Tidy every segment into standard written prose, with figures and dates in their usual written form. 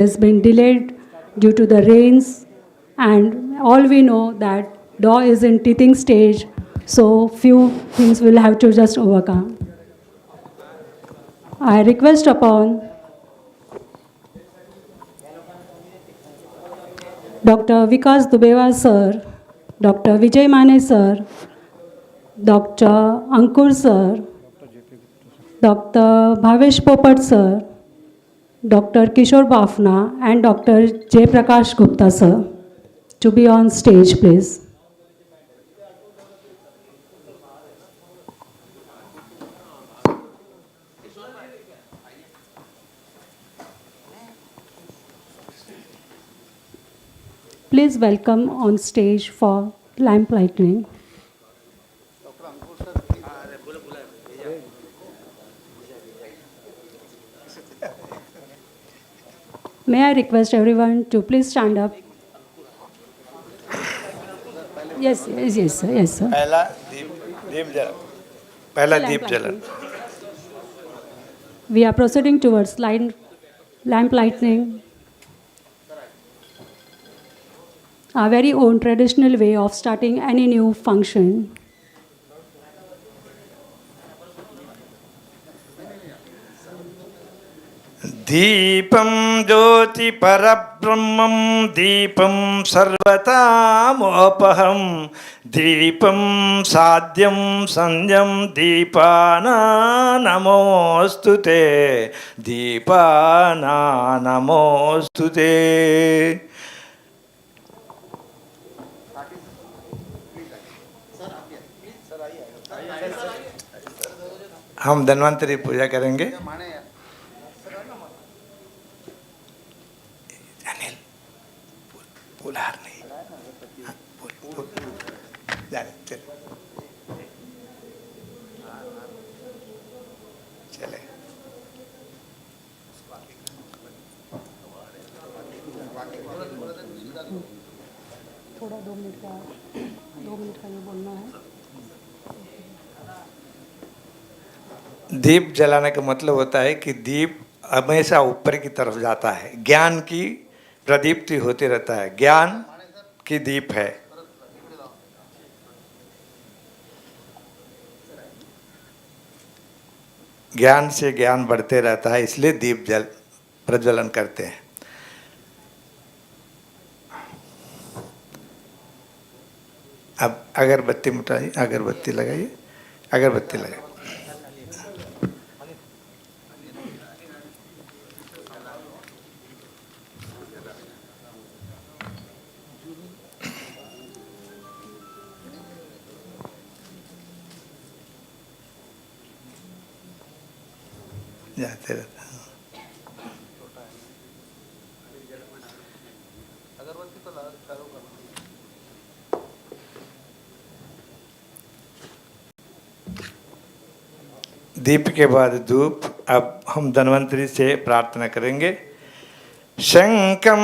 has been delayed due to the rains, and all we know that DAW is in teething stage, so few things we'll have to just overcome. I request upon Dr. Vikas Dubeva sir, Dr. Vijay Mane sir, Dr. Ankur sir, Dr. Bhavesh Popat sir, Dr. Kishore Bafna and Dr. Jay Prakash Gupta sir to be on stage, please. Please welcome on stage for lamp lighting. May I request everyone to please stand up? Yes, sir. Yes, sir. पहला दीप जला, पहला दीप जला. We are proceeding towards lamp lighting, our very own traditional way of starting any new function. दीपं ज्योति परब्रह्मं दीपं सर्वतामोपहं दीपं साध्यं संयं दीपाना नमोस्तुते दीपाना नमोस्तुते. हम धन्वंतरी पूजा करेंगे. बुलार नहीं. हाँ, बोल जाने चल चले. थोड़ा 2 मिनट का ये बोलना है. दीप जलाने का मतलब होता है कि दीप हमेशा ऊपर की तरफ जाता है. ज्ञान की प्रदीप्ति होते रहता है. ज्ञान की दीप है. ज्ञान से ज्ञान बढ़ते रहता है, इसलिए दीप जल प्रज्वलन करते हैं. अब अगरबत्ती मुटाइए, अगरबत्ती लगाइए, अगरबत्ती लगाइए. जाते रहता है. दीप के बाद धूप. अब हम धन्वंतरी से प्रार्थना करेंगे. शंखं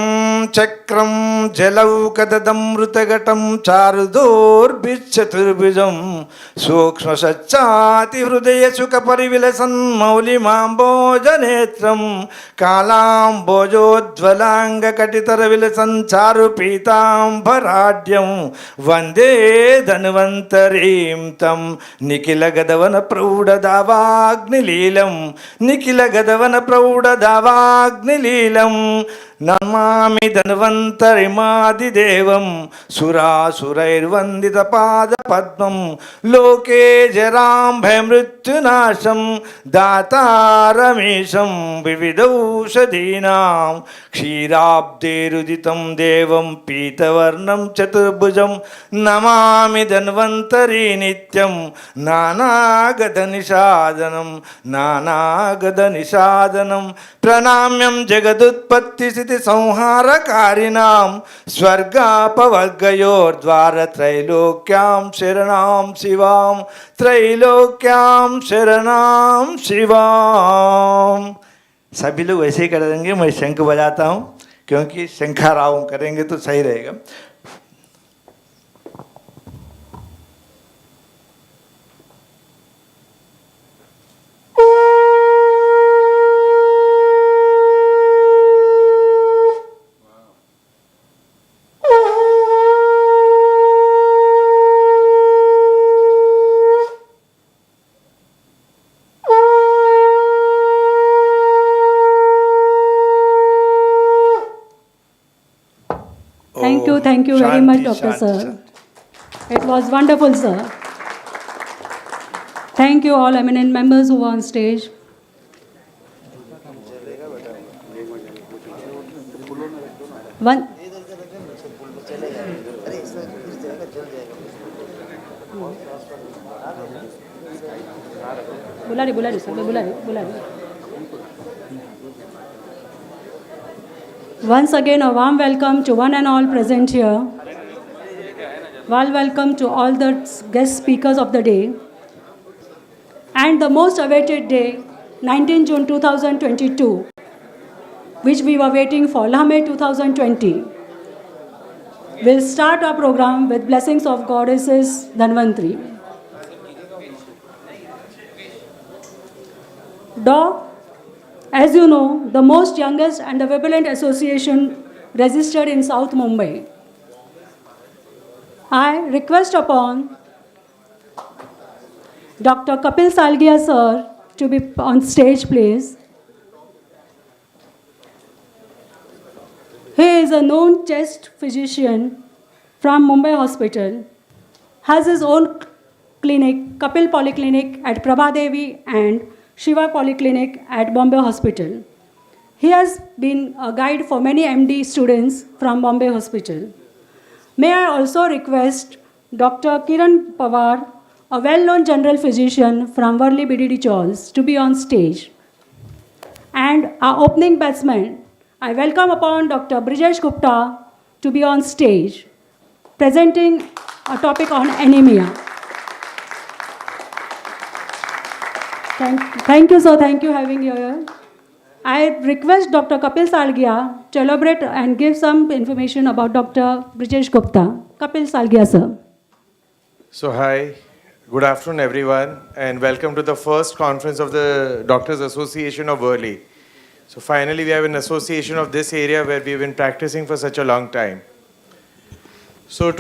चक्रं जलौकदमृतघटं चारुदोर्भिश्चतुर्भुजं सूक्ष्मसच्चातिहृदयसुखपरिविलसन् मौलिमाम्बोजनेत्रं कालाम्बोजोज्ज्वलाङ्गकटितरविलसन् चारुपीताम्बराढ्यं वन्दे धन्वन्तरीं तं निखिलगदवनप्रौढदावाग्निलीलं निखिलगदवनप्रौढदावाग्निलीलं. नमामि धन्वन्तरिमादिदेवं सुरासुरैर्वन्दितपादपद्मं लोके जरां भयमृत्युनाशं दातारमीशं विविधौषधीनां क्षीराब्देरुदितं देवं पीतवर्णं चतुर्भुजं नमामि धन्वन्तरि नित्यं नानागतनिषादनं प्रणाम्यं जगदुत्पत्ति संहारकारिणां स्वर्गापवर्गयोर्द्वारत्रैलोक्यां शरणां शिवां त्रैलोक्यां शरणां शिवां. सभी लोग ऐसे ही करेंगे. मैं शंख बजाता हूँ क्योंकि शंखाराव करेंगे तो सही रहेगा. Thank you very much, Shanti, Dr. Shanti, Sir. Shanti. It was wonderful, sir. Thank you all eminent members who were on stage. One. बुला रही सर, बुला रही. Once again, a warm welcome to one and all present here. Warm welcome to all the guest speakers of the day. And the most awaited day, 19 June 2022, which we were waiting for, LAMHE'22. We'll start our program with blessings of Goddesses Dhanvantri. DAW, as you know, the most youngest and the vibrant association registered in South Mumbai. I request upon Dr. Kapil Salgia sir to be on stage, please. He is a known chest physician from Mumbai Hospital, has his own clinic, Kapil Polyclinic at Prabhadevi and Shiva Polyclinic at Bombay Hospital. He has been a guide for many MD students from Bombay Hospital. May I also request Dr. Kiran Pawar, a well-known general physician from Worli BDD Chawls, to be on stage. And our opening batsman, I welcome upon Dr. Brijesh Gupta to be on stage, presenting a topic on anemia. Thank you, sir. Thank you for having you here. I request Dr. Kapil Salgia to elaborate and give some information about Dr. Brijesh Gupta. Kapil Salgia, sir. So, hi, good afternoon, everyone, and welcome to the first conference of the Doctors Association of Worli. So, finally, we have an association of this area where we've been practicing for such a long time. So,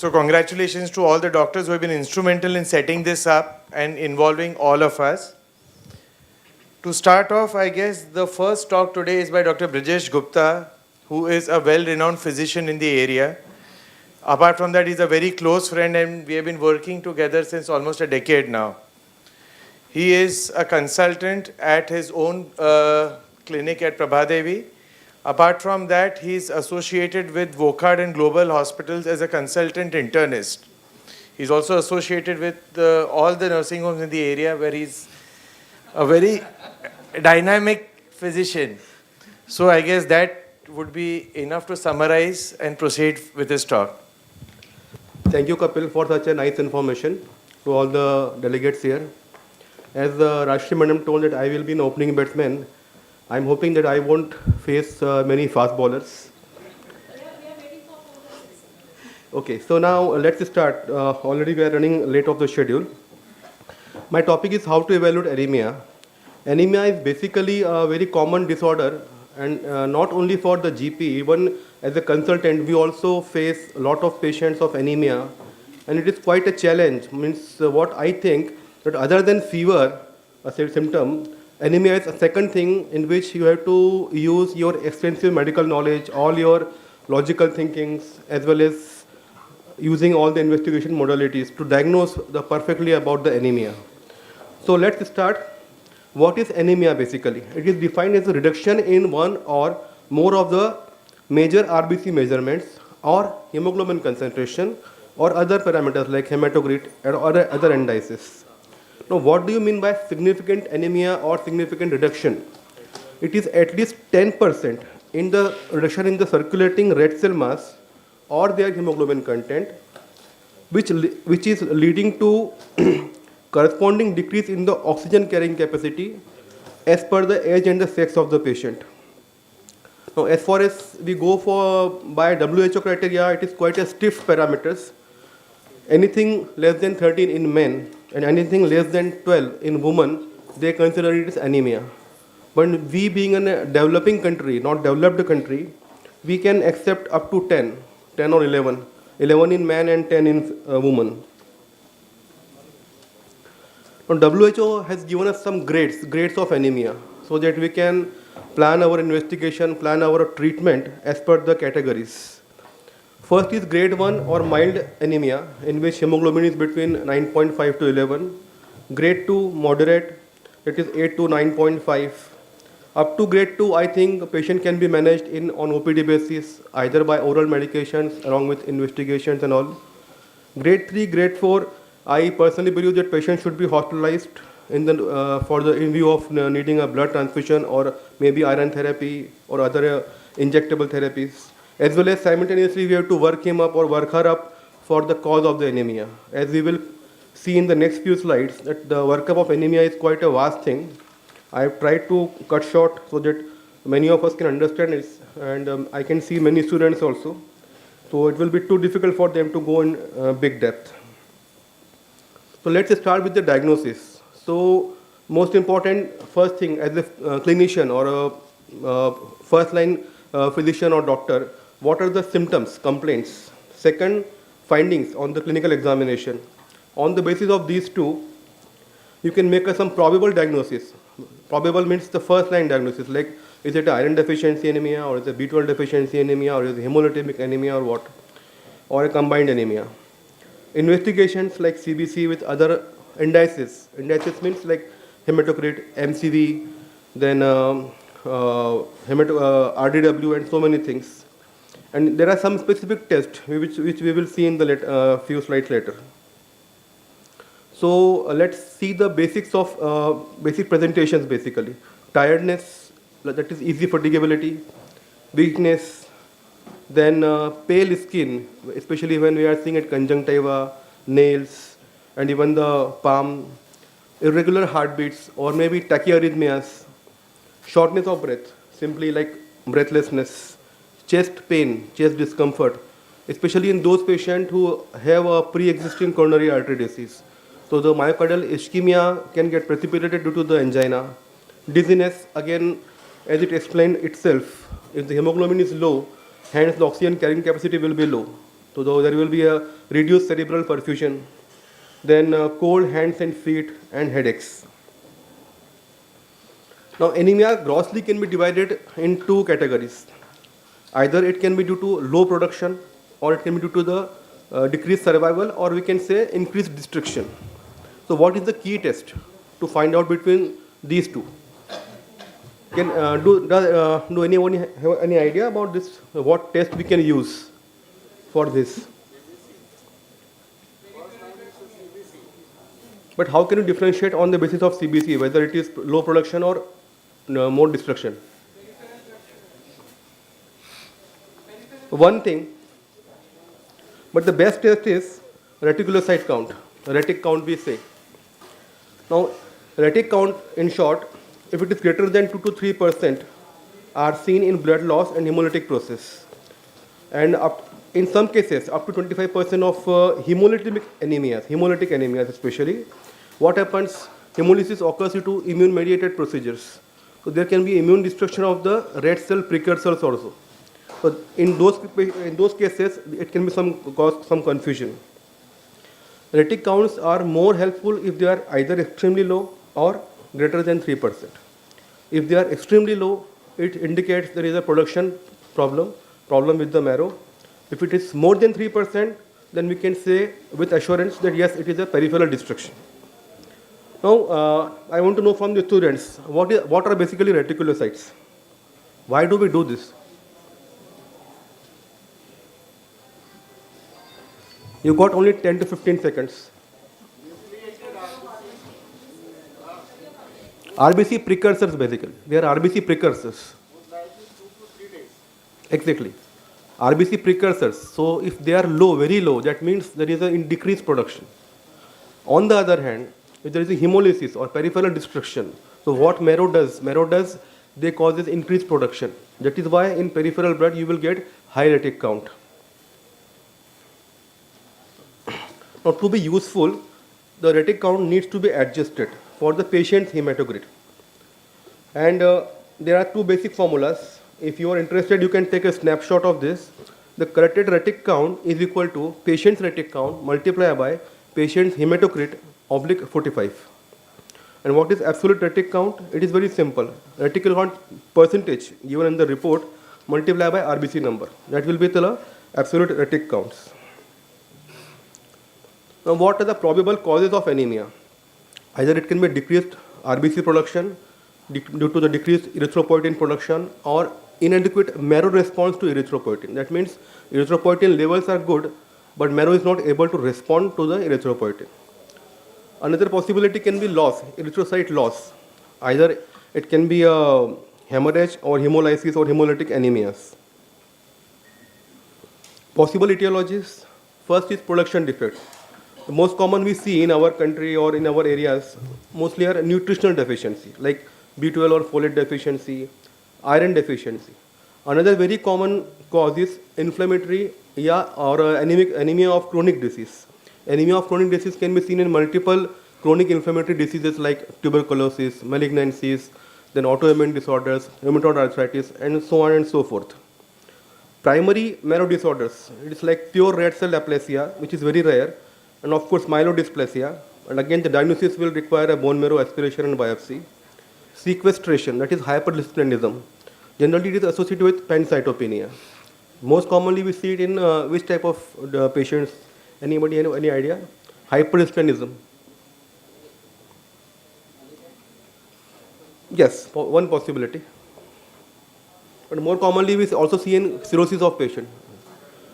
congratulations to all the doctors who have been instrumental in setting this up and involving all of us. To start off, I guess the first talk today is by Dr. Brijesh Gupta, who is a well-renowned physician in the area. Apart from that, he's a very close friend and we have been working together since almost a decade now. He is a consultant at his own clinic at Prabhadevi. Apart from that, he's associated with Wokhad and Global Hospitals as a consultant internist. He's also associated with all the nursing homes in the area where he's a very dynamic physician. So I guess that would be enough to summarize and proceed with his talk. Thank you, Kapil, for such a nice information to all the delegates here. As Rashmi Madam told that I will be an opening batsman, I'm hoping that I won't face many fast bowlers. Okay, so now let's start. Already we are running late of the schedule. My topic is how to evaluate anemia. Anemia is basically a very common disorder, and not only for the GP, even as a consultant, we also face a lot of patients of anemia, and it is quite a challenge. Means what I think that other than fever, a symptom, anemia is a second thing in which you have to use your extensive medical knowledge, all your logical thinkings, as well as using all the investigation modalities to diagnose perfectly about the anemia. So let's start. What is anemia basically? It is defined as a reduction in one or more of the major RBC measurements or hemoglobin concentration or other parameters like hematocrit or other indices. Now, what do you mean by significant anemia or significant reduction? It is at least 10% in the reduction in the circulating red cell mass or their hemoglobin content, which is leading to corresponding decrease in the oxygen carrying capacity as per the age and the sex of the patient. Now, as far as we go for by WHO criteria, it is quite a stiff parameters. Anything less than 13 in men and anything less than 12 in women, they consider it as anemia. But we being in a developing country, not developed country, we can accept up to 10 or 11 in man and 10 in woman. Now, WHO has given us some grades of anemia, so that we can plan our investigation, plan our treatment as per the categories. First is grade 1 or mild anemia, in which hemoglobin is between 9.5 to 11. Grade 2, moderate, that is 8 to 9.5. Up to grade 2, I think a patient can be managed on OPD basis, either by oral medications along with investigations and all. Grade 3, grade 4, I personally believe that patient should be hospitalized in view of needing a blood transfusion or maybe iron therapy or other injectable therapies. As well as simultaneously we have to work him up or work her up for the cause of the anemia. As we will see in the next few slides, that the workup of anemia is quite a vast thing. I have tried to cut short so that many of us can understand it, and I can see many students also. So it will be too difficult for them to go in big depth. So let's start with the diagnosis. So most important first thing as a clinician or a first line physician or doctor, what are the symptoms, complaints? Second, findings on the clinical examination. On the basis of these two, you can make some probable diagnosis. Probable means the first line diagnosis, like is it iron deficiency anemia or is it B12 deficiency anemia or is it hemolytic anemia or what? Or a combined anemia. Investigations like CBC with other indices. Indices means like hematocrit, MCV, then RDW and so many things. And there are some specific tests which we will see in the few slides later. So let's see the basics of basic presentations basically. Tiredness, that is easy fatigability, weakness, then pale skin, especially when we are seeing at conjunctiva, nails, and even the palm, irregular heartbeats, or maybe tachyarrhythmias, shortness of breath, simply like breathlessness, chest pain, chest discomfort, especially in those patients who have a pre-existing coronary artery disease. So the myocardial ischemia can get precipitated due to the angina. Dizziness, again, as it explained itself, if the hemoglobin is low, hence the oxygen carrying capacity will be low. So there will be a reduced cerebral perfusion. Then cold hands and feet and headaches. Now anemia grossly can be divided in two categories. Either it can be due to low production or it can be due to the decreased survival, or we can say increased destruction. So what is the key test to find out between these two? Do anyone have any idea about this? What test we can use for this? But how can you differentiate on the basis of CBC, whether it is low production or more destruction? One thing, but the best test is reticulocyte count, retic count we say. Now, retic count in short, if it is greater than 2 to 3% are seen in blood loss and hemolytic process. And in some cases, up to 25% of hemolytic anemias especially, what happens, hemolysis occurs due to immune-mediated procedures. So there can be immune destruction of the red cell precursors also. So in those cases, it can be cause some confusion. Retic counts are more helpful if they are either extremely low or greater than 3%. If they are extremely low, it indicates there is a production problem with the marrow. If it is more than 3%, then we can say with assurance that yes, it is a peripheral destruction. Now, I want to know from the students, what are basically reticulocytes? Why do we do this? You got only 10 to 15 seconds. RBC precursors basically. They are RBC precursors. Exactly. RBC precursors. So if they are low, very low, that means there is a decreased production. On the other hand, if there is a hemolysis or peripheral destruction, so what marrow does? They causes increased production. That is why in peripheral blood you will get high retic count. Now to be useful, the retic count needs to be adjusted for the patient's hematocrit. And there are two basic formulas. If you are interested, you can take a snapshot of this. The corrected retic count is equal to patient's retic count multiplied by patient's hematocrit oblique 45. And what is absolute retic count? It is very simple. Reticular count percentage given in the report multiplied by RBC number. That will be the absolute retic counts. Now, what are the probable causes of anemia? Either it can be decreased RBC production due to the decreased erythropoietin production or inadequate marrow response to erythropoietin. That means erythropoietin levels are good, but marrow is not able to respond to the erythropoietin. Another possibility can be loss, erythrocyte loss. Either it can be a hemorrhage or hemolysis or hemolytic anemias. Possible etiologies. First is production defect. The most common we see in our country or in our areas mostly are nutritional deficiency like B12 or folate deficiency, iron deficiency. Another very common cause is inflammatory or anemia of chronic disease. Anemia of chronic disease can be seen in multiple chronic inflammatory diseases like tuberculosis, malignancies, then autoimmune disorders, rheumatoid arthritis, and so on and so forth. Primary marrow disorders, it is like pure red cell aplasia, which is very rare, and of course myelodysplasia. And again, the diagnosis will require a bone marrow aspiration and biopsy. Sequestration, that is hyperlipidemia. Generally, it is associated with pancytopenia. Most commonly, we see it in which type of patients? Anybody, any idea? Hyperlipidemia. Yes, one possibility. But more commonly, we also see in cirrhosis of patient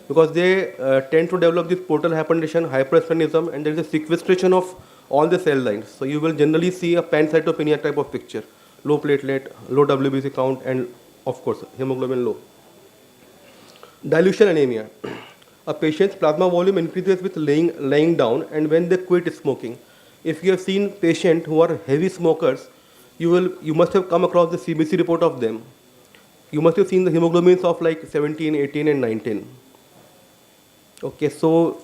because they tend to develop this portal hypertension, hyperlipidemia, and there is a sequestration of all the cell lines. So you will generally see a pancytopenia type of picture, low platelet, low WBC count, and of course hemoglobin low. Dilution anemia. A patient's plasma volume increases with lying down and when they quit smoking. If you have seen patients who are heavy smokers, you must have come across the CBC report of them. You must have seen the hemoglobins of like 17, 18, and 19. Okay, so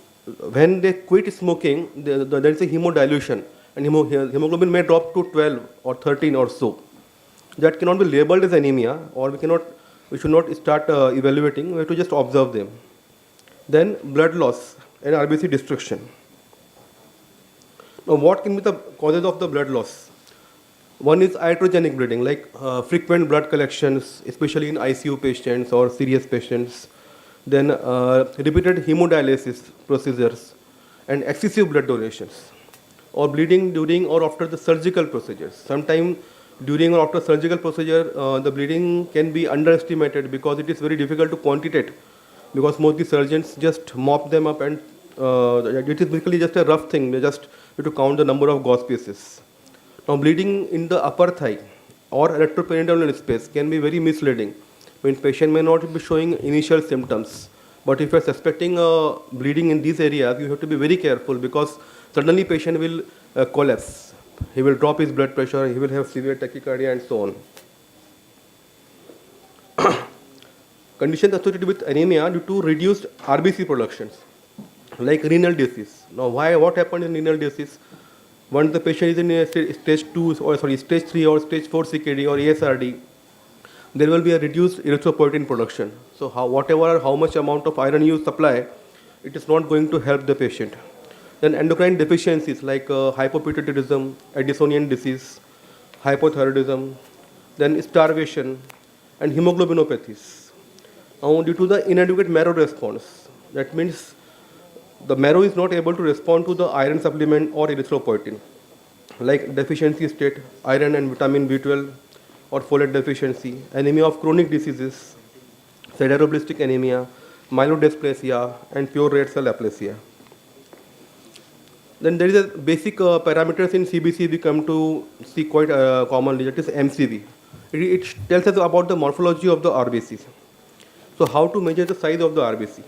when they quit smoking, there is a hemodilution, and hemoglobin may drop to 12 or 13 or so. That cannot be labeled as anemia, or we should not start evaluating. We have to just observe them. Then blood loss and RBC destruction. Now, what can be the causes of the blood loss? One is iatrogenic bleeding, like frequent blood collections, especially in ICU patients or serious patients. Then repeated hemodialysis procedures and excessive blood donations, or bleeding during or after the surgical procedures. Sometimes during or after surgical procedure, the bleeding can be underestimated because it is very difficult to quantitate because most of the surgeons just mop them up and it is basically just a rough thing. They just have to count the number of gauze pieces. Now, bleeding in the upper thigh or retroperitoneal space can be very misleading. When patient may not be showing initial symptoms, but if you are suspecting bleeding in these areas, you have to be very careful because suddenly patient will collapse. He will drop his blood pressure, he will have severe tachycardia and so on. Conditions associated with anemia due to reduced RBC productions, like renal disease. Now, what happened in renal disease? Once the patient is in stage 3 or stage 4 CKD or ESRD, there will be a reduced erythropoietin production. So how much amount of iron you supply, it is not going to help the patient. Then endocrine deficiencies like hypopituitarism, Addisonian disease, hypothyroidism, then starvation and hemoglobinopathies. Now, due to the inadequate marrow response, that means the marrow is not able to respond to the iron supplement or erythropoietin, like deficiency state, iron and vitamin B12 or folate deficiency, anemia of chronic diseases, sideroblastic anemia, myelodysplasia, and pure red cell aplasia. Then there is a basic parameters in CBC we come to see quite commonly, that is MCV. It tells us about the morphology of the RBCs. So how to measure the size of the RBC?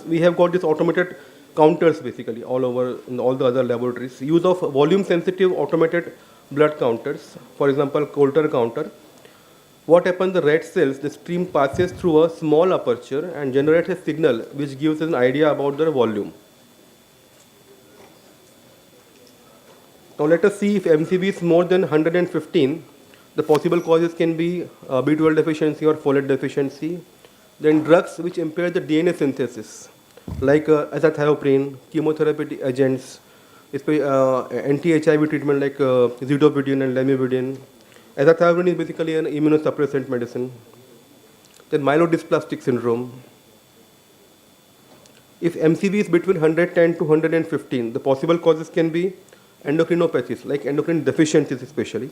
We have got these automated counters basically all over in all the other laboratories. Use of volume sensitive automated blood counters, for example, Coulter counter. What happens, the red cells, the stream passes through a small aperture and generates a signal which gives us an idea about their volume. Now let us see if MCV is more than 115. The possible causes can be B12 deficiency or folate deficiency. Then drugs which impair the DNA synthesis, like azathioprine, chemotherapy agents, anti-HIV treatment like zidovudine and lamivudine. Azathioprine is basically an immunosuppressant medicine. Then myelodysplastic syndrome, If MCV is between 110 to 115, the possible causes can be endocrinopathies, like endocrine deficiencies especially.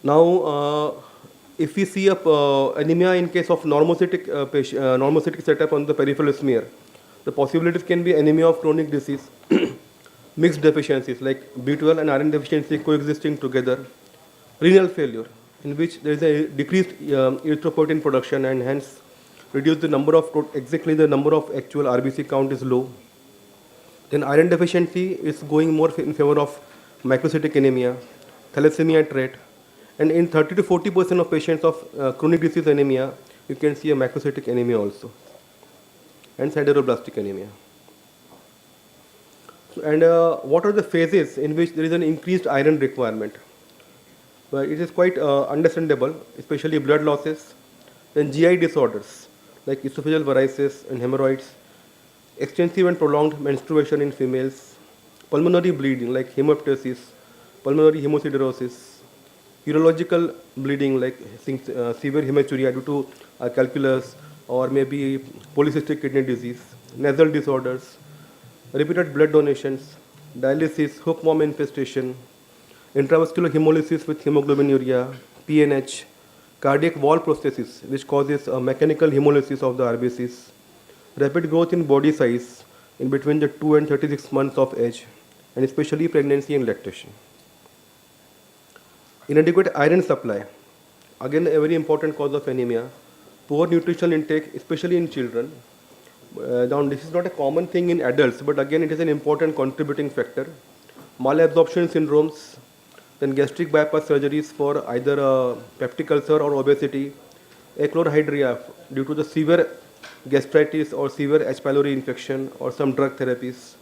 Now, if we see anemia in case of normocytic setup on the peripheral smear, the possibilities can be anemia of chronic disease, mixed deficiencies like B12 and iron deficiency coexisting together, renal failure, in which there is a decreased erythropoietin production and hence reduce the number of exactly the number of actual RBC count is low. Then iron deficiency is going more in favor of microcytic anemia, thalassemia trait, and in 30 to 40% of patients of chronic disease anemia, you can see a macrocytic anemia also, and sideroblastic anemia. And what are the phases in which there is an increased iron requirement? Well, it is quite understandable, especially blood losses, then GI disorders like esophageal varices and hemorrhoids, extensive and prolonged menstruation in females, pulmonary bleeding like hemoptysis, pulmonary hemosiderosis, urological bleeding like severe hematuria due to calculus or maybe polycystic kidney disease, nasal disorders, repeated blood donations, dialysis, hookworm infestation, intravascular hemolysis with hemoglobinuria, PNH, cardiac wall prosthesis, which causes a mechanical hemolysis of the RBCs, rapid growth in body size in between the 2 and 36 months of age, and especially pregnancy and lactation. Inadequate iron supply, again a very important cause of anemia, poor nutritional intake, especially in children. Now this is not a common thing in adults, but again it is an important contributing factor. Malabsorption syndromes, then gastric bypass surgeries for either peptic ulcer or obesity, achlorhydria due to the severe gastritis or severe H. pylori infection or some drug therapies,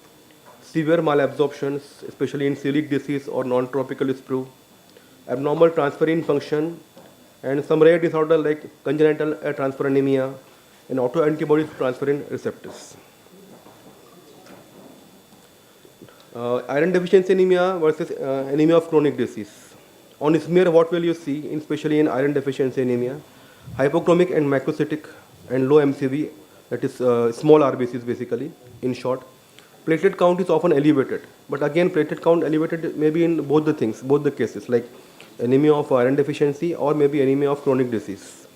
severe malabsorptions, especially in celiac disease or non-tropical sprue, abnormal transferrin function, and some rare disorder like congenital transferonemia and autoantibodies to transferrin receptors. Iron deficiency anemia versus anemia of chronic disease. On smear, what will you see, especially in iron deficiency anemia? Hypochromic and macrocytic and low MCV, that is small RBCs basically, in short. Platelet count is often elevated, but again platelet count elevated maybe in both the things, both the cases, like anemia of iron deficiency or maybe anemia of chronic disease.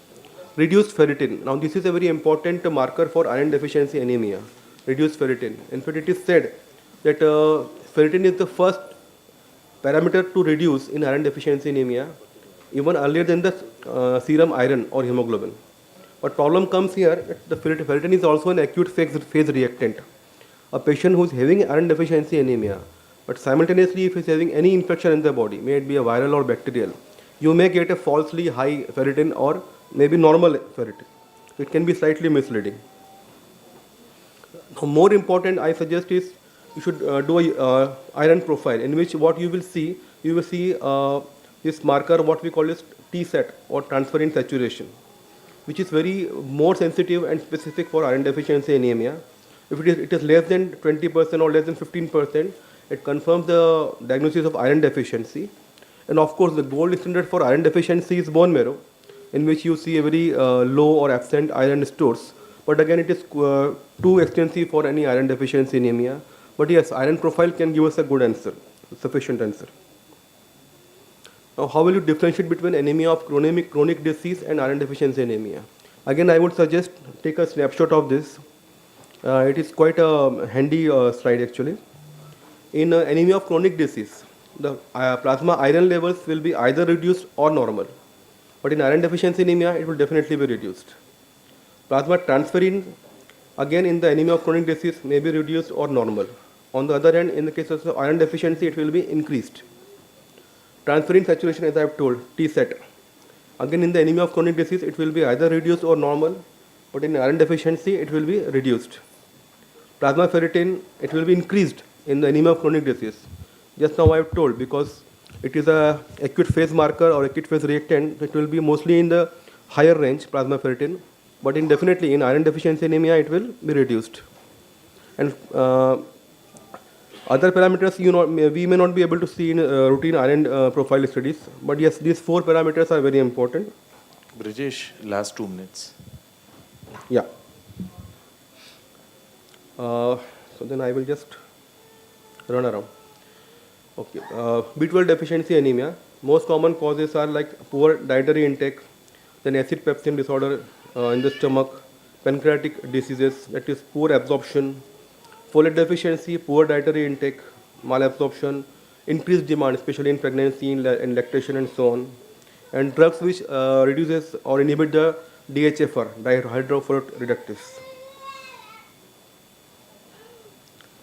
Reduced ferritin. Now this is a very important marker for iron deficiency anemia, reduced ferritin. In fact, it is said that ferritin is the first parameter to reduce in iron deficiency anemia, even earlier than the serum iron or hemoglobin. But problem comes here that the ferritin is also an acute phase reactant. A patient who is having iron deficiency anemia, but simultaneously if he is having any infection in the body, may it be a viral or bacterial, you may get a falsely high ferritin or maybe normal ferritin. It can be slightly misleading. Now, more important, I suggest is you should do a iron profile in which what you will see this marker, what we call as T-set or transferrin saturation, which is very more sensitive and specific for iron deficiency anemia. If it is less than 20% or less than 15%, it confirms the diagnosis of iron deficiency. And of course, the gold standard for iron deficiency is bone marrow, in which you see a very low or absent iron stores. But again, it is too extensive for any iron deficiency anemia. But yes, iron profile can give us a good answer, sufficient answer. Now, how will you differentiate between anemia of chronic disease and iron deficiency anemia? Again, I would suggest take a snapshot of this. It is quite a handy slide actually. In anemia of chronic disease, the plasma iron levels will be either reduced or normal. But in iron deficiency anemia, it will definitely be reduced. Plasma transferrin, again in the anemia of chronic disease, may be reduced or normal. On the other hand, in the case of iron deficiency, it will be increased. Transferrin saturation, as I have told, T-set. Again, in the anemia of chronic disease, it will be either reduced or normal, but in iron deficiency, it will be reduced. Plasma ferritin, it will be increased in the anemia of chronic disease. Just now I have told, because it is a acute phase marker or acute phase reactant, it will be mostly in the higher range, plasma ferritin, but definitely in iron deficiency anemia, it will be reduced. And Other parameters we may not be able to see in routine iron profile studies, but yes, these 4 parameters are very important. Brijesh, last 2 minutes. Yeah. So then I will just run around. Okay. B12 deficiency anemia. Most common causes are like poor dietary intake, then acid pepsin disorder in the stomach, pancreatic diseases, that is poor absorption, folate deficiency, poor dietary intake, malabsorption, increased demand, especially in pregnancy and lactation and so on, and drugs which reduces or inhibit the DHFR, dihydrofolate reductase.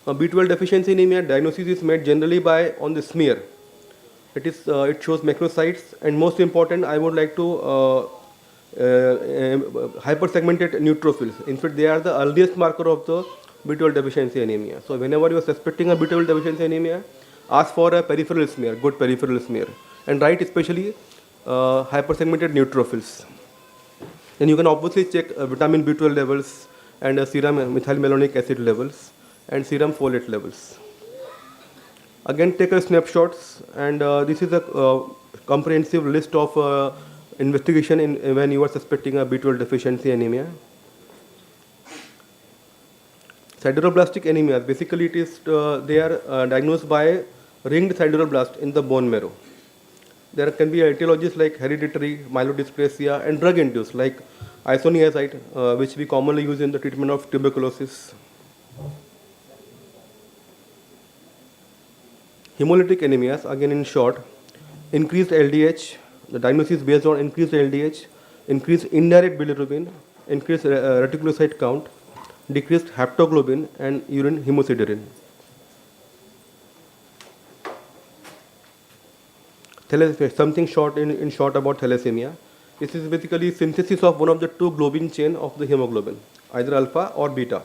B12 deficiency anemia diagnosis is made generally by on the smear. It shows macrocytes, and most important, I would like to hypersegmented neutrophils. In fact, they are the earliest marker of the B12 deficiency anemia. So whenever you are suspecting a B12 deficiency anemia, ask for a peripheral smear, good peripheral smear, and write especially hypersegmented neutrophils. Then you can obviously check vitamin B12 levels and serum methylmalonic acid levels and serum folate levels. Again, take a snapshots, and this is a comprehensive list of investigation when you are suspecting a B12 deficiency anemia. Sideroblastic anemia, basically it is they are diagnosed by ringed sideroblast in the bone marrow. There can be etiologies like hereditary, myelodysplasia, and drug-induced like isoniazid, which we commonly use in the treatment of tuberculosis. Hemolytic anemias, again in short, increased LDH, the diagnosis based on increased LDH, increased indirect bilirubin, increased reticulocyte count, decreased haptoglobin, and urine hemosiderin. Something short in short about thalassemia. This is basically synthesis of one of the 2 globin chain of the hemoglobin, either alpha or beta.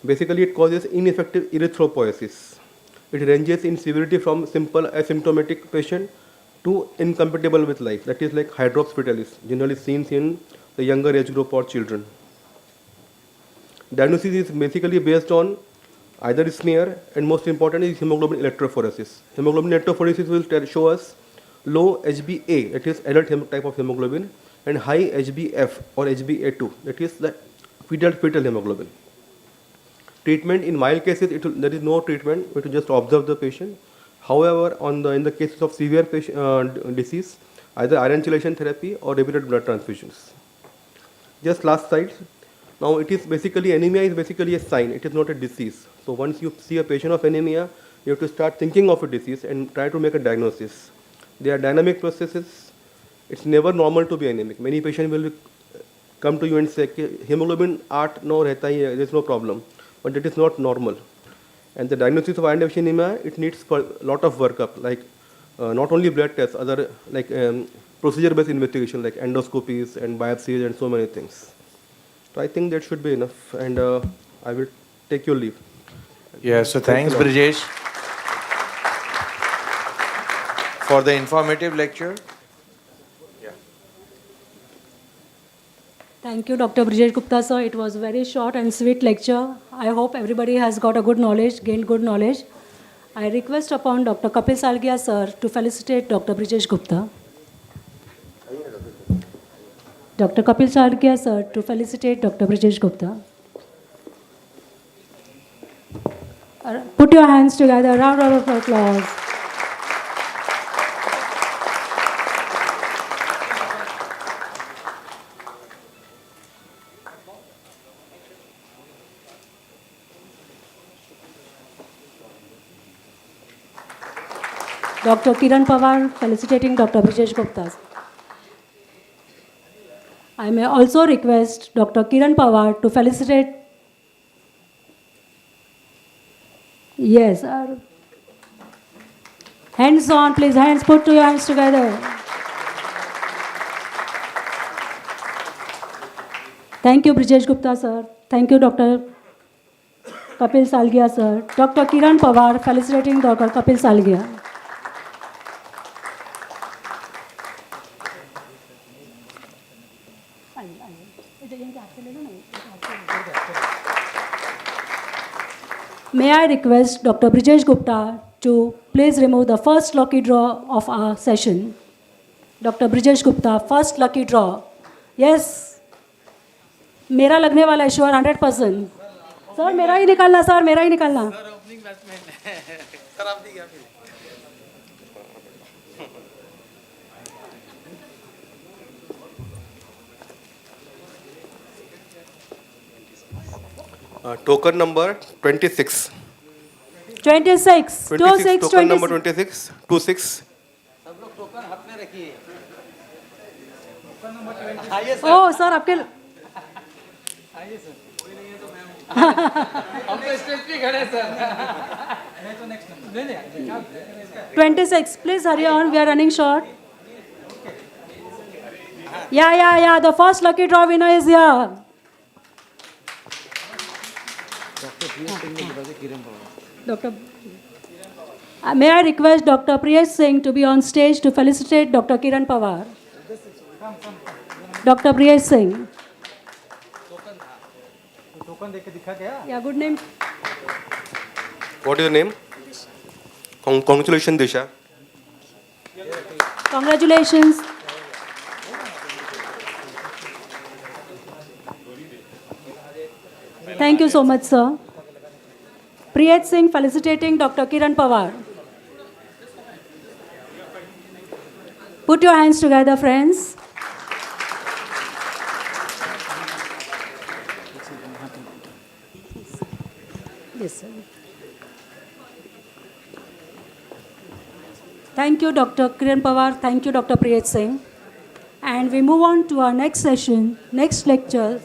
Basically, it causes ineffective erythropoiesis. It ranges in severity from simple asymptomatic patient to incompatible with life. That is like hydrops fetalis, generally seen in the younger age group or children. Diagnosis is basically based on either smear, and most important is hemoglobin electrophoresis. Hemoglobin electrophoresis will show us low HbA, that is adult type of hemoglobin, and high HbF or HbA2, that is the fetal hemoglobin. Treatment in mild cases, there is no treatment. We have to just observe the patient. However, in the cases of severe disease, either iron chelation therapy or repeated blood transfusions. Just last slide. Now, it is basically anemia is basically a sign. It is not a disease. So once you see a patient of anemia, you have to start thinking of a disease and try to make a diagnosis. They are dynamic processes. It's never normal to be anemic. Many patients will come to you and say, hemoglobin 8 no rehta hai, there is no problem. But it is not normal. And the diagnosis of iron deficiency anemia, it needs a lot of workup, like not only blood tests, other like procedure-based investigation, like endoscopies and biopsies and so many things. So I think that should be enough, and I will take your leave. Yeah, so thanks, Brijesh, for the informative lecture. Thank you, Dr. Brijesh Gupta, sir. It was a very short and sweet lecture. I hope everybody has got a good knowledge, gained good knowledge. I request upon Dr. Kapil Salgia, sir, to felicitate Dr. Brijesh Gupta. Dr. Kapil Salgia, sir, to felicitate Dr. Brijesh Gupta. Put your hands together. A round of applause. Dr. Kiran Pawar felicitating Dr. Brijesh Gupta. I may also request Dr. Kiran Pawar to felicitate. Yes. Hands on, please. Hands, put your hands together. Thank you, Brijesh Gupta, sir. Thank you, Dr. Kapil Salgia, sir. Dr. Kiran Pawar felicitating Dr. Kapil Salgia. May May I request Dr. Brijesh Gupta to please remove the first lucky draw of our session. Dr. Brijesh Gupta, first lucky draw. Yes, मेरा लगने वाला है sure 100%. Sir मेरा ही निकालना, sir मेरा ही निकालना. Token number 26. 26, 26, Token number 26. 26, 26. Oh, sir आपके 26, please hurry on, we are running short. Yeah, the first lucky draw winner is here. Dr. May I request Dr. Priyesh Singh to be on stage to felicitate Dr. Kiran Pawar. Dr. Priyesh Singh. Yeah, good name. What is your name? Congratulations, Disha. Congratulations. Thank you so much, sir. Priyat Singh felicitating Dr. Kiran Pawar. Put your hands together, friends. Yes, sir. Thank you, Dr. Kiran Pawar. Thank you, Dr. Priyat Singh. And we move on to our next session, next lecture.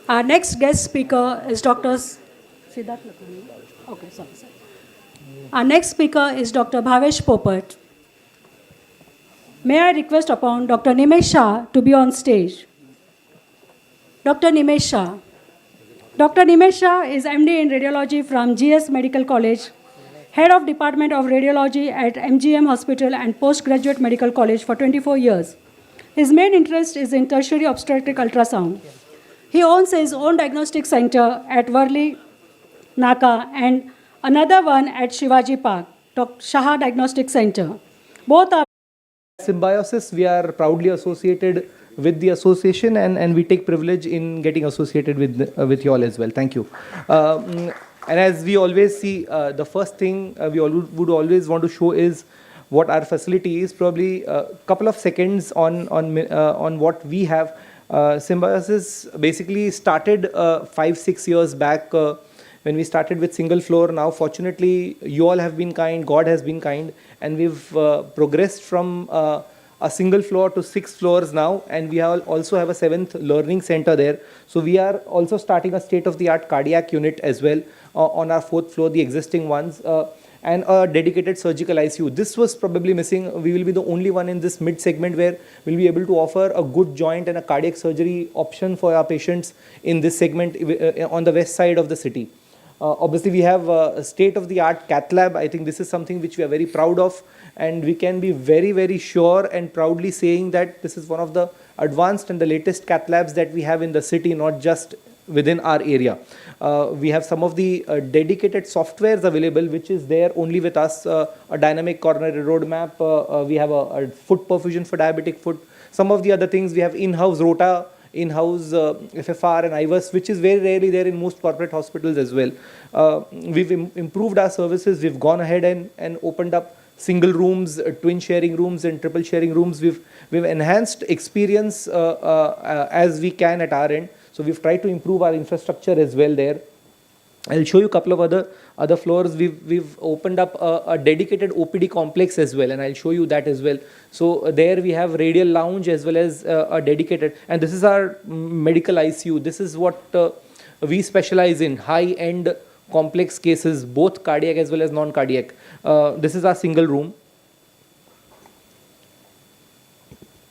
Our next guest speaker is Dr. Siddharth Lakhani. Okay, sorry. Our next speaker is Dr. Bhavesh Popat. May I request upon Dr. Nimesh Shah to be on stage. Dr. Nimesh Shah. Dr. Nimesh Shah is MD in Radiology from GS Medical College, Head of Department of Radiology at MGM Hospital and Postgraduate Medical College for 24 years. His main interest is in tertiary obstetric ultrasound. He owns his own diagnostic center at Worli, Naka, and another one at Shivaji Park, Shah Diagnostic Center. Both are Symbiosis, we are proudly associated with the association, and we take privilege in getting associated with you all as well. Thank you. And as we always see, the first thing we would always want to show is what our facility is. Probably a couple of seconds on what we have. Symbiosis basically started 5-6 years back when we started with single floor. Now fortunately you all have been kind, God has been kind, and we've progressed from a single floor to 6 floors now, and we also have a 7th learning center there. So we are also starting a state-of-the-art cardiac unit as well on our 4th floor, the existing ones, and a dedicated surgical ICU. This was probably missing. We will be the only one in this mid segment where we'll be able to offer a good joint and a cardiac surgery option for our patients in this segment on the west side of the city. Obviously, we have a state-of-the-art cath lab. I think this is something which we are very proud of, and we can be very, very sure and proudly saying that this is one of the advanced and the latest cath labs that we have in the city, not just within our area. We have some of the dedicated softwares available, which is there only with us, a dynamic coronary roadmap. We have a foot perfusion for diabetic foot. Some of the other things, we have in-house rota, in-house FFR and IVUS, which is very rarely there in most corporate hospitals as well. We've improved our services. We've gone ahead and opened up single rooms, twin sharing rooms and triple sharing rooms. We've enhanced experience as we can at our end. So we've tried to improve our infrastructure as well there. I'll show you a couple of other floors. We've opened up a dedicated OPD complex as well, and I'll show you that as well. So there we have radial lounge as well as a dedicated, and this is our medical ICU. This is what we specialize in, high-end complex cases, both cardiac as well as non-cardiac. This is our single room.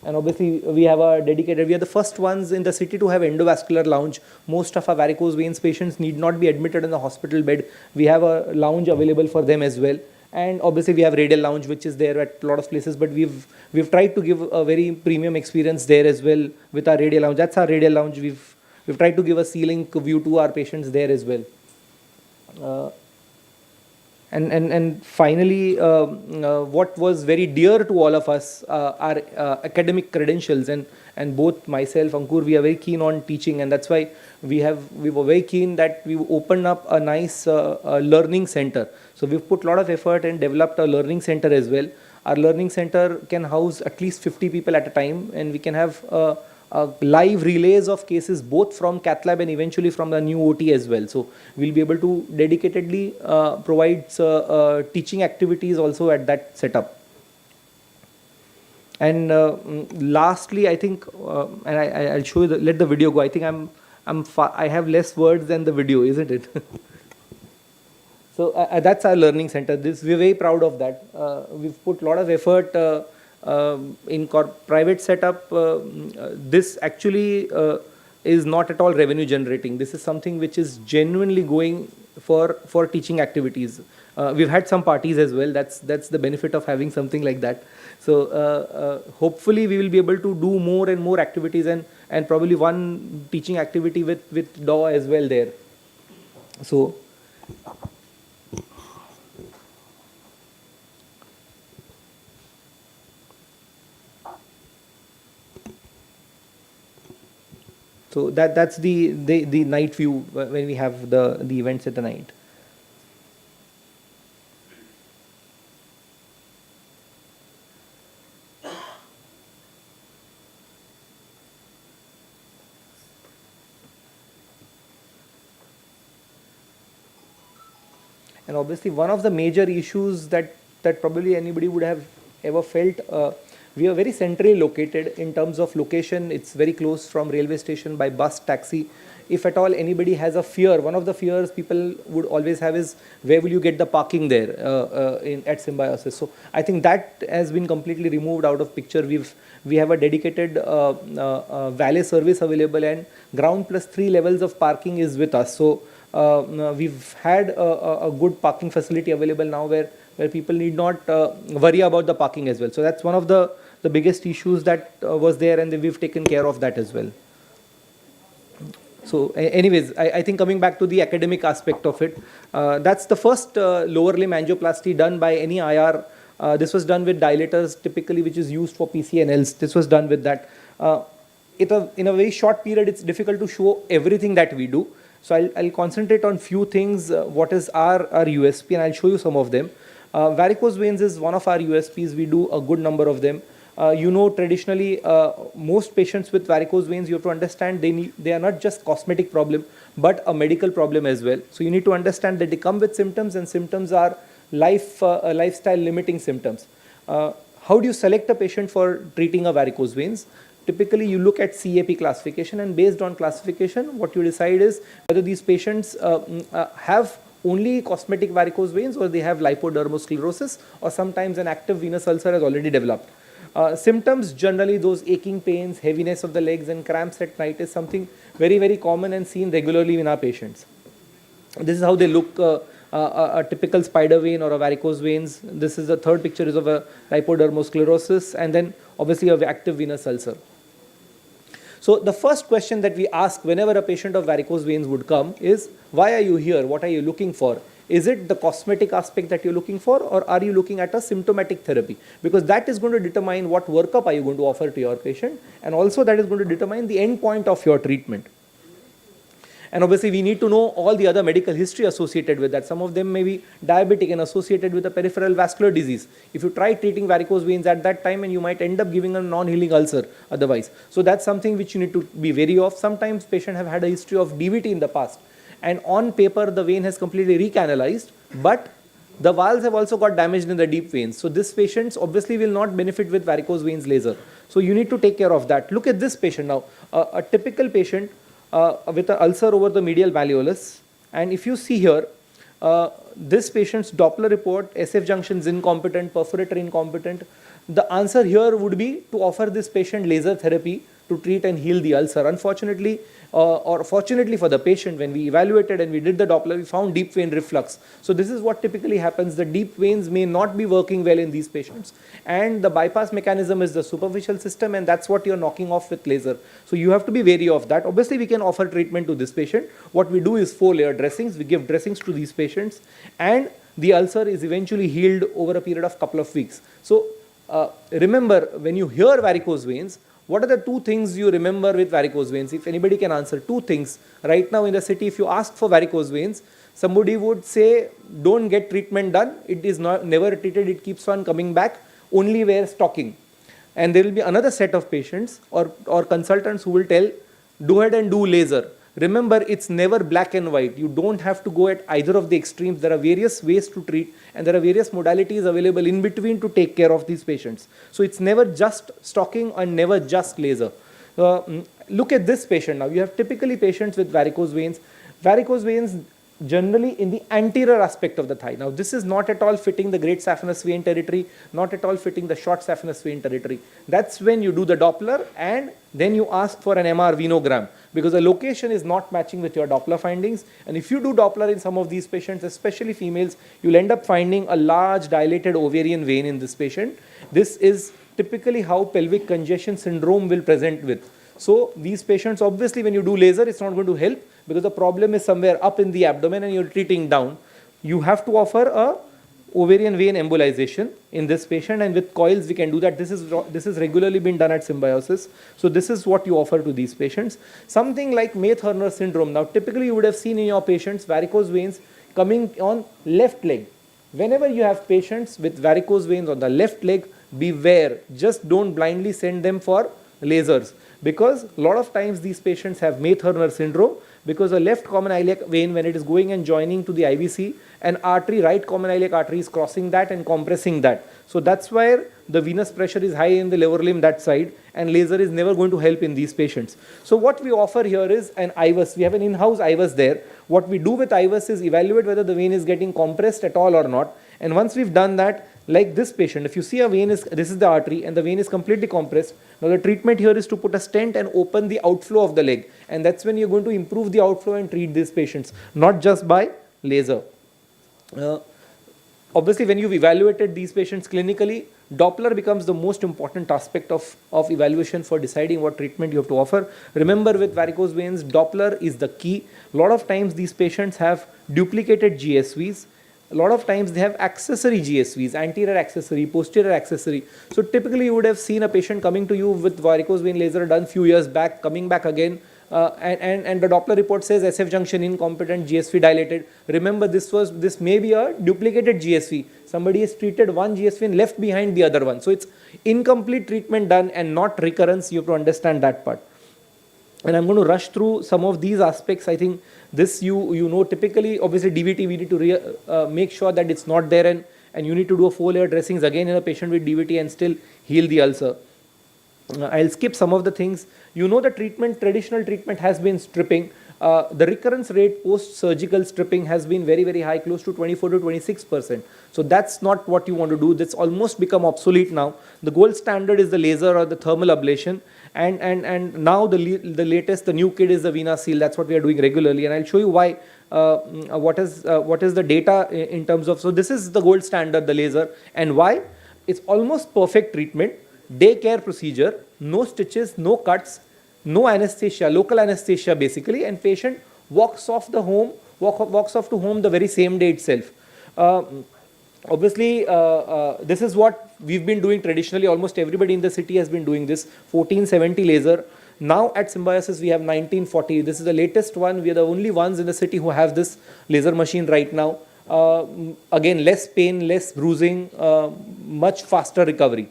And obviously, we have a dedicated, we are the first ones in the city to have endovascular lounge. Most of our varicose veins patients need not be admitted in the hospital bed. We have a lounge available for them as well. And obviously, we have radial lounge, which is there at a lot of places, but we've tried to give a very premium experience there as well with our radial lounge. That's our radial lounge. We've tried to give a ceiling view to our patients there as well. And finally, what was very dear to all of us are academic credentials, and both myself, Ankur, we are very keen on teaching, and that's why we were very keen that we opened up a nice learning center. So we've put a lot of effort and developed a learning center as well. Our learning center can house at least 50 people at a time, and we can have live relays of cases both from cath lab and eventually from the new OT as well. So we'll be able to dedicatedly provide teaching activities also at that setup. And lastly, I think, and I'll show you, let the video go. I think I have less words than the video, isn't it? So that's our learning center. We're very proud of that. We've put a lot of effort in private setup. This actually is not at all revenue generating. This is something which is genuinely going for teaching activities. We've had some parties as well. That's the benefit of having something like that. So hopefully we will be able to do more and more activities, and probably one teaching activity with DAW as well there. So that's the night view when we have the events at the night. And obviously one of the major issues that probably anybody would have ever felt, we are very centrally located in terms of location. It's very close from railway station by bus, taxi. If at all anybody has a fear, one of the fears people would always have is, where will you get the parking there at Symbiosis? So I think that has been completely removed out of picture. We have a dedicated valet service available, and ground plus 3 levels of parking is with us. So we've had a good parking facility available now where people need not worry about the parking as well. So that's one of the biggest issues that was there, and we've taken care of that as well. So anyways, I think coming back to the academic aspect of it, that's the first lower limb angioplasty done by any IR. This was done with dilators typically, which is used for PCNLs. This was done with that. In a very short period, it's difficult to show everything that we do. So I'll concentrate on few things, what is our USP, and I'll show you some of them. Varicose veins is one of our USPs. We do a good number of them. Traditionally, most patients with varicose veins, you have to understand they are not just cosmetic problem, but a medical problem as well. So you need to understand that they come with symptoms, and symptoms are lifestyle limiting symptoms. How do you select a patient for treating a varicose veins? Typically, you look at CAP classification, and based on classification, what you decide is whether these patients have only cosmetic varicose veins, or they have lipodermosclerosis, or sometimes an active venous ulcer has already developed. Symptoms, generally those aching pains, heaviness of the legs, and cramps at night is something very, very common and seen regularly in our patients. This is how they look, a typical spider vein or a varicose veins. This is the third picture is of a lipodermosclerosis, and then obviously of active venous ulcer. So the first question that we ask whenever a patient of varicose veins would come is, why are you here? What are you looking for? Is it the cosmetic aspect that you're looking for, or are you looking at a symptomatic therapy? Because that is going to determine what workup are you going to offer to your patient, and also that is going to determine the end point of your treatment. And obviously we need to know all the other medical history associated with that. Some of them may be diabetic and associated with a peripheral vascular disease. If you try treating varicose veins at that time, and you might end up giving a non-healing ulcer otherwise. So that's something which you need to be wary of. Sometimes patients have had a history of DVT in the past, and on paper the vein has completely recanalized, but the valves have also got damaged in the deep veins. So this patients obviously will not benefit with varicose veins laser. So you need to take care of that. Look at this patient now, a typical patient with an ulcer over the medial malleolus. And if you see here, this patient's Doppler report, SF junctions incompetent, perforator incompetent. The answer here would be to offer this patient laser therapy to treat and heal the ulcer. Unfortunately, or fortunately for the patient, when we evaluated and we did the Doppler, we found deep vein reflux. So this is what typically happens. The deep veins may not be working well in these patients, and the bypass mechanism is the superficial system, and that's what you're knocking off with laser. So you have to be wary of that. Obviously, we can offer treatment to this patient. What we do is 4-layer dressings. We give dressings to these patients, and the ulcer is eventually healed over a period of couple of weeks. So remember, when you hear varicose veins, what are the 2 things you remember with varicose veins? If anybody can answer 2 things. Right now in the city, if you ask for varicose veins, somebody would say, don't get treatment done. It is never treated. It keeps on coming back. Only wear stocking. And there will be another set of patients or consultants who will tell, go ahead and do laser. Remember, it's never black and white. You don't have to go at either of the extremes. There are various ways to treat, and there are various modalities available in between to take care of these patients. So it's never just stocking and never just laser. Look at this patient now. You have typically patients with varicose veins. Varicose veins generally in the anterior aspect of the thigh. Now this is not at all fitting the great saphenous vein territory, not at all fitting the short saphenous vein territory. That's when you do the Doppler and then you ask for an MR venogram, because the location is not matching with your Doppler findings. And if you do Doppler in some of these patients, especially females, you'll end up finding a large dilated ovarian vein in this patient. This is typically how pelvic congestion syndrome will present with. So these patients, obviously when you do laser, it's not going to help, because the problem is somewhere up in the abdomen and you're treating down. You have to offer a ovarian vein embolization in this patient, and with coils we can do that. This is regularly been done at Symbiosis. So this is what you offer to these patients. Something like May-Thurner syndrome. Now typically you would have seen in your patients varicose veins coming on left leg. Whenever you have patients with varicose veins on the left leg, beware. Just don't blindly send them for lasers, because a lot of times these patients have May-Thurner syndrome, because the left common iliac vein, when it is going and joining to the IVC, an artery, right common iliac artery, is crossing that and compressing that. So that's where the venous pressure is high in the lower limb that side, and laser is never going to help in these patients. So what we offer here is an IVUS. We have an in-house IVUS there. What we do with IVUS is evaluate whether the vein is getting compressed at all or not. And once we've done that, like this patient, if you see a vein this is the artery and the vein is completely compressed. Now the treatment here is to put a stent and open the outflow of the leg, and that's when you're going to improve the outflow and treat these patients, not just by laser. Obviously, when you've evaluated these patients clinically, Doppler becomes the most important aspect of evaluation for deciding what treatment you have to offer. Remember, with varicose veins, Doppler is the key. A lot of times these patients have duplicated GSVs. A lot of times they have accessory GSVs, anterior accessory, posterior accessory. So typically you would have seen a patient coming to you with varicose vein laser done few years back, coming back again, and the Doppler report says SF junction incompetent, GSV dilated. Remember, this may be a duplicated GSV. Somebody has treated one GSV and left behind the other one. So it's incomplete treatment done and not recurrence. You have to understand that part. And I'm going to rush through some of these aspects. I think this you know typically, obviously DVT, we need to make sure that it's not there, and you need to do a 4-layer dressings again in a patient with DVT and still heal the ulcer. I'll skip some of the things. You know, the treatment, traditional treatment has been stripping. The recurrence rate post-surgical stripping has been very, very high, close to 24 to 26%. So that's not what you want to do. That's almost become obsolete now. The gold standard is the laser or the thermal ablation. And now the latest, the new kid is the Vena Seal. That's what we are doing regularly. And I'll show you why, what is the data in terms of, so this is the gold standard, the laser, and why. It's almost perfect treatment, daycare procedure, no stitches, no cuts, no anesthesia, local anesthesia basically, and patient walks off to home the very same day itself. Obviously, this is what we've been doing traditionally. Almost everybody in the city has been doing this, 1470 laser. Now at Symbiosis we have 1940. This is the latest one. We are the only ones in the city who have this laser machine right now. Again, less pain, less bruising, much faster recovery.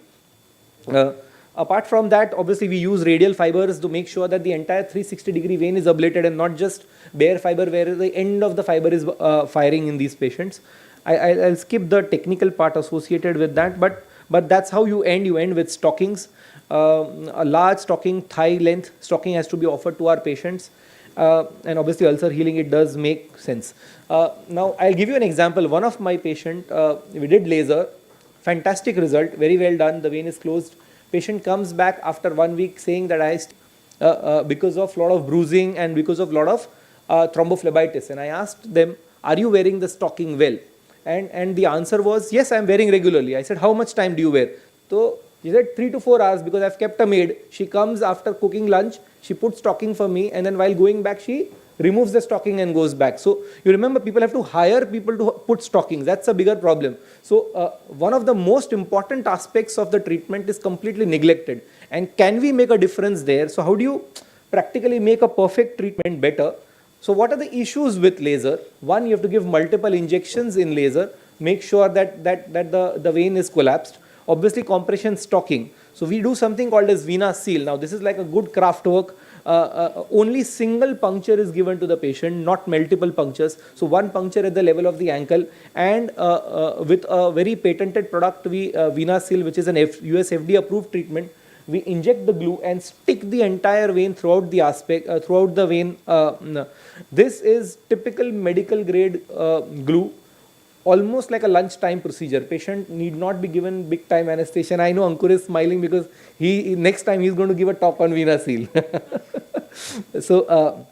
Apart from that, obviously we use radial fibers to make sure that the entire 360-degree vein is ablated and not just bare fiber where the end of the fiber is firing in these patients. I'll skip the technical part associated with that, but that's how you end. You end with stockings. A large stocking, thigh length stocking has to be offered to our patients. And obviously ulcer healing, it does make sense. Now I'll give you an example. One of my patient, we did laser, fantastic result, very well done. The vein is closed. Patient comes back after 1 week saying that because of lot of bruising and because of lot of thrombophlebitis. And I asked them, are you wearing the stocking well? And the answer was, yes, I'm wearing regularly. I said, how much time do you wear? So he said 3 to 4 hours, because I've kept a maid. She comes after cooking lunch, she puts stocking for me, and then while going back, she removes the stocking and goes back. So you remember, people have to hire people to put stockings. That's a bigger problem. So one of the most important aspects of the treatment is completely neglected. And can we make a difference there? So how do you practically make a perfect treatment better? So what are the issues with laser? One, you have to give multiple injections in laser, make sure that the vein is collapsed. Obviously, compression stocking. So we do something called as vena seal. Now this is like a good craft work. Only single puncture is given to the patient, not multiple punctures. So one puncture at the level of the ankle, and with a very patented product, vena seal, which is an US FDA approved treatment. We inject the glue and stick the entire vein throughout the vein. This is typical medical grade glue, almost like a lunchtime procedure. Patient need not be given big time anesthesia. I know Ankur is smiling because next time he's going to give a talk on vena seal. So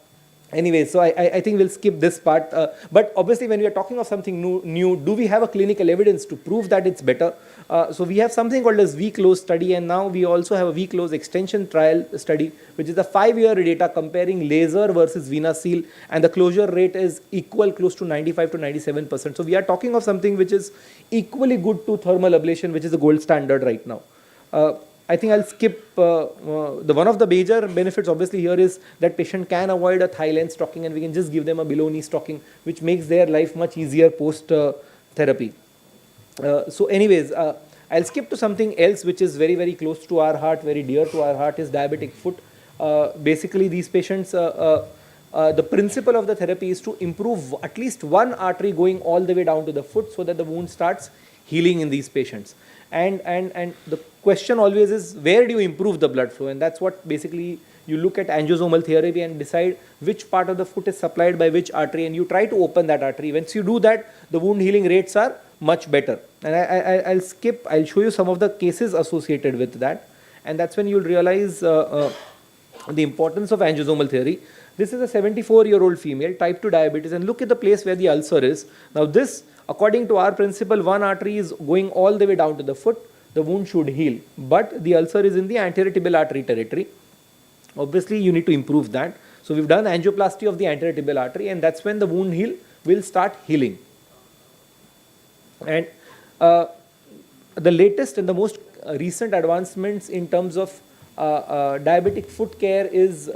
anyway, so I think we'll skip this part. But obviously, when we are talking of something new, do we have a clinical evidence to prove that it's better? So we have something called as V-close study, and now we also have a V-close extension trial study, which is a 5-year data comparing laser versus vena seal, and the closure rate is equal, close to 95 to 97%. So we are talking of something which is equally good to thermal ablation, which is the gold standard right now. I think I'll skip one of the major benefits obviously here is that patient can avoid a thigh length stocking, and we can just give them a below knee stocking, which makes their life much easier post therapy. So anyways, I'll skip to something else which is very, very close to our heart, very dear to our heart, is diabetic foot. Basically, these patients, the principle of the therapy is to improve at least one artery going all the way down to the foot so that the wound starts healing in these patients. And the question always is, where do you improve the blood flow? And that's what basically you look at angiosomal therapy and decide which part of the foot is supplied by which artery, and you try to open that artery. Once you do that, the wound healing rates are much better. And I'll show you some of the cases associated with that. And that's when you'll realize the importance of angiosomal theory. This is a 74-year-old female, type 2 diabetes, and look at the place where the ulcer is. Now this, according to our principle, one artery is going all the way down to the foot, the wound should heal. But the ulcer is in the anterior tibial artery territory. Obviously, you need to improve that. So we've done angioplasty of the anterior tibial artery, and that's when the wound will start healing. And the latest and the most recent advancements in terms of diabetic foot care is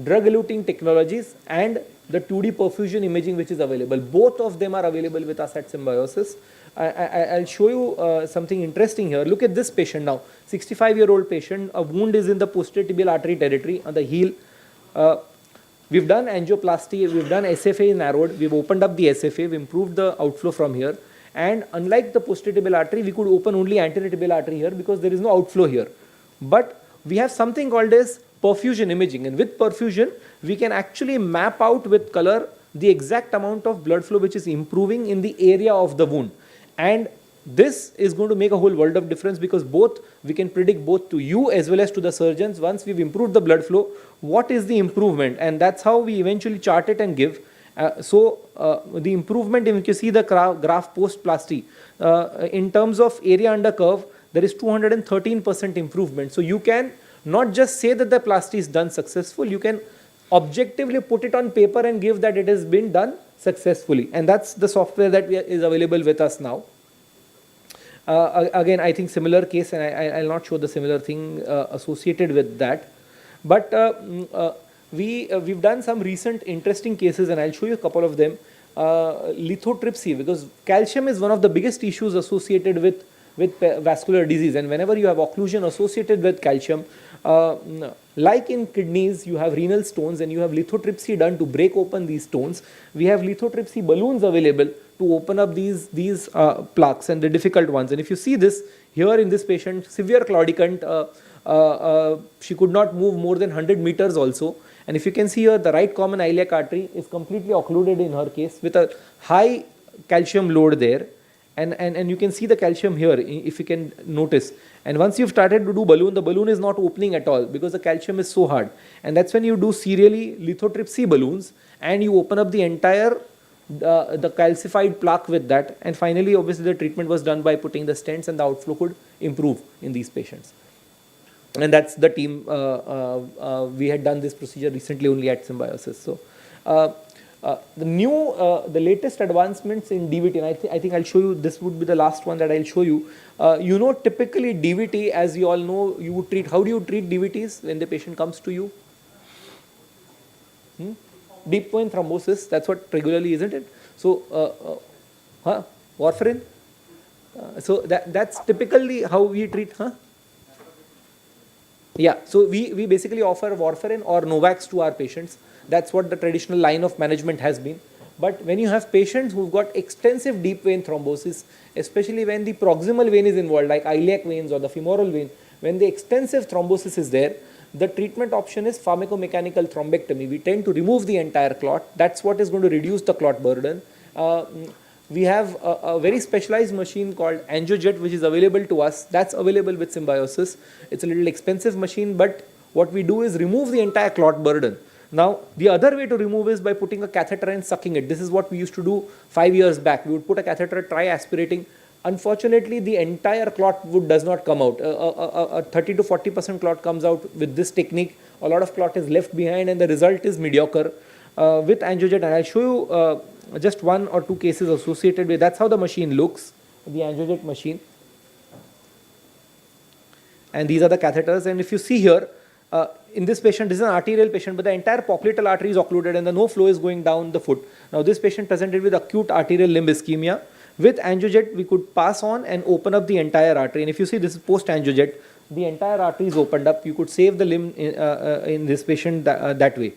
drug-eluting technologies and the 2D perfusion imaging which is available. Both of them are available with us at Symbiosis. I'll show you something interesting here. Look at this patient now, 65-year-old patient. A wound is in the posterior tibial artery territory on the heel. We've done angioplasty, we've done SFA narrowed, we've opened up the SFA, we've improved the outflow from here. And unlike the posterior tibial artery, we could open only anterior tibial artery here because there is no outflow here. But we have something called as perfusion imaging, and with perfusion, we can actually map out with color the exact amount of blood flow which is improving in the area of the wound. And this is going to make a whole world of difference, because we can predict both to you as well as to the surgeons, once we've improved the blood flow, what is the improvement, and that's how we eventually chart it and give. The improvement, if you see the graph post-plasty, in terms of area under curve, there is 213% improvement. So you can not just say that the plasty is done successful, you can objectively put it on paper and give that it has been done successfully. And that's the software that is available with us now. Again, I think similar case, and I'll not show the similar thing associated with that. But we've done some recent interesting cases, and I'll show you a couple of them. Lithotripsy, because calcium is one of the biggest issues associated with vascular disease, and whenever you have occlusion associated with calcium, like in kidneys, you have renal stones, and you have lithotripsy done to break open these stones. We have lithotripsy balloons available to open up these plaques, and the difficult ones. And if you see this here in this patient, severe claudicant, she could not move more than 100 meters also. And if you can see here, the right common iliac artery is completely occluded in her case with a high calcium load there. And you can see the calcium here, if you can notice. And once you've started to do balloon, the balloon is not opening at all because the calcium is so hard. And that's when you do serially lithotripsy balloons and you open up the entire the calcified plaque with that. And finally, obviously, the treatment was done by putting the stents, and the outflow could improve in these patients. And that's the team. We had done this procedure recently only at Symbiosis. So the latest advancements in DVT, and I think I'll show you, this would be the last one that I'll show you. Typically DVT, as you all know, you would treat, how do you treat DVTs when the patient comes to you? Deep vein thrombosis, that's what regularly, isn't it? So, warfarin? So that's typically how we treat, Yeah, so we basically offer warfarin or Novax to our patients. That's what the traditional line of management has been. But when you have patients who've got extensive deep vein thrombosis, especially when the proximal vein is involved, like iliac veins or the femoral vein, when the extensive thrombosis is there, the treatment option is pharmacomechanical thrombectomy. We tend to remove the entire clot. That's what is going to reduce the clot burden. We have a very specialized machine called AngioJet, which is available to us. That's available with Symbiosis. It's a little expensive machine, but what we do is remove the entire clot burden. Now, the other way to remove is by putting a catheter and sucking it. This is what we used to do 5 years back. We would put a catheter, try aspirating. Unfortunately, the entire clot does not come out. A 30 to 40% clot comes out with this technique. A lot of clot is left behind, and the result is mediocre. With AngioJet, and I'll show you just 1 or 2 cases associated with. That's how the machine looks, the AngioJet machine. And these are the catheters. And if you see here, in this patient, this is an arterial patient, but the entire popliteal artery is occluded and the no flow is going down the foot. Now, this patient presented with acute arterial limb ischemia. With AngioJet, we could pass on and open up the entire artery. And if you see, this is post-AngioJet, the entire artery is opened up. You could save the limb in this patient that way.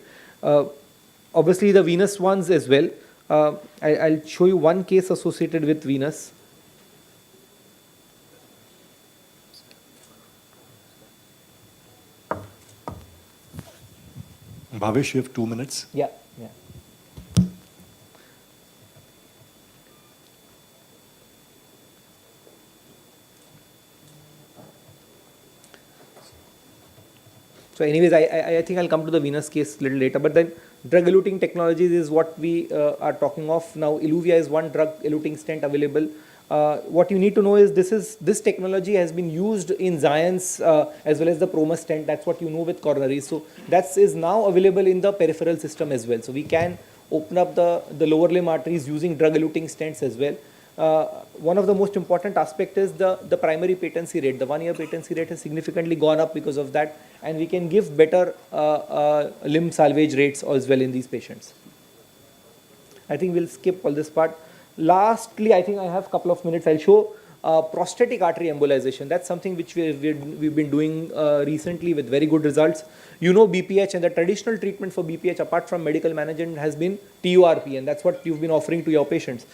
Obviously, the venous ones as well. I'll show you one case associated with venous. Bhavesh, you have 2 minutes. Yeah. So anyways, I think I'll come to the venous case a little later, but then drug-eluting technologies is what we are talking of. Now, Illuvia is one drug-eluting stent available. What you need to know is this technology has been used in Xience as well as the Promus stent. That's what you know with coronaries. So that is now available in the peripheral system as well. So we can open up the lower limb arteries using drug-eluting stents as well. One of the most important aspect is the primary patency rate. The 1-year patency rate has significantly gone up because of that, and we can give better limb salvage rates as well in these patients. I think we'll skip all this part. Lastly, I think I have a couple of minutes. I'll show prostatic artery embolization. That's something which we've been doing recently with very good results. You know BPH, and the traditional treatment for BPH apart from medical management has been TURP, and that's what you've been offering to your patients.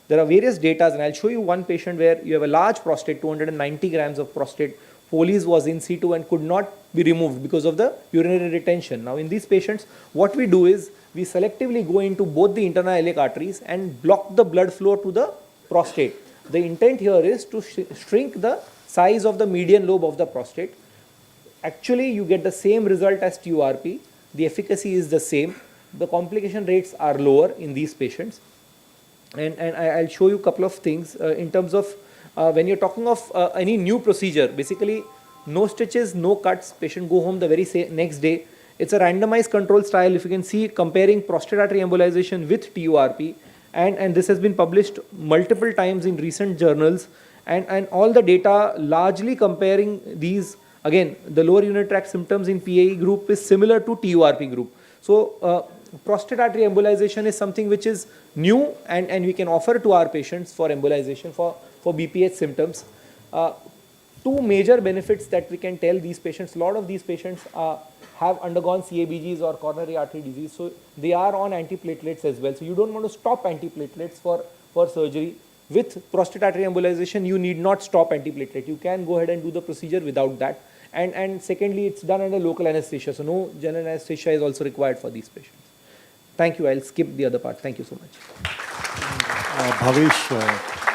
There are various data, and I'll show you one patient where you have a large prostate, 290 grams of prostate. Foles was in situ and could not be removed because of the urinary retention. Now, in these patients, what we do is we selectively go into both the internal iliac arteries and block the blood flow to the prostate. The intent here is to shrink the size of the median lobe of the prostate. Actually, you get the same result as TURP. The efficacy is the same. The complication rates are lower in these patients. And I'll show you a couple of things in terms of when you're talking of any new procedure, basically no stitches, no cuts, patient go home the very next day. It's a randomized control trial. If you can see, comparing prostate artery embolization with TURP, and this has been published multiple times in recent journals, and all the data largely comparing these. Again, the lower urinary tract symptoms in PAE group is similar to TURP group. So prostate artery embolization is something which is new, and we can offer to our patients for embolization for BPH symptoms. 2 major benefits that we can tell these patients. A lot of these patients have undergone CABGs or coronary artery disease, so they are on antiplatelets as well. So you don't want to stop antiplatelets for surgery. With prostate artery embolization, you need not stop antiplatelet. You can go ahead and do the procedure without that. And secondly, it's done under local anesthesia, so no general anesthesia is also required for these patients. Thank you. I'll skip the other part. Thank you so much. Bhavesh,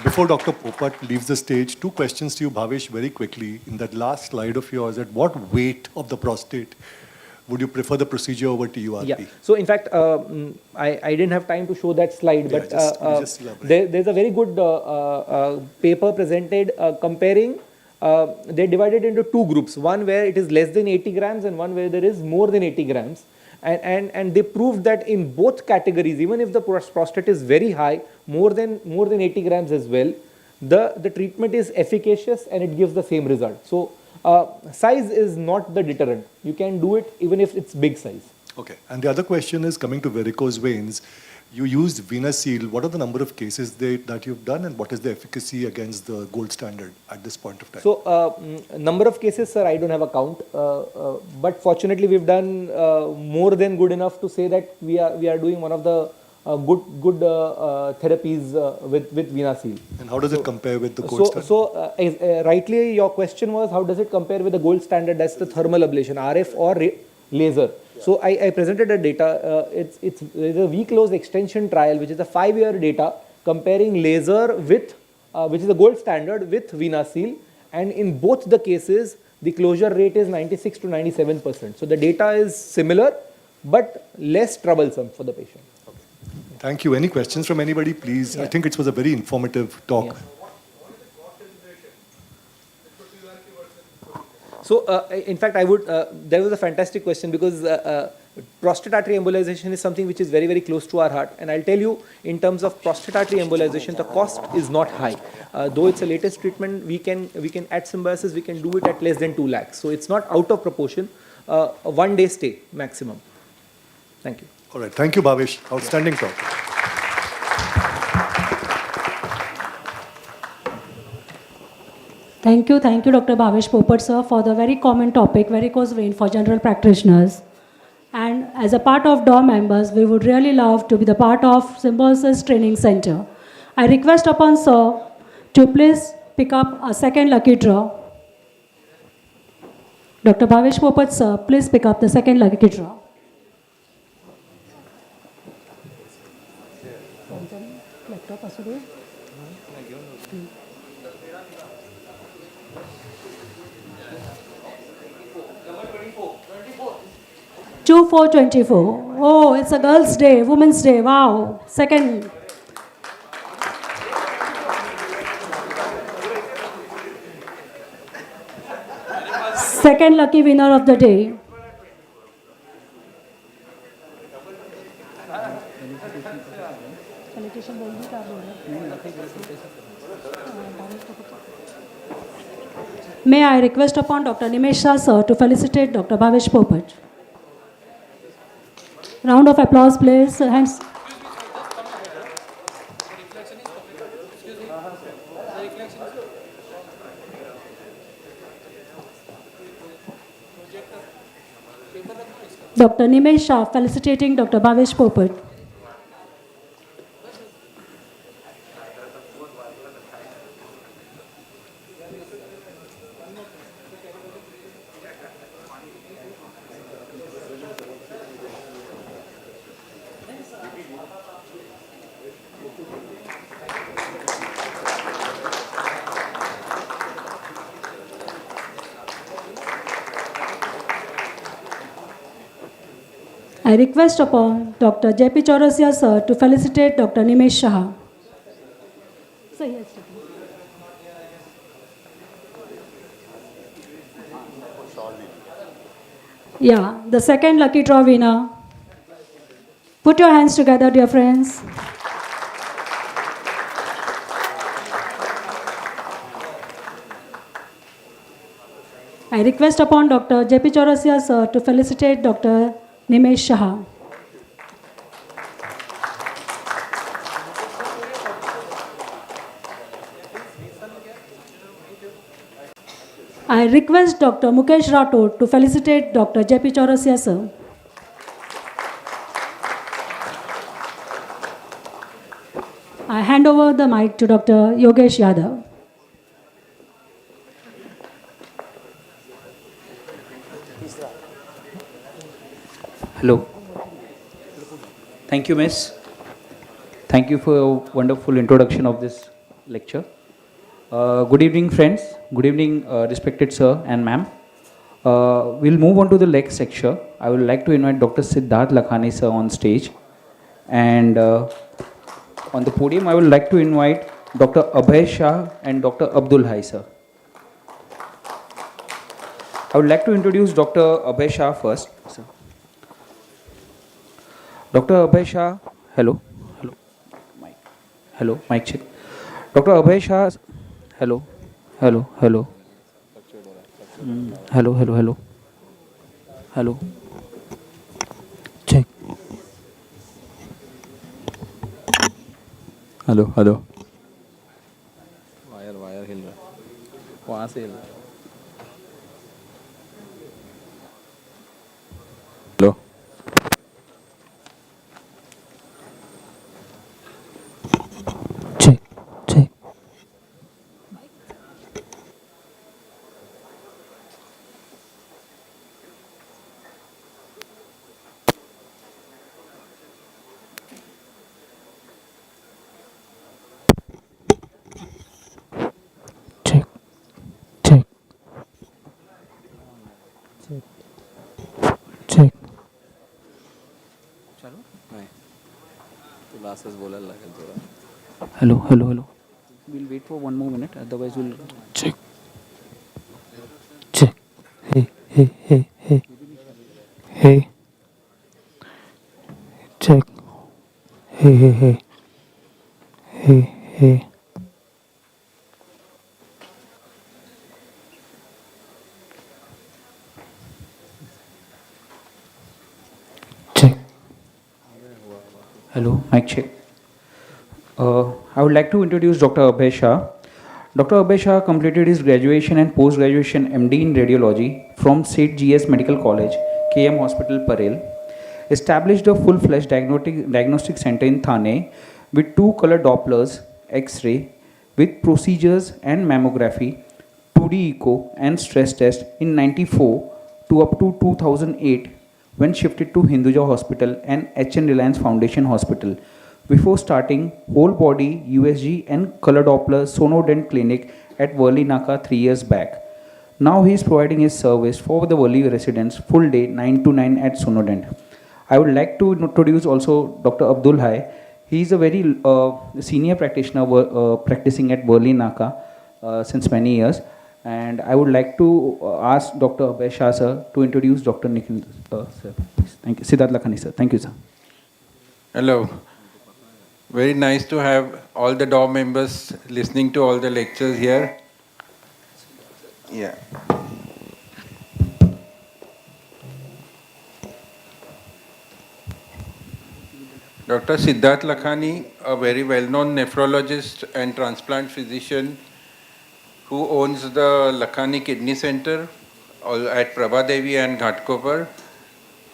Before Dr. Popat leaves the stage, two questions to you, Bhavesh, very quickly. In that last slide of yours, at what weight of the prostate would you prefer the procedure over TURP? Yeah. So in fact, I didn't have time to show that slide, Yeah, but just elaborate. there's a very good paper presented comparing. They divided into two groups. One where it is less than 80 grams, and one where there is more than 80 grams. And they proved that in both categories, even if the prostate is very high, more than 80 grams as well, the treatment is efficacious and it gives the same result. So size is not the deterrent. You can do it even if it's big size. Okay. And the other question is coming to varicose veins. You used VenaSeal. What are the number of cases that you've done, and what is the efficacy against the gold standard at this point of time? So, number of cases, sir, I don't have a count. But fortunately, we've done more than good enough to say that we are doing one of the good therapies with VenaSeal. And how does it compare with the gold standard? So, rightly, your question was how does it compare with the gold standard? That's the thermal ablation, RF or laser. So I presented the data. It's a V-close extension trial, which is a 5-year data comparing laser with, which is the gold standard, with VenaSeal. And in both the cases, the closure rate is 96 to 97%. So the data is similar, but less troublesome for the patient. Okay. Thank you. Any questions from anybody, please? Yeah. I think it was a very informative talk. Yeah. So, in fact, I would, there was a fantastic question because prostate artery embolization is something which is very, very close to our heart. And I'll tell you, in terms of prostate artery embolization, the cost is not high. Though it's a latest treatment, we can add symbiosis, we can do it at less than 2 lakhs. So it's not out of proportion. A 1-day stay maximum. Thank you. All right. Thank you, Bhavesh. Outstanding talk. Thank you, Dr. Bhavesh Popat, sir, for the very common topic, varicose vein for general practitioners. And as a part of DAW members, we would really love to be the part of Symbiosis Training Center. I request upon sir to please pick up a second lucky draw. Dr. Bhavesh Popat, sir, please pick up the second lucky draw. Laptop असू दे. 2424. Oh, it's a girls' day, women's day. Wow. Second. Second lucky winner of the day. May I request upon Dr. Nimesh Shah, sir, to felicitate Dr. Bhavesh Popat. Round of applause, please. Hands. Dr. Nimesh Shah felicitating Dr. Bhavesh Popat. I request upon Dr. J.P. Chaurasia, sir, to felicitate Dr. Nimesh Shah. Sir, yes, yeah, the second lucky draw winner. Put your hands together, dear friends. I request upon Dr. J.P. Chaurasia, sir, to felicitate Dr. Nimesh Shah. I request Dr. Mukesh Rathod to felicitate Dr. J.P. Chaurasia, sir. I hand over the mic to Dr. Yogesh Yadav. Hello. Thank you, Miss. Thank you for your wonderful introduction of this lecture. Good evening, friends. Good evening, respected sir and ma'am. We'll move on to the next section. I would like to invite Dr. Siddharth Lakhani sir on stage. And on the podium, I would like to invite Dr. Abhay Shah and Dr. Abdul Hai sir. I would like to introduce Dr. Abhay Shah first. Sir. Dr. Abhay Shah, hello. Mic. Hello, mic check. Dr. Abhay Shah, hello. Hello. Hello. Check. Hello wire हिल रहा है वहाँ से हिल रहा है hello Check. Check. नहीं तो last बोला लगा थोड़ा Hello. We'll wait for one more minute, otherwise we'll check. Hey. Check. Hey. Check. Hello, mic check. I would like to introduce Dr. Abhay Shah. Dr. Abhay Shah completed his graduation and post-graduation MD in radiology from St. GS Medical College, KM Hospital, Parel. Established a full-fledged diagnostic center in Thane with 2 color Dopplers, X-ray, with procedures and mammography, 2D echo and stress test in 94 to up to 2008 when shifted to Hinduja Hospital and HN Reliance Foundation Hospital before starting whole body USG and color Doppler sonodent clinic at Worli Naka 3 years back. Now he is providing his service for the Worli residents full day 9 to 9 at sonodent. I would like to introduce also Dr. Abdul Hai. He is a very senior practitioner practicing at Worli Naka since many years. And I would like to ask Dr. Abhay Shah sir to introduce Dr. Nikhil sir. Please. Thank you. Siddharth Lakhani sir. Thank you sir. Hello. Very nice to have all the DAW members listening to all the lectures here. Yeah. Dr. Siddharth Lakhani, a very well-known nephrologist and transplant physician who owns the Lakhani Kidney Center at Prabhadevi and Ghatkopar,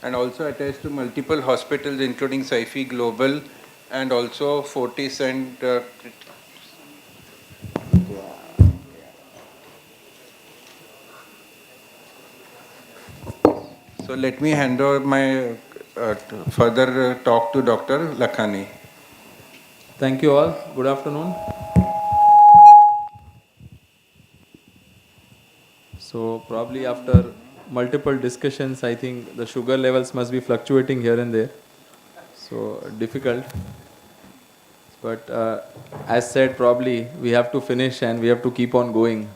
and also attached to multiple hospitals including Saifi Global and also Fortis and so let me hand over my further talk to Dr. Lakhani. Thank you all. Good afternoon. So probably after multiple discussions, I think the sugar levels must be fluctuating here and there. So difficult. But as said, probably we have to finish and we have to keep on going.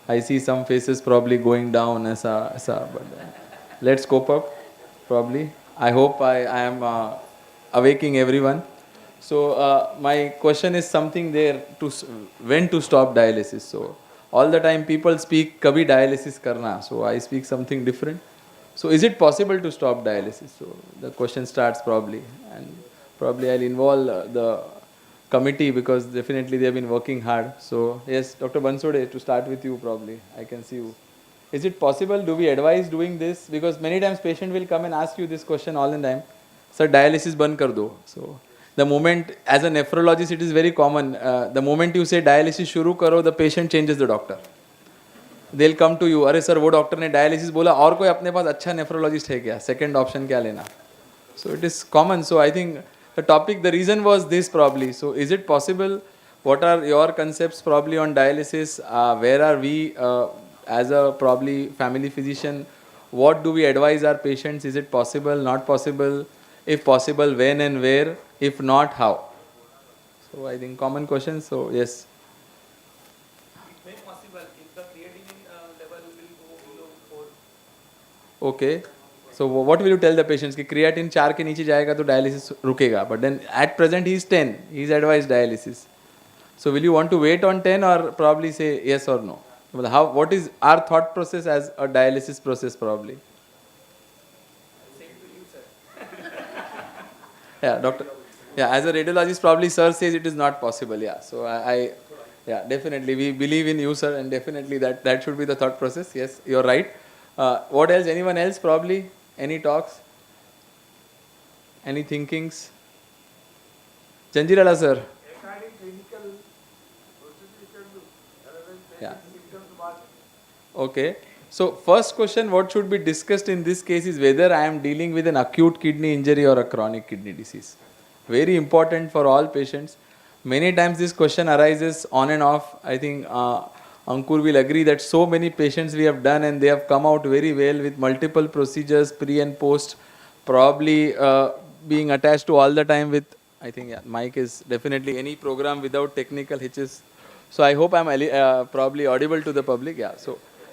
I see some faces probably going down but let's cope up probably. I hope I am awaking everyone. So my question is something there to when to stop dialysis. So all the time people speak kabhi dialysis karna. So I speak something different. So is it possible to stop dialysis? So the question starts probably, and probably I'll involve the committee because definitely they have been working hard. So yes, Dr. Bansode, to start with you probably, I can see you. Is it possible? Do we advise doing this? Because many times patient will come and ask you this question all the time. Sir, dialysis ban kar do. So the moment, as a nephrologist, it is very common. The moment you say dialysis shuru karo, the patient changes the doctor. They'll come to you, अरे sir वो doctor ने dialysis बोला और कोई अपने पास अच्छा nephrologist है क्या, सेकंड ऑप्शन क्या लेना. So it is common. So I think the topic, the reason was this probably. So is it possible what are your concepts probably on dialysis? Where are we as a probably family physician? What do we advise our patients? Is it possible, not possible? If possible, when and where? If not, how? So I think common questions. So yes. Okay. So what will you tell the patients? कि creatine 4 के नीचे जाएगा तो dialysis रुकेगा. But then at present he is 10. He is advised dialysis. So will you want to wait on 10 or probably say yes or no? Well, how? What is our thought process as a dialysis process probably? Yeah, doctor. Yeah, as a radiologist, probably sir says it is not possible. Yeah, so yeah, definitely we believe in you, sir, and definitely that should be the thought process. Yes, you're right. What else? Anyone else? Probably any talks? Any thinkings? Janjirala sir. Yeah. Okay. So first question, what should be discussed in this case is whether I am dealing with an acute kidney injury or a chronic kidney disease. Very important for all patients. Many times this question arises on and off. I think Ankur will agree that so many patients we have done and they have come out very well with multiple procedures, pre and post, probably being attached to all the time with, I think, yeah, Mike is definitely any program without technical hitches. So I hope I'm probably audible to the public. Yeah.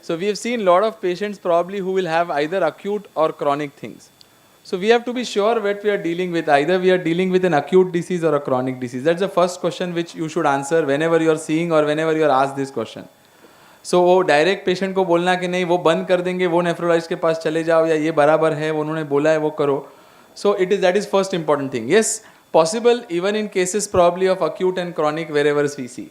So we have seen a lot of patients probably who will have either acute or chronic things. So we have to be sure what we are dealing with. Either we are dealing with an acute disease or a chronic disease. That's the first question which you should answer whenever you are seeing or whenever you are asked this question. So वो direct patient को बोलना कि नहीं वो बंद कर देंगे वो नेफ्रोलॉजिस्ट के पास चले जाओ या ये बराबर है वो उन्होंने बोला है वो करो. So it is that is first important thing. Yes, possible even in cases probably of acute and chronic wherever we see.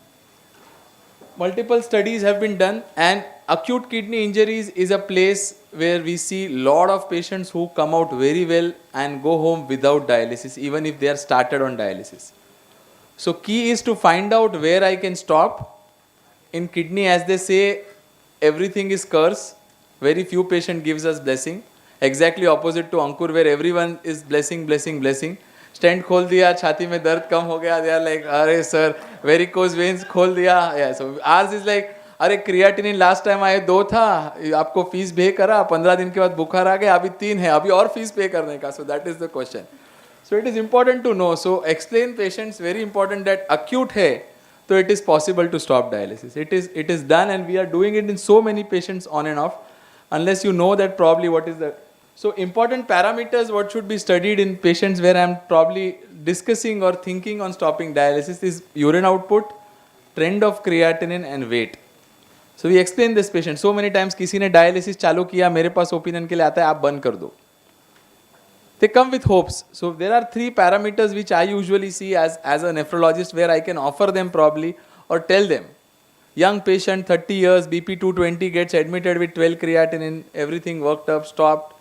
Multiple studies have been done and acute kidney injuries is a place where we see lot of patients who come out very well and go home without dialysis even if they are started on dialysis. So key is to find out where I can stop. In kidney, as they say, everything is curse. Very few patient gives us blessing. Exactly opposite to Ankur where everyone is blessing, blessing, blessing. Stent खोल दिया छाती में दर्द कम हो गया. They are like, अरे sir, varicose veins खोल दिया. Yeah, so ours is like, अरे creatinine last time आए 2 था, आपको फीस पे करा, 15 दिन के बाद बुखार आ गया, अभी 3 है, अभी और फीस पे करने का. So that is the question. So it is important to know. So explain patients very important that acute है. So it is possible to stop dialysis. It is done and we are doing it in so many patients on and off. Unless you know that probably what is the... So important parameters what should be studied in patients where I am probably discussing or thinking on stopping dialysis is urine output, trend of creatinine and weight. So we explain this patient. So many times किसी ने dialysis चालू किया मेरे पास opinion के लिए आता है आप बंद कर दो. They come with hopes. So there are 3 parameters which I usually see as a nephrologist where I can offer them probably or tell them. Young patient, 30 years, BP 220 gets admitted with 12 creatinine, everything worked up, stopped.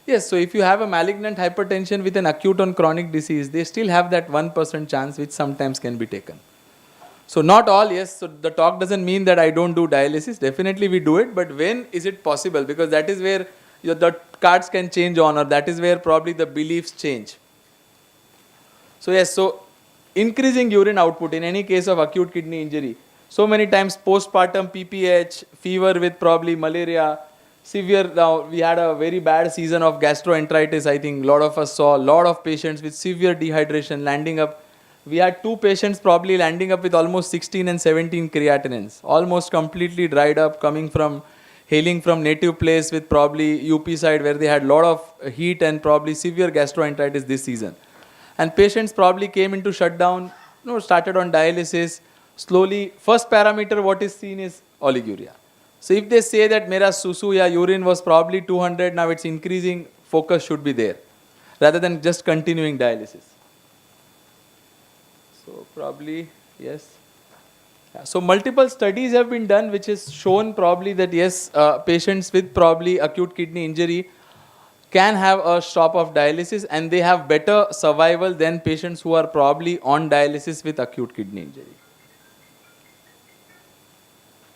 Yes, so if you have a malignant hypertension with an acute or chronic disease, they still have that 1% chance which sometimes can be taken. So not all, yes, so the talk doesn't mean that I don't do dialysis. Definitely we do it, but when is it possible? Because that is where the cards can change on or that is where probably the beliefs change. So yes, so increasing urine output in any case of acute kidney injury. So many times postpartum PPH, fever with probably malaria, severe, now we had a very bad season of gastroenteritis. I think a lot of us saw a lot of patients with severe dehydration landing up. We had 2 patients probably landing up with almost 16 and 17 creatinines, almost completely dried up, hailing from native place with probably UP side where they had lot of heat and probably severe gastroenteritis this season. And patients probably came into shutdown, started on dialysis. Slowly, first parameter what is seen is oliguria. So if they say that mera susu ya urine was probably 200, now it's increasing, focus should be there rather than just continuing dialysis. So probably, yes. So multiple studies have been done which has shown probably that yes, patients with probably acute kidney injury can have a stop of dialysis and they have better survival than patients who are probably on dialysis with acute kidney injury.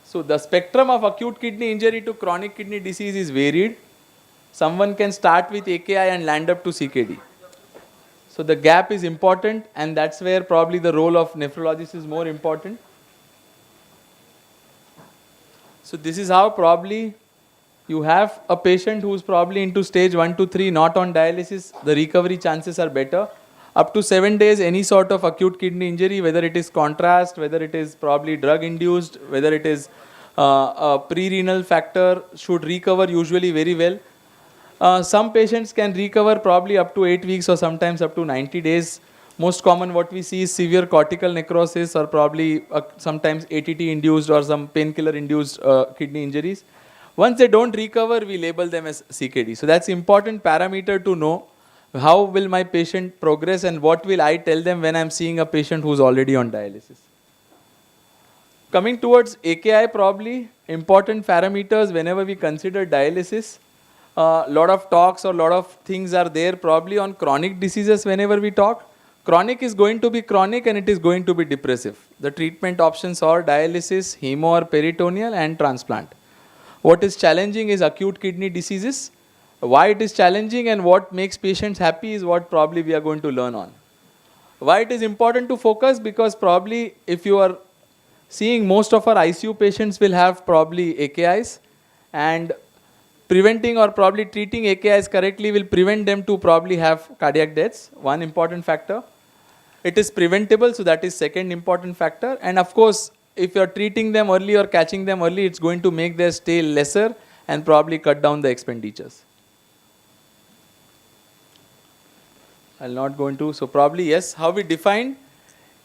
So the spectrum of acute kidney injury to chronic kidney disease is varied. Someone can start with AKI and land up to CKD. So the gap is important, and that's where probably the role of nephrologist is more important. So this is how probably you have a patient who is probably into stage 1 to 3, not on dialysis, the recovery chances are better. Up to 7 days, any sort of acute kidney injury, whether it is contrast, whether it is probably drug induced, whether it is a pre-renal factor, should recover usually very well. Some patients can recover probably up to 8 weeks or sometimes up to 90 days. Most common what we see is severe cortical necrosis or probably sometimes ATT induced or some painkiller induced kidney injuries. Once they don't recover, we label them as CKD. So that's important parameter to know. How will my patient progress and what will I tell them when I'm seeing a patient who's already on dialysis? Coming towards AKI, probably important parameters whenever we consider dialysis. Lot of talks or lot of things are there probably on chronic diseases whenever we talk. Chronic is going to be chronic and it is going to be depressive. The treatment options are dialysis, hemo or peritoneal and transplant. What is challenging is acute kidney diseases. Why it is challenging and what makes patients happy is what probably we are going to learn on. Why it is important to focus? Because probably if you are seeing most of our ICU patients will have probably AKIs, and preventing or probably treating AKIs correctly will prevent them to probably have cardiac deaths, one important factor. It is preventable, so that is second important factor. And of course, if you are treating them early or catching them early, it's going to make their stay lesser and probably cut down the expenditures. I'll not go into, so probably yes, how we define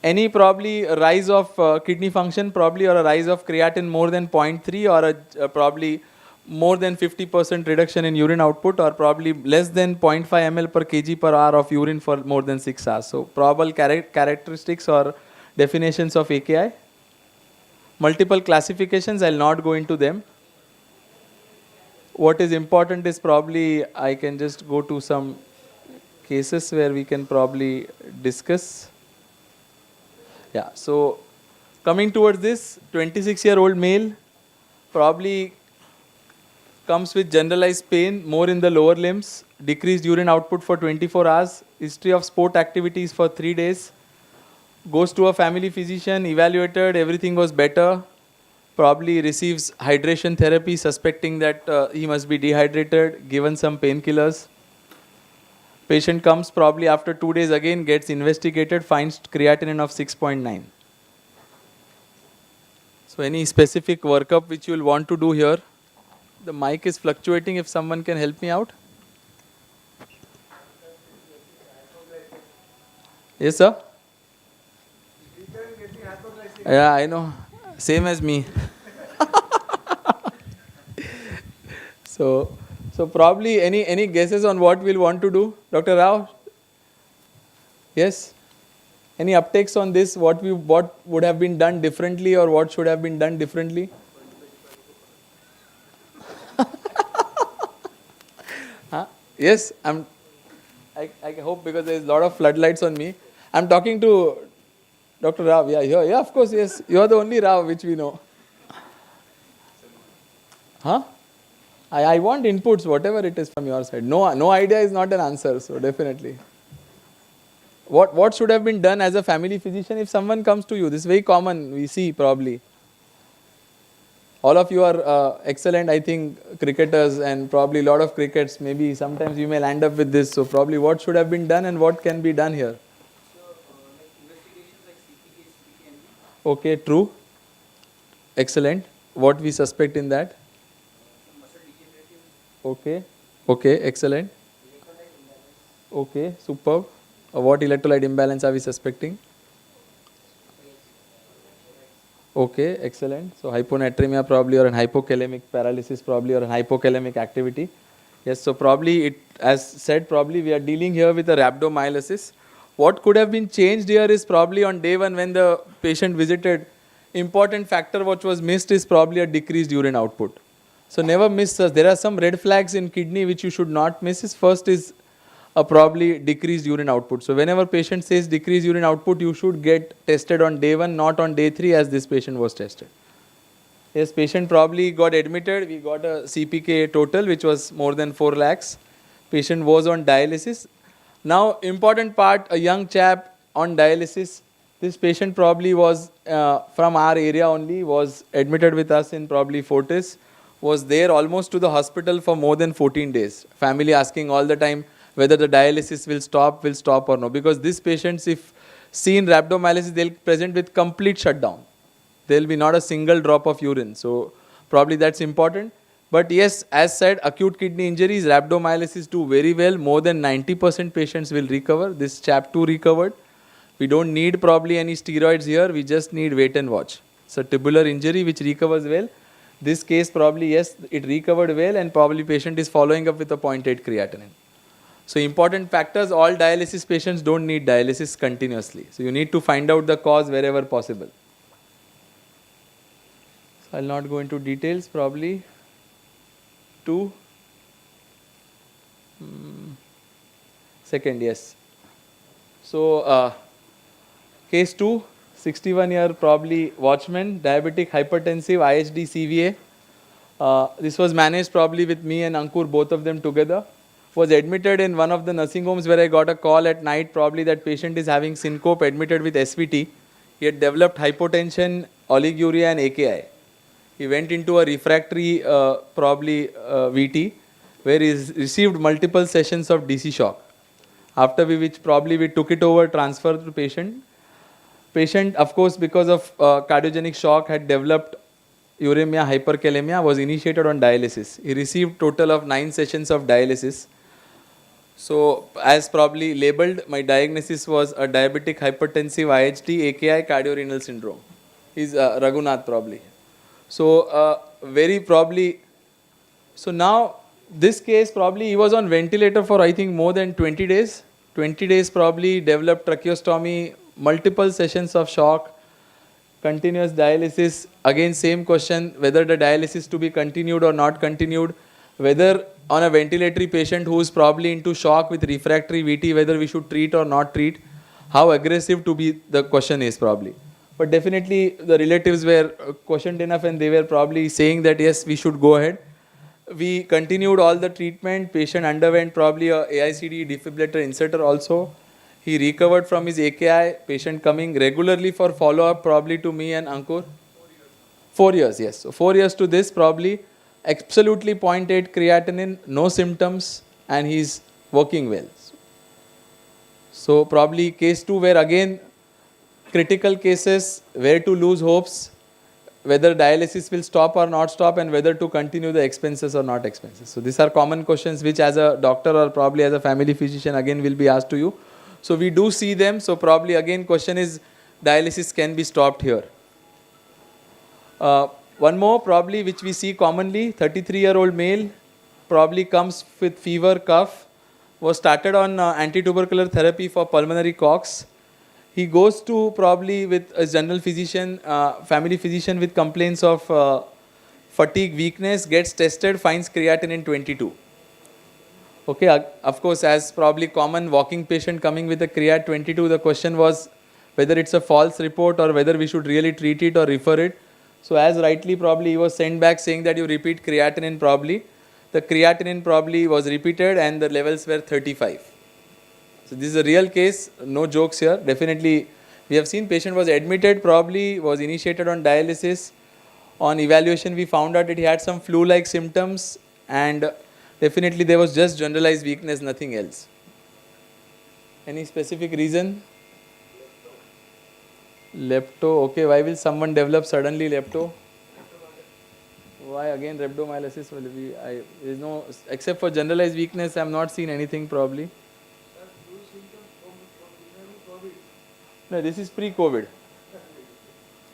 any probably a rise of kidney function probably or a rise of creatinine more than 0.3 or a probably more than 50% reduction in urine output or probably less than 0.5 ml per kg per hour of urine for more than 6 hours. So probable characteristics or definitions of AKI. Multiple classifications, I'll not go into them. What is important is probably I can just go to some cases where we can probably discuss. Yeah, so coming towards this, 26-year-old male probably comes with generalized pain, more in the lower limbs, decreased urine output for 24 hours, history of sport activities for 3 days, goes to a family physician, evaluated, everything was better, probably receives hydration therapy, suspecting that he must be dehydrated, given some painkillers. Patient comes probably after 2 days again, gets investigated, finds creatinine of 6.9. So any specific workup which you will want to do here? The mic is fluctuating, if someone can help me out. Yes, sir? Yeah, I know. Same as me. So probably any guesses on what we'll want to do? Dr. Rao? Yes? Any uptakes on this? What would have been done differently or what should have been done differently? Huh? Yes, I hope, because there is a lot of floodlights on me. I'm talking to Dr. Rao. Yeah, of course, yes. You are the only Rao which we know. Huh? I want inputs, whatever it is from your side. No idea is not an answer, so definitely. What should have been done as a family physician if someone comes to you? This is very common, we see probably. All of you are excellent, I think, cricketers and probably a lot of crickets. Maybe sometimes you may land up with this. So probably what should have been done and what can be done here? Investigations like CPK, CPK, Okay, true. Excellent. What we suspect in that? muscle degenerative, Okay, excellent. electrolyte imbalance, Okay, superb. What electrolyte imbalance are we suspecting? Okay, excellent. So hyponatremia probably, or an hypokalemic paralysis probably, or an hypokalemic activity. Yes, so probably it, as said, probably we are dealing here with a rhabdomyolysis. What could have been changed here is probably on day 1 when the patient visited, important factor which was missed is probably a decreased urine output. So never miss, there are some red flags in kidney which you should not miss. First is a probably decreased urine output. So whenever patient says decreased urine output, you should get tested on day 1, not on day 3 as this patient was tested. Yes, patient probably got admitted. We got a CPK total which was more than 4 lakhs. Patient was on dialysis. Now, important part, a young chap on dialysis. This patient probably was from our area only, was admitted with us in probably Fortis, was there almost to the hospital for more than 14 days. Family asking all the time whether the dialysis will stop or no. Because these patients, if seen rhabdomyolysis, they'll present with complete shutdown. There will be not a single drop of urine. So probably that's important. But yes, as said, acute kidney injuries, rhabdomyolysis do very well. More than 90% patients will recover. This chap too recovered. We don't need probably any steroids here. We just need wait and watch. It's a tubular injury which recovers well. This case probably, yes, it recovered well and probably patient is following up with a 0.8 creatinine. So important factors, all dialysis patients don't need dialysis continuously. So you need to find out the cause wherever possible. So I'll not go into details probably. 2. Second, yes. So case 2, 61-year probably watchman, diabetic, hypertensive, IHD, CVA. This was managed probably with me and Ankur, both of them together. Was admitted in one of the nursing homes where I got a call at night, probably that patient is having syncope, admitted with SVT. He had developed hypotension, oliguria and AKI. He went into a refractory VT where he received multiple sessions of DC shock. After which probably we took it over, transferred to patient. Patient, of course, because of cardiogenic shock had developed uremia, hyperkalemia, was initiated on dialysis. He received total of 9 sessions of dialysis. So as probably labeled, my diagnosis was a diabetic hypertensive IHD, AKI, cardiorenal syndrome. He's Raghunath probably. So very probably, so now this case probably he was on ventilator for I think more than 20 days. 20 days probably developed tracheostomy, multiple sessions of shock, continuous dialysis. Again same question, whether the dialysis to be continued or not continued, whether on a ventilatory patient who is probably into shock with refractory VT, whether we should treat or not treat, how aggressive to be, the question is probably. But definitely the relatives were questioned enough and they were probably saying that yes, we should go ahead. We continued all the treatment. Patient underwent probably a AICD defibrillator inserter also. He recovered from his AKI. Patient coming regularly for follow-up probably to me and Ankur. 4 years, yes. So 4 years to this probably. Absolutely 0.8 creatinine, no symptoms and he's working well. So probably case 2 where again critical cases, where to lose hopes, whether dialysis will stop or not stop and whether to continue the expenses or not expenses. So these are common questions which as a doctor or probably as a family physician again will be asked to you. So we do see them. So probably again question is dialysis can be stopped here. One more probably which we see commonly, 33-year-old male probably comes with fever, cough, was started on anti-tubercular therapy for pulmonary coughs. He goes to probably with a general physician, family physician with complaints of fatigue, weakness, gets tested, finds creatinine 22. Okay, of course, as probably common walking patient coming with a creat 22, the question was whether it's a false report or whether we should really treat it or refer it. So as rightly probably he was sent back saying that you repeat creatinine probably. The creatinine probably was repeated and the levels were 35. So this is a real case, no jokes here. Definitely we have seen patient was admitted, probably was initiated on dialysis. On evaluation we found out that he had some flu-like symptoms and definitely there was just generalized weakness, nothing else. Any specific reason? Lepto, okay, why will someone develop suddenly lepto? Why again rhabdomyolysis will be, there is no, except for generalized weakness I have not seen anything probably. No, this is pre-COVID.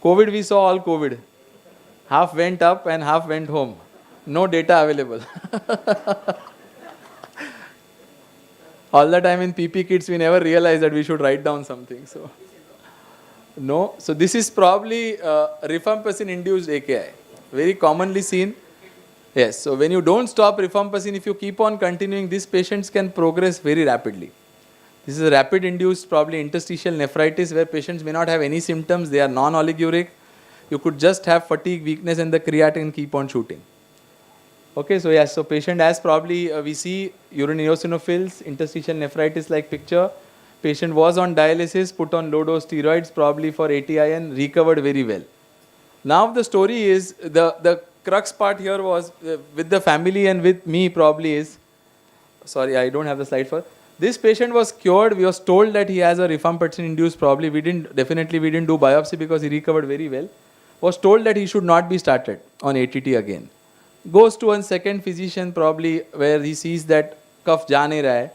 COVID we saw all COVID. Half went up and half went home. No data available. All the time in PP kits we never realized that we should write down something. So no. So this is probably rifampicin induced AKI. Very commonly seen. Yes. So when you don't stop rifampicin, if you keep on continuing, these patients can progress very rapidly. This is a rapid induced probably interstitial nephritis where patients may not have any symptoms. They are non-oliguric. You could just have fatigue, weakness and the creatinine keep on shooting. Okay, so yes, so patient has probably, we see urine eosinophils, interstitial nephritis like picture. Patient was on dialysis, put on low dose steroids probably for ATIN, recovered very well. Now the story is, the crux part here was with the family and with me probably is, sorry, I don't have the slide for. This patient was cured. We was told that he has a rifampicin induced probably. We didn't do biopsy because he recovered very well. Was told that he should not be started on ATT again. Goes to a second physician probably where he sees that cough ja nahi raha hai.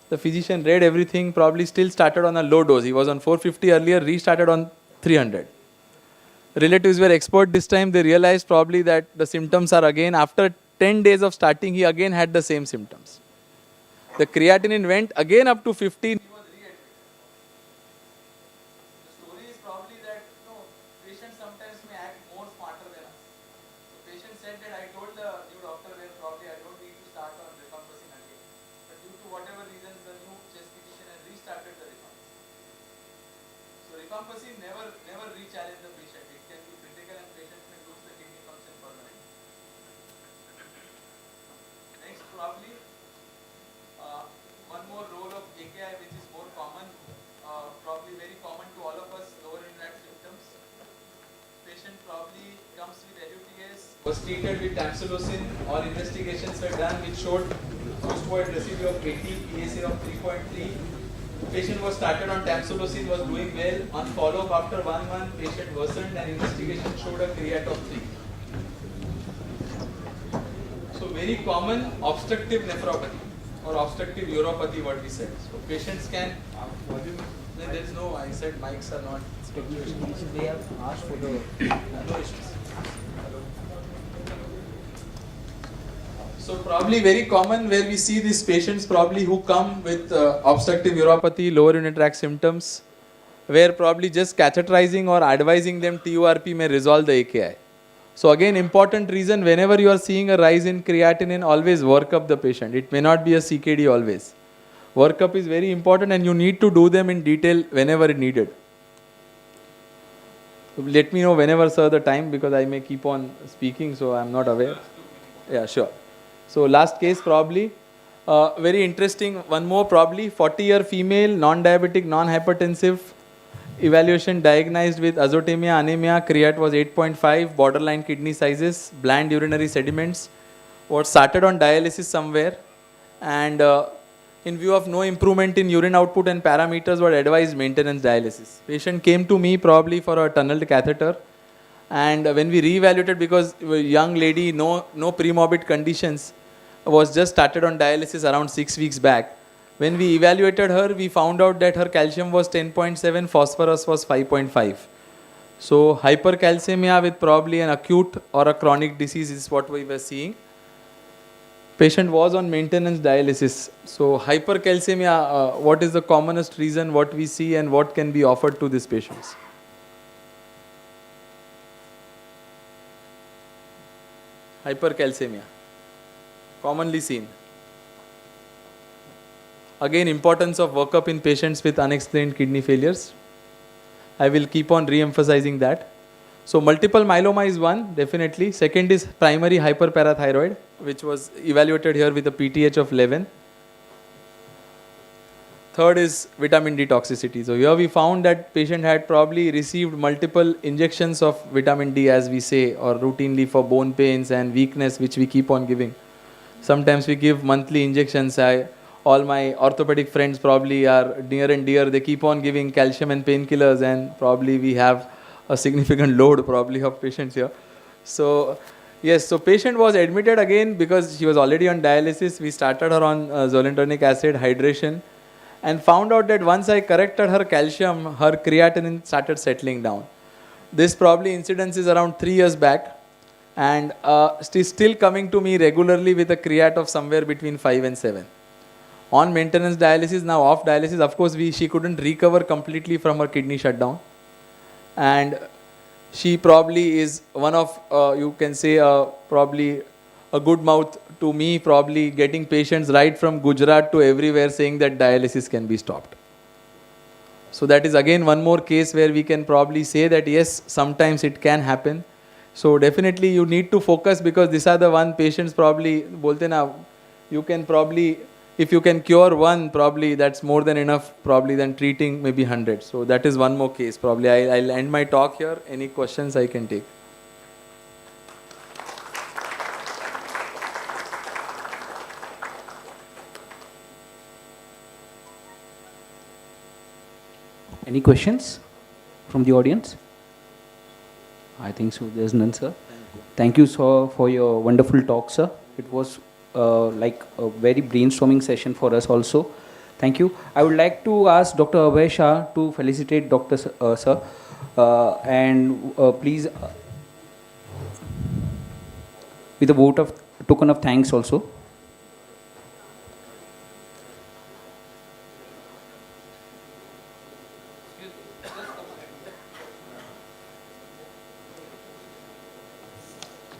The physician read everything, probably still started on a low dose. He was on 450 earlier, restarted on 300. Relatives were expert this time. They realized probably that the symptoms are again, after 10 days of starting, he again had the same symptoms. The creatinine went again up to 15. He was re-admitted. The story is probably that patients sometimes may act more smarter than us. So patient said that I told the new doctor that probably I don't need to start on rifampicin again. But due to whatever reasons, the new chest physician has restarted the rifampicin. So rifampicin never re-challenge the patient. It can be critical and patients may lose the kidney function permanently. Next probably. One more role of AKI which is more common, probably very common to all of us, lower interact symptoms. Patient probably comes with LUTS, was treated with tamsulosin, all investigations were done which showed post-void residue of 80, PSA of 3.3. Patient was started on tamsulosin, was doing well. On follow-up after 1 month, patient worsened and investigation showed a creat of 3. So very common obstructive nephropathy or obstructive uropathy, what we said. So patients can, then there is no, I said mics are not. They have asked for the No issues. So probably very common where we see these patients probably who come with obstructive uropathy, lower unit tract symptoms, where probably just catheterizing or advising them TURP may resolve the AKI. So again, important reason, whenever you are seeing a rise in creatinine, always work up the patient. It may not be a CKD always. Workup is very important and you need to do them in detail whenever needed. Let me know whenever, sir, the time, because I may keep on speaking, so I am not aware. Yeah, sure. So last case probably, very interesting, one more probably, 40-year female, non-diabetic, non-hypertensive, evaluation diagnosed with azotemia, anemia, creat was 8.5, borderline kidney sizes, bland urinary sediments, was started on dialysis somewhere, and in view of no improvement in urine output and parameters, were advised maintenance dialysis. Patient came to me probably for a tunneled catheter, and when we re-evaluated, because young lady, no premorbid conditions, was just started on dialysis around 6 weeks back. When we evaluated her, we found out that her calcium was 10.7, phosphorus was 5.5. So hypercalcemia with probably an acute or a chronic disease is what we were seeing. Patient was on maintenance dialysis. So hypercalcemia, what is the commonest reason, what we see and what can be offered to these patients? Hypercalcemia, commonly seen. Again, importance of workup in patients with unexplained kidney failures. I will keep on re-emphasizing that. So multiple myeloma is one, definitely. Second is primary hyperparathyroid, which was evaluated here with a PTH of 11. Third is vitamin D toxicity. So here we found that patient had probably received multiple injections of vitamin D, as we say, or routinely for bone pains and weakness, which we keep on giving. Sometimes we give monthly injections. All my orthopedic friends probably are near and dear. They keep on giving calcium and painkillers, and probably we have a significant load probably of patients here. So yes, so patient was admitted again because she was already on dialysis. We started her on zoledronic acid, hydration, and found out that once I corrected her calcium, her creatinine started settling down. This probably incidence is around 3 years back, and she's still coming to me regularly with a creat of somewhere between 5 and 7. On maintenance dialysis, now off dialysis, of course she couldn't recover completely from her kidney shutdown. And she probably is one of, you can say, probably a good mouth to me, probably getting patients right from Gujarat to everywhere saying that dialysis can be stopped. So that is again one more case where we can probably say that yes, sometimes it can happen. So definitely you need to focus, because these are the one patients probably bolte na, you can probably, if you can cure one, probably that's more than enough probably than treating maybe 100. So that is one more case. Probably I'll end my talk here. Any questions I can take. Any questions from the audience? I think so. There's none, sir. Thank you, sir, for your wonderful talk, sir. It was like a very brainstorming session for us also. Thank you. I would like to ask Dr. Abhay Shah to felicitate Dr. Sir. And please, with a vote of token of thanks also.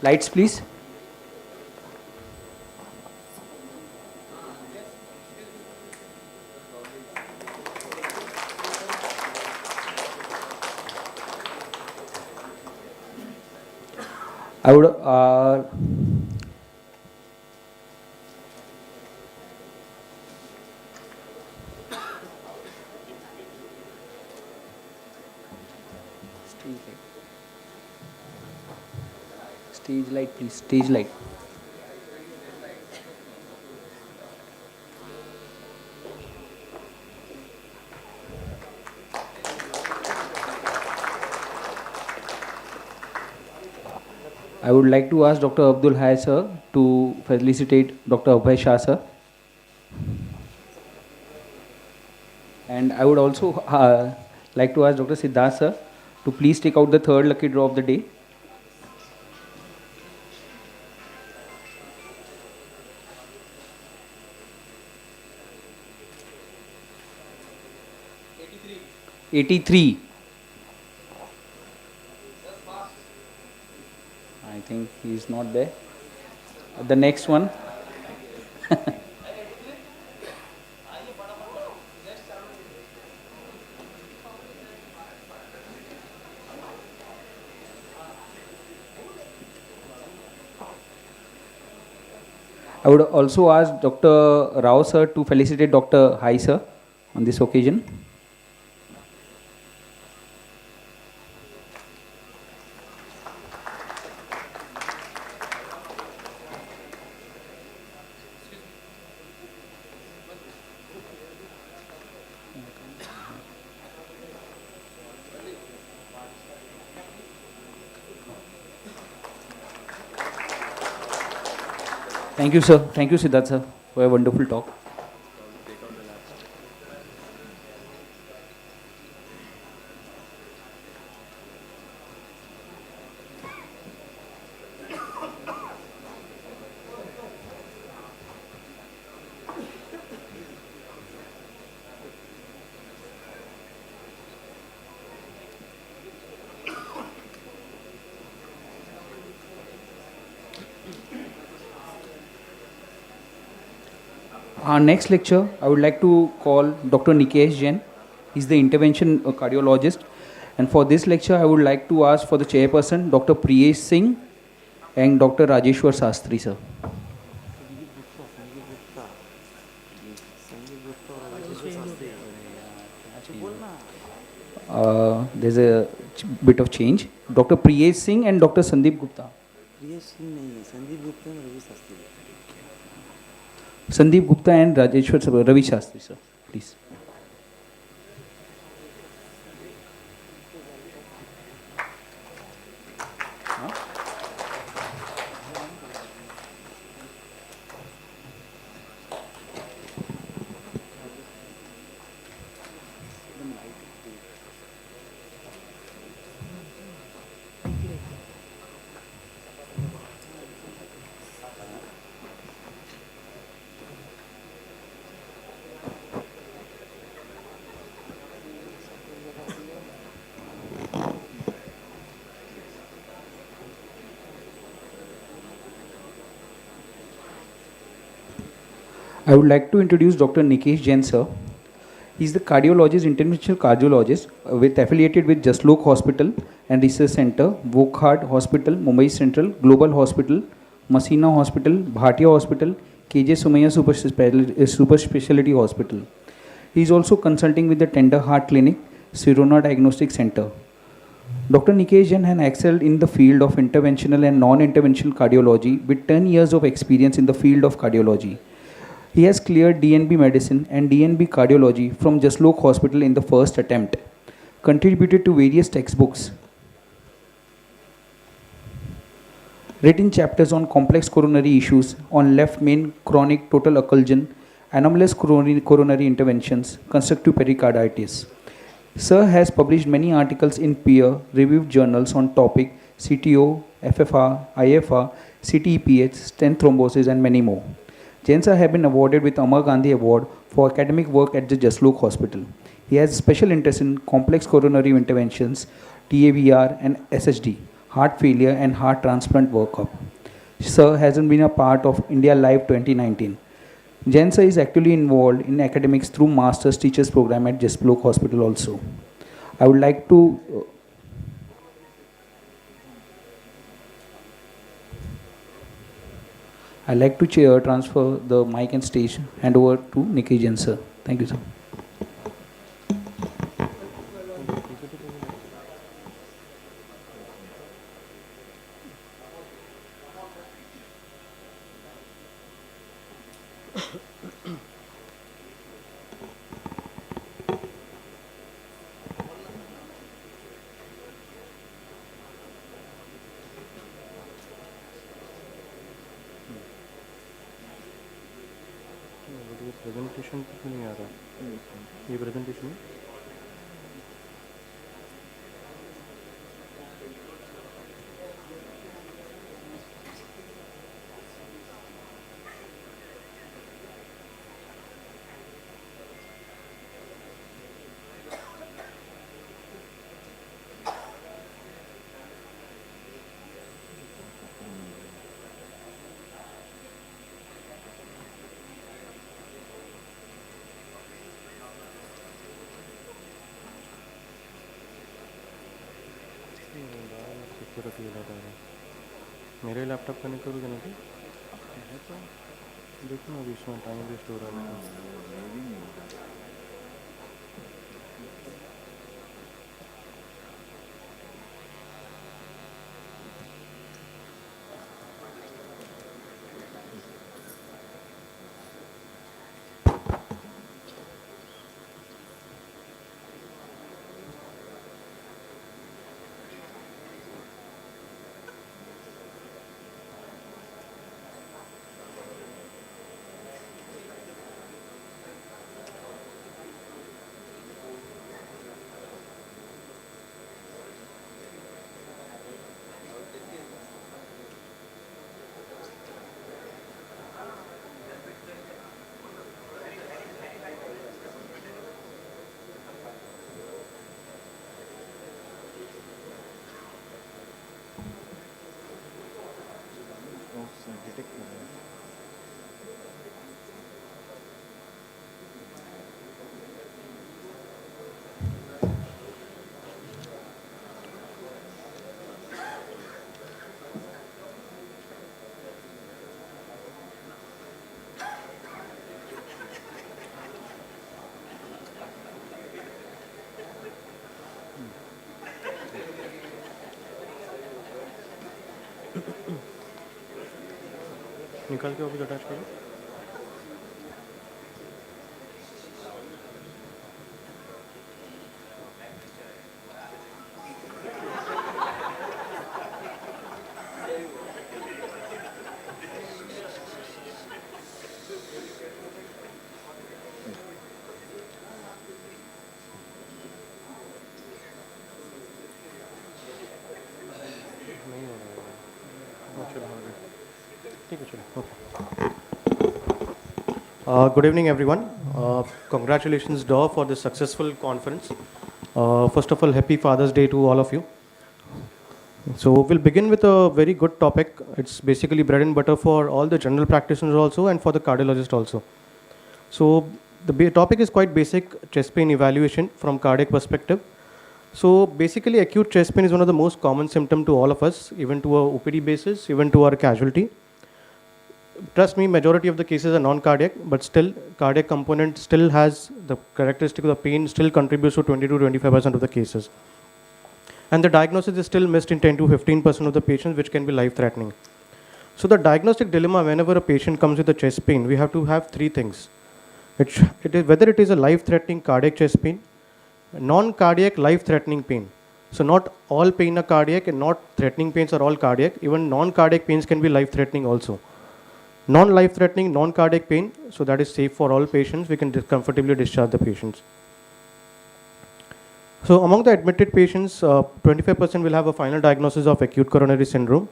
Lights, please. I would stage light, please. Stage light. I would like to ask Dr. Abdul Hai sir to felicitate Dr. Abhay Shah sir. And I would also like to ask Dr. Siddharth sir to please take out the third lucky draw of the day. '83. I think he is not there. The next one. I would also ask Dr. Rao sir to felicitate Dr. Hai sir on this occasion. Thank you, sir. Thank you, Siddharth, sir, for a wonderful talk. Our next lecture, I would like to call Dr. Nikesh Jain. He's the intervention cardiologist. And for this lecture, I would like to ask for the chairperson, Dr. Priyesh Singh and Dr. Rajeshwar Sastri, sir. There's a bit of change. Dr. Priyesh Singh and Dr. Sandeep Gupta. Sandeep Gupta and Rajeshwar Ravi Shastri, sir, please. I would like to introduce Dr. Nikesh Jain, sir. He is the cardiologist, interventional cardiologist, with affiliated with Jaslok Hospital and Research Center, Wokhart Hospital, Mumbai Central, Global Hospital, Masina Hospital, Bhatia Hospital, KJ Sumaya Super Speciality Hospital. He is also consulting with the Tender Heart Clinic, Sirona Diagnostic Center. Dr. Nikesh Jain has excelled in the field of interventional and non-interventional cardiology with 10 years of experience in the field of cardiology. He has cleared DNB medicine and DNB cardiology from Jaslok Hospital in the first attempt. Contributed to various textbooks. Written chapters on complex coronary issues, on left main chronic total occlusion, anomalous coronary interventions, constructive pericarditis. Sir has published many articles in peer-reviewed journals on topic CTO, FFR, IFR, CTEPH, stent thrombosis, and many more. Jain sir have been awarded with Amar Gandhi Award for academic work at the Jaslok Hospital. He has special interest in complex coronary interventions, TAVR and SHD, heart failure and heart transplant workup. Sir hasn't been a part of India Live 2019. Jain sir is actively involved in academics through Master's Teachers Program at Jaslok Hospital also. I would like to transfer the mic and stage, hand over to Nikesh Jain sir. Thank you, sir. Presentation क्यों नहीं आ रहा ये presentation मेरे laptop connect करोगे ना तो देखो ना अभी इसमें टाइम वेस्ट हो रहा है निकाल के ऑफिस अटैच करो नहीं हो रहा है चलो आ गए ठीक है चलो okay Good evening, everyone. Congratulations, DAW, for this successful conference. First of all, happy Father's Day to all of you. So we'll begin with a very good topic. It's basically bread and butter for all the general practitioners also and for the cardiologist also. So the topic is quite basic, chest pain evaluation from cardiac perspective. So basically, acute chest pain is one of the most common symptom to all of us, even to our OPD basis, even to our casualty. Trust me, majority of the cases are non-cardiac, but still, cardiac component still has the characteristic of the pain, still contributes to 20 to 25% of the cases. And the diagnosis is still missed in 10 to 15% of the patients, which can be life-threatening. So the diagnostic dilemma, whenever a patient comes with a chest pain, we have to have three things. It is whether it is a life-threatening cardiac chest pain, non-cardiac life-threatening pain. So not all pain are cardiac and not threatening pains are all cardiac. Even non-cardiac pains can be life-threatening also. Non-life-threatening, non-cardiac pain, so that is safe for all patients. We can comfortably discharge the patients. So among the admitted patients, 25% will have a final diagnosis of acute coronary syndrome.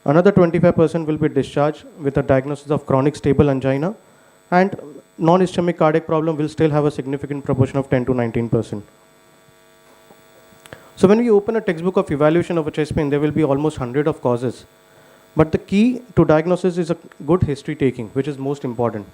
Another 25% will be discharged with a diagnosis of chronic stable angina, and non-ischemic cardiac problem will still have a significant proportion of 10 to 19%. So when we open a textbook of evaluation of a chest pain, there will be almost 100 of causes. But the key to diagnosis is a good history taking, which is most important.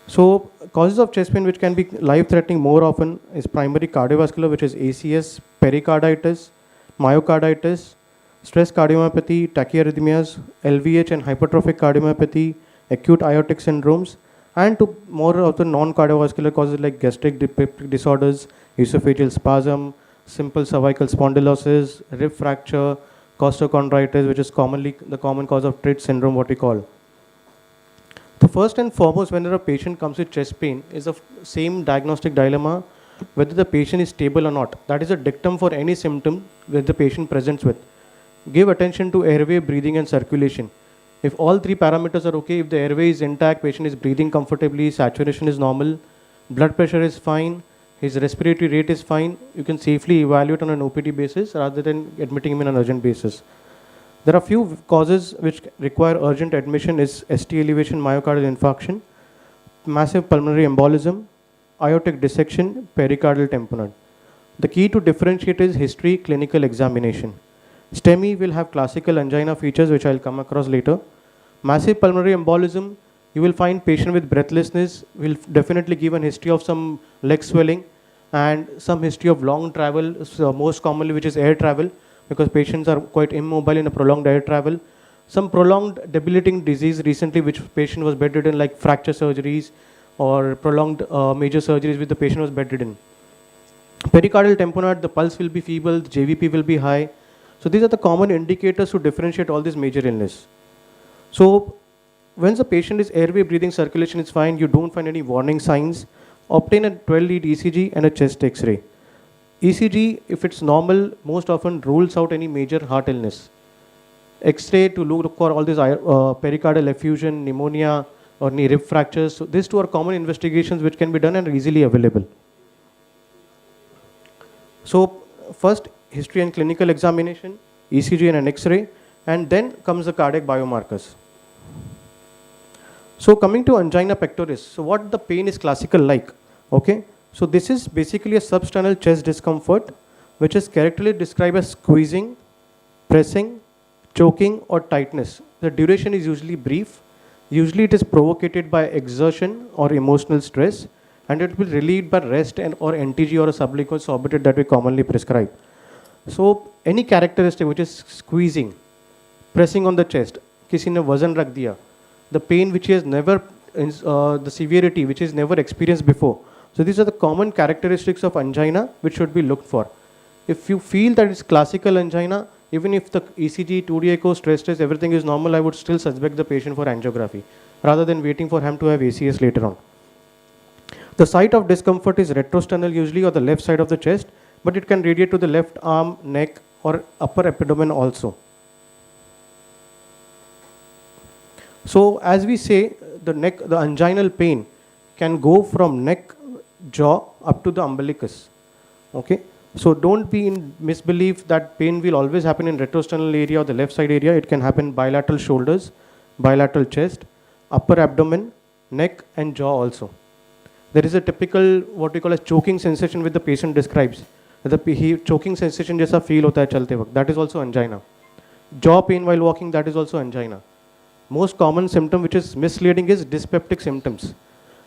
So causes of chest pain which can be life-threatening more often is primary cardiovascular, which is ACS, pericarditis, myocarditis, stress cardiomyopathy, tachyarrhythmias, LVH and hypertrophic cardiomyopathy, acute aortic syndromes, and to more of the non-cardiovascular causes like gastric disorders, esophageal spasm, simple cervical spondylosis, rib fracture, costochondritis, which is commonly the common cause of Tritt syndrome, what we call. The first and foremost, whenever a patient comes with chest pain, is the same diagnostic dilemma, whether the patient is stable or not. That is a dictum for any symptom that the patient presents with. Give attention to airway, breathing and circulation. If all three parameters are okay, if the airway is intact, patient is breathing comfortably, saturation is normal, blood pressure is fine, his respiratory rate is fine, you can safely evaluate on an OPD basis rather than admitting him in an urgent basis. There are few causes which require urgent admission is ST elevation, myocardial infarction, massive pulmonary embolism, aortic dissection, pericardial tamponade. The key to differentiate is history, clinical examination. STEMI will have classical angina features, which I'll come across later. Massive pulmonary embolism, you will find patient with breathlessness will definitely give a history of some leg swelling and some history of long travel, so most commonly which is air travel, because patients are quite immobile in a prolonged air travel. Some prolonged debilitating disease recently which patient was bedridden, like fracture surgeries or prolonged major surgeries which the patient was bedridden. Pericardial tamponade, the pulse will be feeble, the JVP will be high. So these are the common indicators to differentiate all these major illness. So when the patient is airway, breathing, circulation is fine, you don't find any warning signs, obtain a 12-lead ECG and a chest X-ray. ECG, if it's normal, most often rules out any major heart illness. X-ray to look for all these pericardial effusion, pneumonia, or any rib fractures. So these two are common investigations which can be done and are easily available. So first, history and clinical examination, ECG and an X-ray, and then comes the cardiac biomarkers. So coming to angina pectoris, so what the pain is classical like, okay? So this is basically a substernal chest discomfort, which is characteristically described as squeezing, pressing, choking or tightness. The duration is usually brief. Usually it is provocated by exertion or emotional stress, and it will be relieved by rest and or NTG or a sublingual sorbitol that we commonly prescribe. So any characteristic which is squeezing, pressing on the chest, किसी ने वजन रख दिया, the pain which he has never, the severity which is never experienced before. So these are the common characteristics of angina which should be looked for. If you feel that it's classical angina, even if the ECG, 2D echo, stress test, everything is normal, I would still suspect the patient for angiography rather than waiting for him to have ACS later on. The site of discomfort is retrosternal usually, or the left side of the chest, but it can radiate to the left arm, neck or upper abdomen also. So as we say, the anginal pain can go from neck, jaw up to the umbilicus. Okay, so don't be in misbelief that pain will always happen in retrosternal area or the left side area. It can happen bilateral shoulders, bilateral chest, upper abdomen, neck and jaw also. There is a typical what we call as choking sensation which the patient describes. The choking sensation jaisa feel hota hai chalte waqt. That is also angina. Jaw pain while walking, that is also angina. Most common symptom which is misleading is dyspeptic symptoms.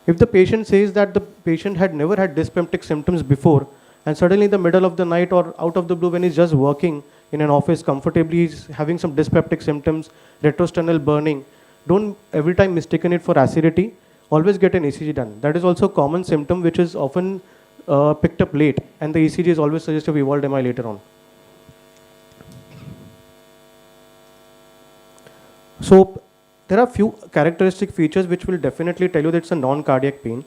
If the patient says that the patient had never had dyspeptic symptoms before and suddenly in the middle of the night or out of the blue when he's just working in an office comfortably, he's having some dyspeptic symptoms, retrosternal burning, don't every time mistaken it for acidity. Always get an ECG done. That is also a common symptom which is often picked up late, and the ECG is always suggested we evolved MI later on. So there are few characteristic features which will definitely tell you that it's a non-cardiac pain.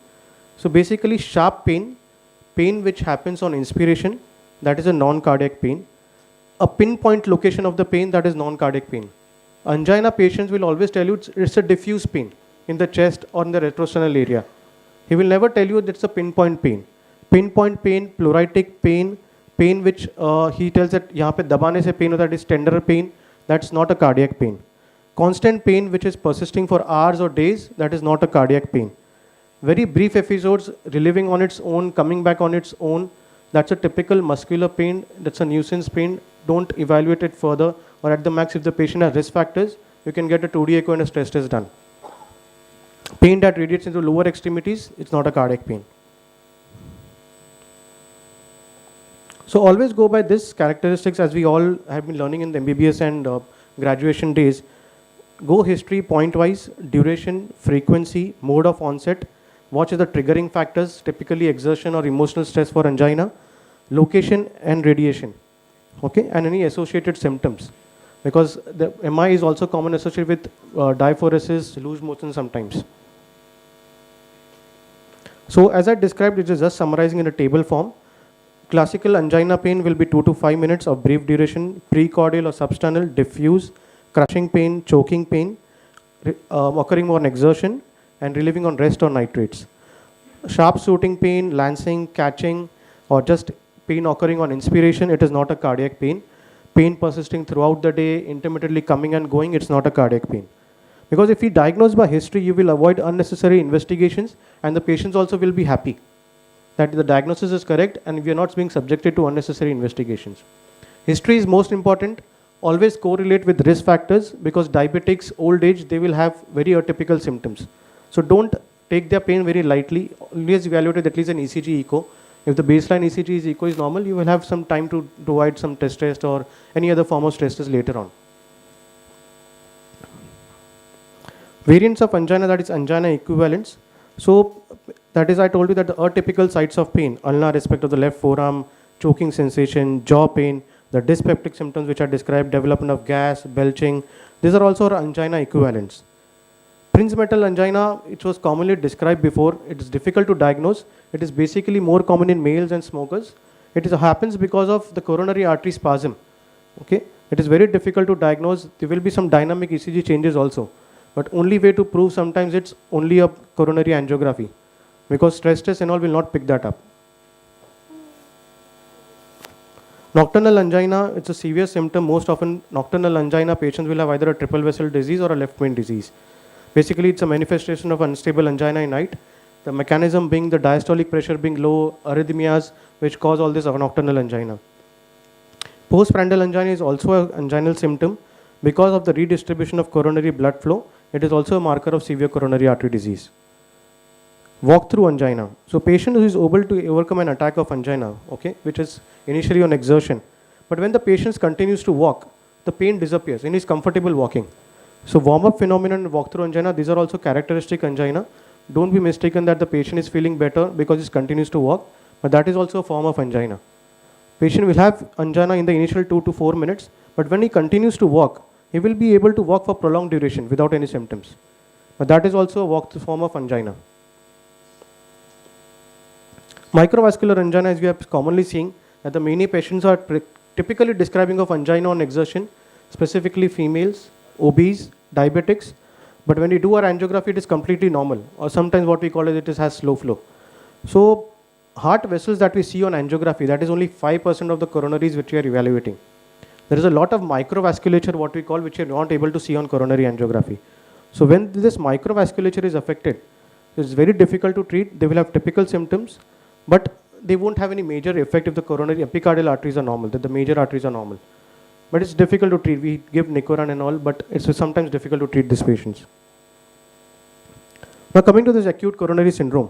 So basically sharp pain, pain which happens on inspiration, that is a non-cardiac pain. A pinpoint location of the pain, that is non-cardiac pain. Angina patients will always tell you it's a diffuse pain in the chest or in the retrosternal area. He will never tell you that it's a pinpoint pain. Pinpoint pain, pleuritic pain, pain which he tells that यहाँ पे दबाने से pain होता है, that is tender pain, that's not a cardiac pain. Constant pain which is persisting for hours or days, that is not a cardiac pain. Very brief episodes relieving on its own, coming back on its own, that's a typical muscular pain, that's a nuisance pain. Don't evaluate it further, or at the max if the patient has risk factors, you can get a 2D echo and a stress test done. Pain that radiates into lower extremities, it's not a cardiac pain. So always go by this characteristics as we all have been learning in the MBBS and graduation days. Go history point-wise, duration, frequency, mode of onset. Watch the triggering factors, typically exertion or emotional stress for angina, location and radiation, okay, and any associated symptoms. Because the MI is also common associated with diaphoresis, loose motion sometimes. So as I described, it is just summarizing in a table form. Classical angina pain will be 2 to 5 minutes of brief duration, precordial or substernal, diffuse, crushing pain, choking pain, occurring on exertion and relieving on rest or nitrates. Sharp shooting pain, lancing, catching, or just pain occurring on inspiration, it is not a cardiac pain. Pain persisting throughout the day, intermittently coming and going, it's not a cardiac pain. Because if you diagnose by history, you will avoid unnecessary investigations and the patients also will be happy that the diagnosis is correct and we are not being subjected to unnecessary investigations. History is most important. Always correlate with risk factors because diabetics, old age, they will have very atypical symptoms. So don't take their pain very lightly. Always evaluate with at least an ECG echo. If the baseline ECG echo is normal, you will have some time to provide some test or any other form of stress test later on. Variants of angina, that is angina equivalents. So that is, I told you that the atypical sites of pain, ulnar aspect of the left forearm, choking sensation, jaw pain, the dyspeptic symptoms which are described, development of gas, belching, these are also our angina equivalents. Prinzmetal angina, it was commonly described before. It is difficult to diagnose. It is basically more common in males and smokers. It happens because of the coronary artery spasm. Okay, it is very difficult to diagnose. There will be some dynamic ECG changes also. But only way to prove sometimes it's only a coronary angiography because stress tests and all will not pick that up. Nocturnal angina, it's a severe symptom. Most often nocturnal angina patients will have either a triple vessel disease or a left main disease. Basically, it's a manifestation of unstable angina in night. The mechanism being the diastolic pressure being low, arrhythmias, which cause all this nocturnal angina. Postprandial angina is also an anginal symptom. Because of the redistribution of coronary blood flow, it is also a marker of severe coronary artery disease. Walk-through angina. So patient who is able to overcome an attack of angina, okay, which is initially on exertion. But when the patient continues to walk, the pain disappears and he is comfortable walking. So warm-up phenomenon and walk-through angina, these are also characteristic angina. Don't be mistaken that the patient is feeling better because he continues to walk, but that is also a form of angina. Patient will have angina in the initial 2 to 4 minutes, but when he continues to walk, he will be able to walk for prolonged duration without any symptoms. But that is also a walk form of angina. Microvascular angina, as we are commonly seeing, that the many patients are typically describing of angina on exertion, specifically females, obese, diabetics. But when we do our angiography, it is completely normal, or sometimes what we call it has slow flow. So heart vessels that we see on angiography, that is only 5% of the coronaries which we are evaluating. There is a lot of microvasculature, what we call, which you are not able to see on coronary angiography. So when this microvasculature is affected, it's very difficult to treat. They will have typical symptoms, but they won't have any major effect if the coronary epicardial arteries are normal, that the major arteries are normal. But it's difficult to treat. We give Nicoran and all, but it's sometimes difficult to treat these patients. Now coming to this acute coronary syndrome.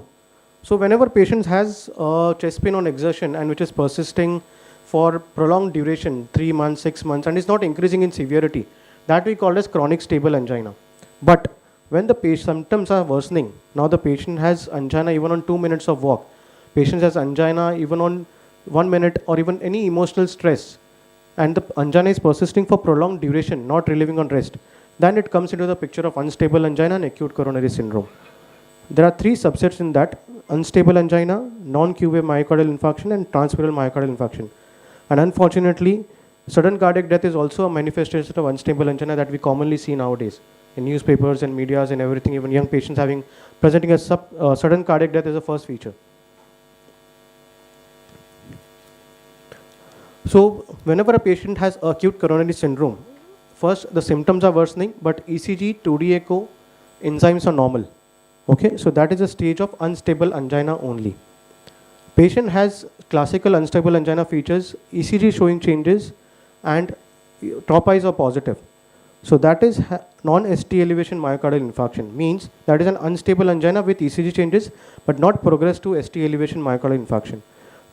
So whenever patient has chest pain on exertion and which is persisting for prolonged duration, 3 months, 6 months, and is not increasing in severity, that we call as chronic stable angina. But when the symptoms are worsening, now the patient has angina even on 2 minutes of walk, patient has angina even on 1 minute or even any emotional stress, and the angina is persisting for prolonged duration, not relieving on rest, then it comes into the picture of unstable angina and acute coronary syndrome. There are 3 subsets in that: unstable angina, non-QA myocardial infarction, and transmural myocardial infarction. And unfortunately, sudden cardiac death is also a manifestation of unstable angina that we commonly see nowadays in newspapers and medias and everything, even young patients presenting a sudden cardiac death is the first feature. So whenever a patient has acute coronary syndrome, first the symptoms are worsening, but ECG, 2D echo, enzymes are normal. Okay, so that is a stage of unstable angina only. Patient has classical unstable angina features, ECG showing changes, and top eyes are positive. So that is non-ST elevation myocardial infarction, means that is an unstable angina with ECG changes, but not progressed to ST elevation myocardial infarction.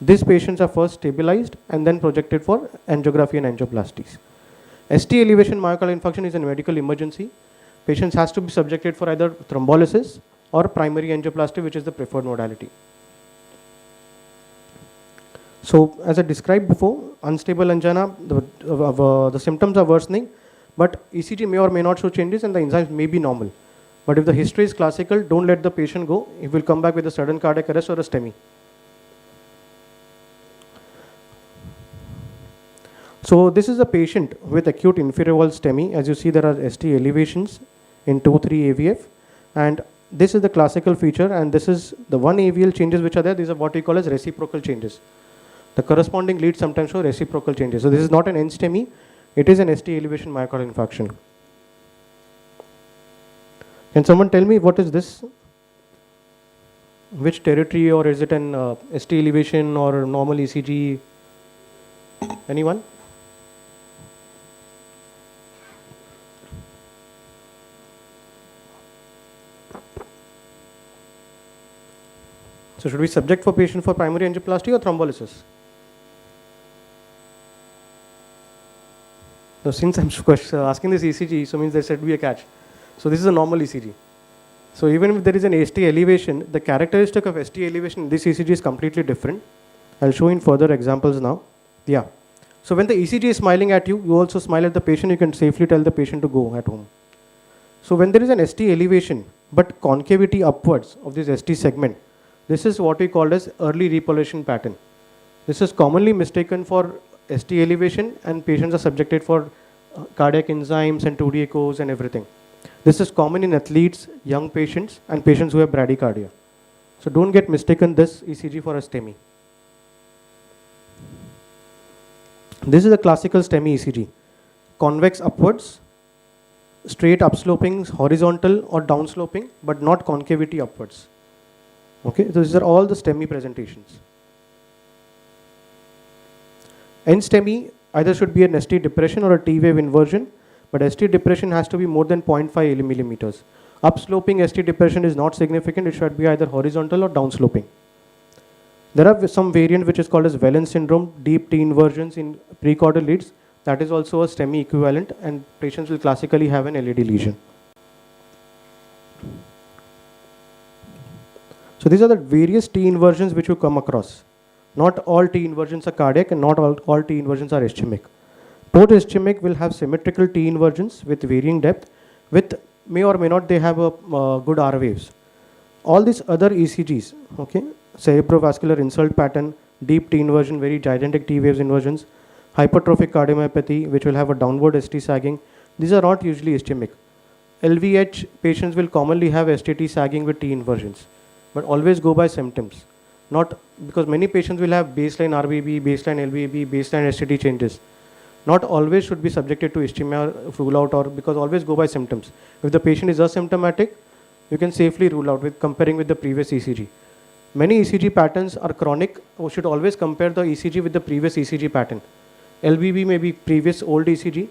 These patients are first stabilized and then projected for angiography and angioplasties. ST elevation myocardial infarction is a medical emergency. Patients has to be subjected for either thrombolysis or primary angioplasty, which is the preferred modality. So as I described before, unstable angina, the symptoms are worsening, but ECG may or may not show changes and the enzymes may be normal. But if the history is classical, don't let the patient go. He will come back with a sudden cardiac arrest or a STEMI. So this is a patient with acute inferior valve STEMI. As you see, there are ST elevations in 2-3 AVF, and this is the classical feature, and this is the 1 AVL changes which are there. These are what we call as reciprocal changes. The corresponding leads sometimes show reciprocal changes. So this is not an NSTEMI, it is an ST elevation myocardial infarction. Can someone tell me what is this? Which territory, or is it an ST elevation or normal ECG? Anyone? So should we subject for patient for primary angioplasty or thrombolysis? Now, since I'm asking this ECG, so means there should be a catch. So this is a normal ECG. So even if there is an ST elevation, the characteristic of ST elevation in this ECG is completely different. I'll show in further examples now. Yeah. So when the ECG is smiling at you, you also smile at the patient, you can safely tell the patient to go at home. So when there is an ST elevation, but concavity upwards of this ST segment, this is what we call as early repolation pattern. This is commonly mistaken for ST elevation, and patients are subjected for cardiac enzymes and 2D echoes and everything. This is common in athletes, young patients, and patients who have bradycardia. So don't get mistaken this ECG for a STEMI. This is a classical STEMI ECG. Convex upwards, straight upsloping, horizontal or downsloping, but not concavity upwards. Okay, so these are all the STEMI presentations. NSTEMI either should be an ST depression or a T wave inversion, but ST depression has to be more than 0.5 millimeters. Upsloping ST depression is not significant, it should be either horizontal or downsloping. There are some variant which is called as Wellen syndrome, deep T inversions in precaudal leads. That is also a STEMI equivalent, and patients will classically have an LED lesion. So these are the various T inversions which you come across. Not all T inversions are cardiac and not all T inversions are ischemic. Post-ischemic will have symmetrical T inversions with varying depth, with may or may not they have a good R waves. All these other ECGs, okay, cerebrovascular insult pattern, deep T inversion, very gigantic T waves inversions, hypertrophic cardiomyopathy which will have a downward ST sagging, these are not usually ischemic. LVH patients will commonly have STT sagging with T inversions, but always go by symptoms. Not because many patients will have baseline RBB, baseline LVB, baseline STT changes. Not always should be subjected to ischemia rule out, or because always go by symptoms. If the patient is asymptomatic, you can safely rule out with comparing with the previous ECG. Many ECG patterns are chronic, we should always compare the ECG with the previous ECG pattern. LBB may be previous old ECG,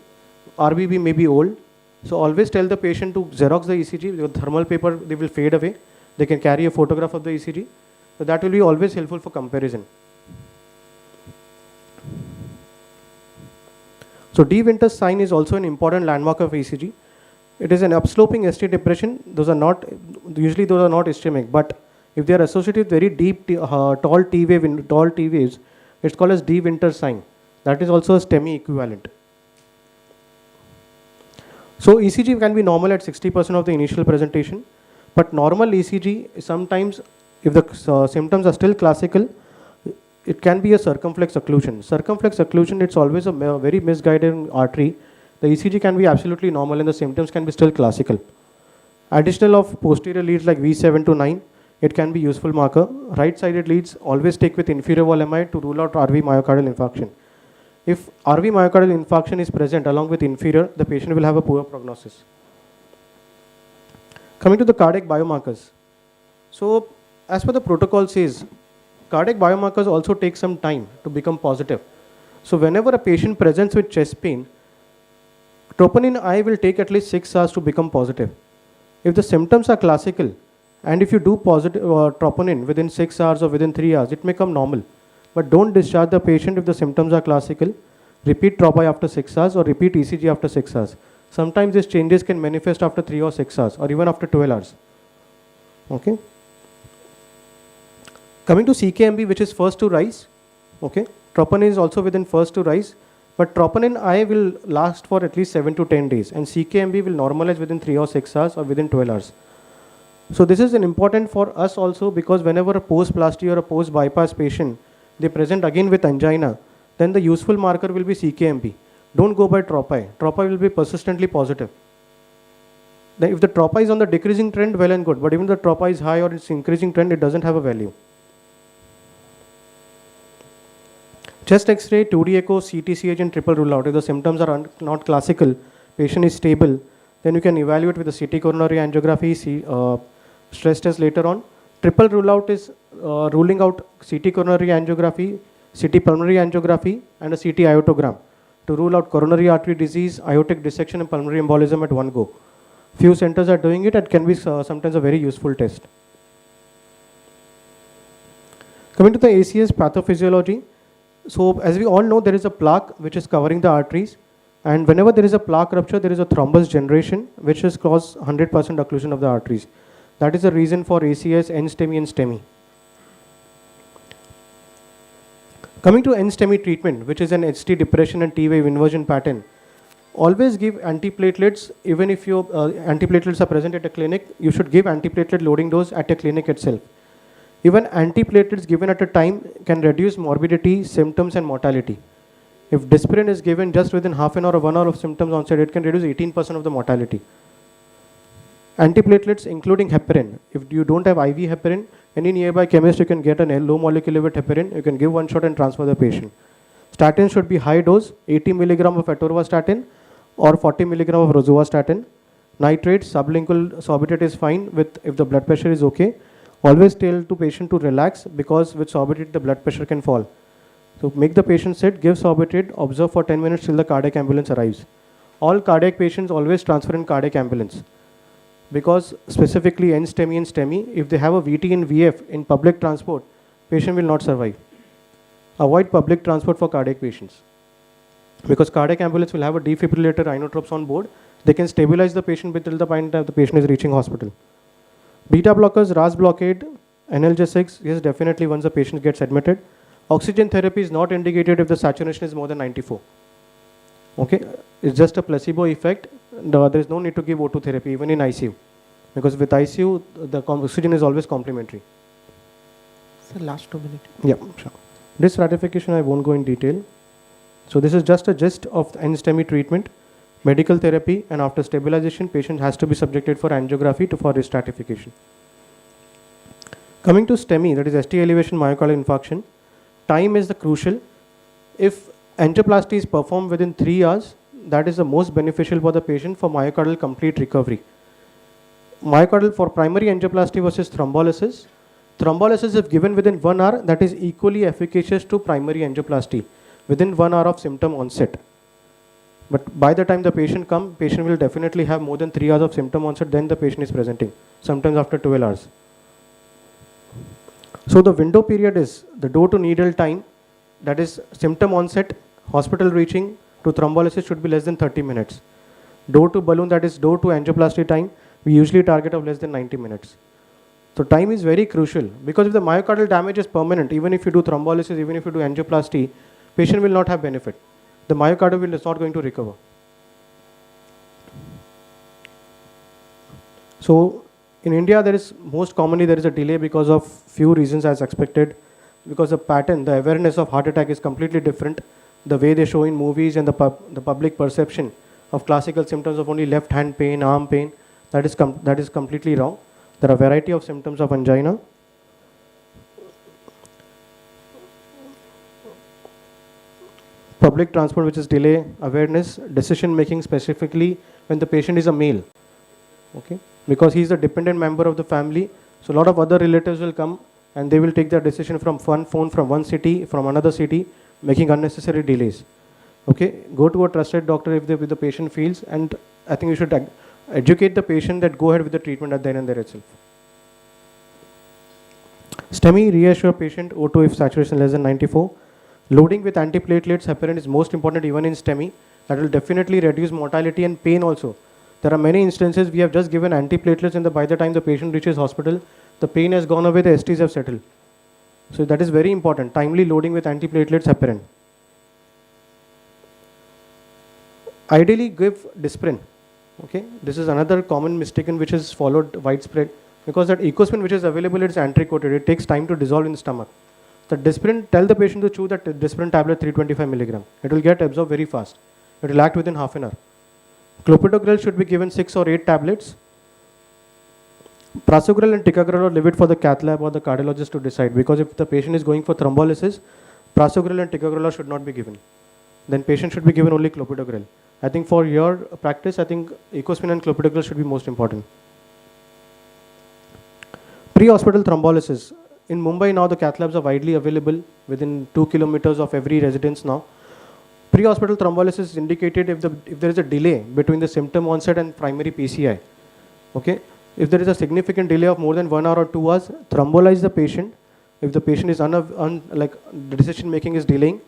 RBB may be old. So always tell the patient to Xerox the ECG, with thermal paper they will fade away. They can carry a photograph of the ECG. So that will be always helpful for comparison. So D Winter's sign is also an important landmark of ECG. It is an upsloping ST depression. Those are not ischemic, but if they are associated with very deep, tall T waves, it's called as D Winter's sign. That is also a STEMI equivalent. So ECG can be normal at 60% of the initial presentation, but normal ECG sometimes, if the symptoms are still classical, it can be a circumflex occlusion. Circumflex occlusion, it's always a very misguided artery. The ECG can be absolutely normal and the symptoms can be still classical. Additional of posterior leads like V7 to 9, it can be useful marker. Right-sided leads always take with inferior wall MI to rule out RV myocardial infarction. If RV myocardial infarction is present along with inferior, the patient will have a poor prognosis. Coming to the cardiac biomarkers. So, as per the protocol says, cardiac biomarkers also take some time to become positive. So, whenever a patient presents with chest pain, troponin I will take at least 6 hours to become positive. If the symptoms are classical, and if you do positive troponin within 6 hours or within 3 hours, it may come normal. But don't discharge the patient if the symptoms are classical. Repeat tropi after 6 hours or repeat ECG after 6 hours. Sometimes these changes can manifest after 3 or 6 hours or even after 12 hours. Okay. Coming to CKMB, which is first to rise. Okay. Troponin is also within first to rise. But troponin I will last for at least 7 to 10 days and CKMB will normalize within 3 or 6 hours or within 12 hours. So this is an important for us also because whenever a post-plasty or a post-bypass patient, they present again with angina, then the useful marker will be CKMB. Don't go by tropi. Tropi will be persistently positive. Then if the tropi is on the decreasing trend, well and good. But even the tropi is high or it's increasing trend, it doesn't have a value. Chest X-ray, 2D echo, CTCH and triple rule out. If the symptoms are not classical, patient is stable, then you can evaluate with a CT coronary angiography, stress test later on. Triple rule out is ruling out CT coronary angiography, CT pulmonary angiography and a CT iotogram to rule out coronary artery disease, aortic dissection and pulmonary embolism at one go. Few centers are doing it. It can be sometimes a very useful test. Coming to the ACS pathophysiology. So as we all know, there is a plaque which is covering the arteries, and whenever there is a plaque rupture, there is a thrombus generation which has caused 100% occlusion of the arteries. That is the reason for ACS, NSTEMI and STEMI. Coming to NSTEMI treatment, which is an ST depression and T-wave inversion pattern, always give antiplatelets. Even if your antiplatelets are present at a clinic, you should give antiplatelet loading dose at a clinic itself. Even antiplatelets given at a time can reduce morbidity, symptoms and mortality. If Dispirin is given just within half an hour or 1 hour of symptoms onset, it can reduce 18% of the mortality. Antiplatelets including heparin. If you don't have IV heparin, any nearby chemist you can get a low molecular weight heparin, you can give one shot and transfer the patient. Statin should be high dose, 80 mg of atorvastatin or 40 mg of rosuvastatin. Nitrates, sublingual sorbitrate is fine with if the blood pressure is okay. Always tell to patient to relax because with sorbitrate the blood pressure can fall. So make the patient sit, give sorbitrate, observe for 10 minutes till the cardiac ambulance arrives. All cardiac patients always transfer in cardiac ambulance because specifically NSTEMI and STEMI, if they have a VT and VF in public transport, patient will not survive. Avoid public transport for cardiac patients because cardiac ambulance will have a defibrillator inotropes on board. They can stabilize the patient till the point that the patient is reaching hospital. Beta blockers, RAS blockade, analgesics, yes, definitely once the patient gets admitted. Oxygen therapy is not indicated if the saturation is more than 94. Okay, it's just a placebo effect. There is no need to give O2 therapy even in ICU because with ICU, the oxygen is always complementary. Sir, last 2 minutes. Yeah, sure. This stratification I won't go in detail. So this is just a gist of the NSTEMI treatment. Medical therapy, and after stabilization, patient has to be subjected for angiography for restratification. Coming to STEMI, that is ST elevation myocardial infarction, time is the crucial. If angioplasty is performed within 3 hours, that is the most beneficial for the patient for myocardial complete recovery. Myocardial for primary angioplasty versus thrombolysis. Thrombolysis if given within 1 hour, that is equally efficacious to primary angioplasty within 1 hour of symptom onset. But by the time the patient comes, patient will definitely have more than 3 hours of symptom onset, then the patient is presenting, sometimes after 12 hours. So the window period is the door to needle time, that is symptom onset, hospital reaching to thrombolysis should be less than 30 minutes. Door to balloon, that is door to angioplasty time, we usually target of less than 90 minutes. So time is very crucial, because if the myocardial damage is permanent, even if you do thrombolysis, even if you do angioplasty, patient will not have benefit. The myocardium is not going to recover. So in India, most commonly there is a delay because of few reasons as expected, because the pattern, the awareness of heart attack is completely different. The way they show in movies and the public perception of classical symptoms of only left hand pain, arm pain, that is completely wrong. There are a variety of symptoms of angina. Public transport, which is delay, awareness, decision making, specifically when the patient is a male, okay, because he is a dependent member of the family. So a lot of other relatives will come and they will take their decision from one phone, from one city, from another city, making unnecessary delays. Okay, go to a trusted doctor if the patient feels, and I think you should educate the patient that go ahead with the treatment at then and there itself. STEMI, reassure patient O2 if saturation less than 94. Loading with antiplatelets heparin is most important even in STEMI. That will definitely reduce mortality and pain also. There are many instances we have just given antiplatelets and by the time the patient reaches hospital, the pain has gone away, the STs have settled. So that is very important, timely loading with antiplatelets heparin. Ideally give Disprin. Okay, this is another common mistaken which is followed widespread, because that Ecosprin which is available, it's antri-coated, it takes time to dissolve in the stomach. The Disprin, tell the patient to chew that Disprin tablet 325 milligram. It will get absorbed very fast. It will act within half an hour. Clopidogrel should be given 6 or 8 tablets. Prasugrel and ticagrelor, leave it for the cath lab or the cardiologist to decide, because if the patient is going for thrombolysis, prasugrel and ticagrelor should not be given. Then patient should be given only clopidogrel. I think for your practice, I think Ecosprin and clopidogrel should be most important. Pre-hospital thrombolysis. In Mumbai now the cath labs are widely available within 2 kilometers of every residence now. Pre-hospital thrombolysis is indicated if there is a delay between the symptom onset and primary PCI. Okay, if there is a significant delay of more than 1 hour or 2 hours, thrombolize the patient. If the patient is like the decision making is delaying,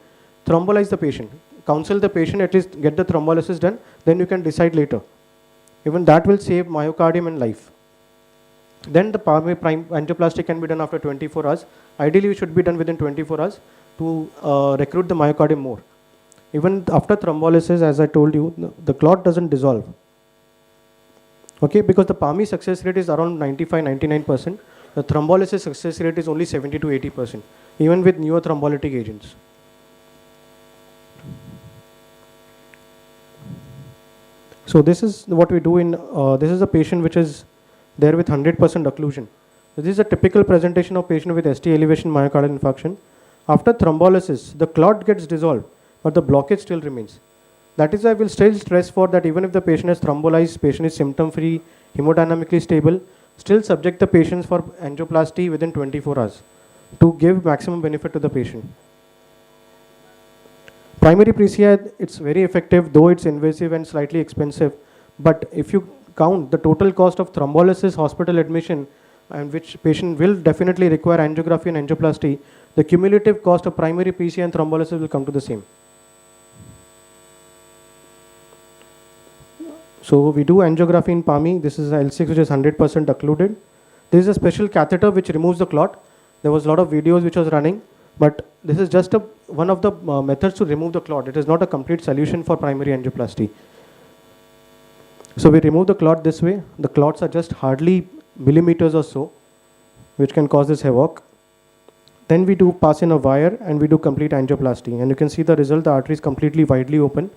thrombolize the patient. Counsel the patient, at least get the thrombolysis done, then you can decide later. Even that will save myocardium and life. Then the angioplasty can be done after 24 hours. Ideally, it should be done within 24 hours to recruit the myocardium more. Even after thrombolysis, as I told you, the clot doesn't dissolve. Okay, because the PAMI success rate is around 95-99%. The thrombolysis success rate is only 70 to 80%, even with newer thrombolytic agents. So this is what we do in, this is a patient which is there with 100% occlusion. So this is a typical presentation of patient with ST elevation myocardial infarction. After thrombolysis, the clot gets dissolved, but the blockage still remains. That is why I will still stress for that even if the patient is thrombolized, patient is symptom-free, hemodynamically stable, still subject the patients for angioplasty within 24 hours to give maximum benefit to the patient. Primary PCI, it's very effective, though it's invasive and slightly expensive. But if you count the total cost of thrombolysis, hospital admission, and which patient will definitely require angiography and angioplasty, the cumulative cost of primary PCI and thrombolysis will come to the same. So we do angiography in PAMI. This is L6 which is 100% occluded. There is a special catheter which removes the clot. There was a lot of videos which was running, but this is just one of the methods to remove the clot. It is not a complete solution for primary angioplasty. So we remove the clot this way. The clots are just hardly millimeters or so, which can cause this havoc. Then we do pass in a wire and we do complete angioplasty. And you can see the result, the artery is completely widely open.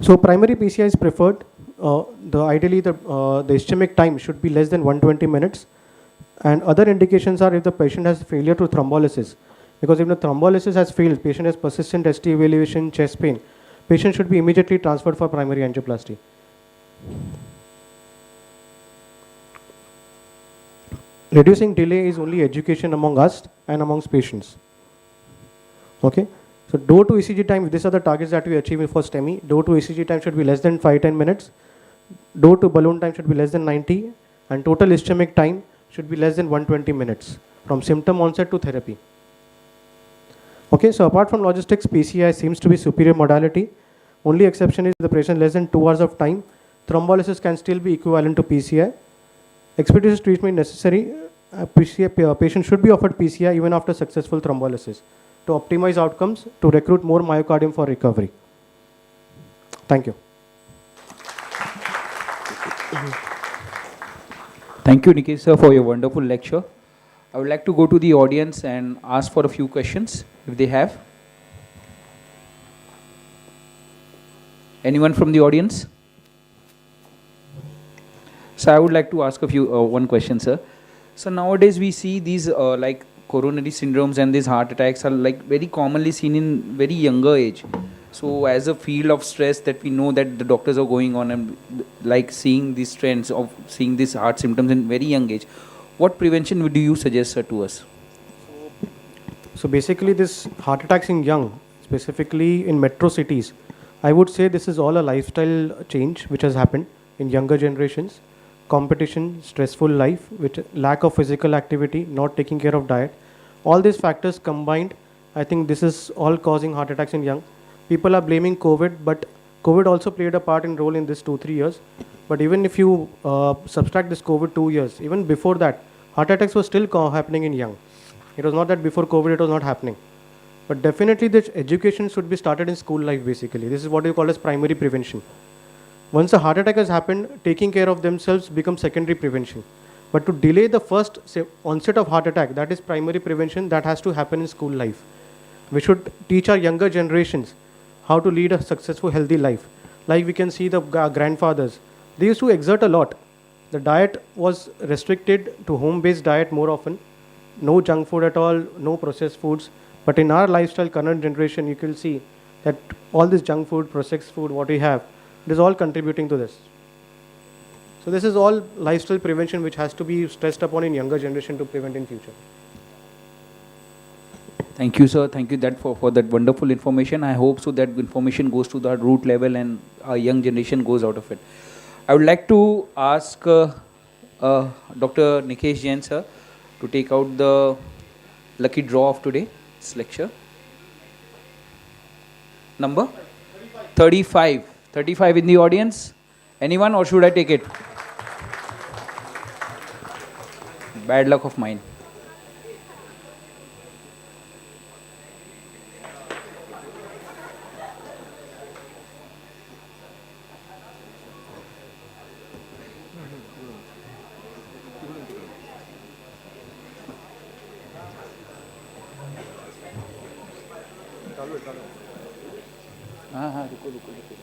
So primary PCI is preferred. Ideally the ischemic time should be less than 120 minutes. And other indications are if the patient has failure to thrombolysis. Because if the thrombolysis has failed, patient has persistent ST elevation, chest pain, patient should be immediately transferred for primary angioplasty. Reducing delay is only education among us and amongst patients. Okay, so door to ECG time, these are the targets that we achieve for STEMI. Door to ECG time should be less than 5-10 minutes. Door to balloon time should be less than 90. And total ischemic time should be less than 120 minutes from symptom onset to therapy. Okay, so apart from logistics, PCI seems to be superior modality. Only exception is the patient less than 2 hours of time. Thrombolysis can still be equivalent to PCI. Expeditious treatment necessary. Patient should be offered PCI even after successful thrombolysis to optimize outcomes, to recruit more myocardium for recovery. Thank you. Thank you, Nikesh sir, for your wonderful lecture. I would like to go to the audience and ask for a few questions, if they have. Anyone from the audience? So I would like to ask one question, sir. So nowadays we see these like coronary syndromes and these heart attacks are like very commonly seen in very younger age. So as a field of stress that we know that the doctors are going on and like seeing these trends of seeing these heart symptoms in very young age, what prevention would you suggest, sir, to us? So basically this heart attacks in young, specifically in metro cities, I would say this is all a lifestyle change which has happened in younger generations. Competition, stressful life, which lack of physical activity, not taking care of diet. All these factors combined, I think this is all causing heart attacks in young. People are blaming COVID, but COVID also played a part in role in this 2-3 years. But even if you subtract this COVID 2 years, even before that, heart attacks were still happening in young. It was not that before COVID it was not happening. But definitely this education should be started in school life basically. This is what you call as primary prevention. Once a heart attack has happened, taking care of themselves becomes secondary prevention. But to delay the first onset of heart attack, that is primary prevention, that has to happen in school life. We should teach our younger generations how to lead a successful, healthy life. Like we can see the grandfathers, they used to exert a lot. The diet was restricted to home-based diet more often. No junk food at all, no processed foods. But in our lifestyle, current generation, you can see that all this junk food, processed food, what we have, it is all contributing to this. So this is all lifestyle prevention which has to be stressed upon in younger generation to prevent in future. Thank you, sir. Thank you for that wonderful information. I hope so that information goes to the root level and our young generation goes out of it. I would like to ask Dr. Nikesh Jain, sir, to take out the lucky draw of today's lecture. Number? 35. 35 in the audience. Anyone, or should I take it? Bad luck of mine. हाँ रुको रुको रुको.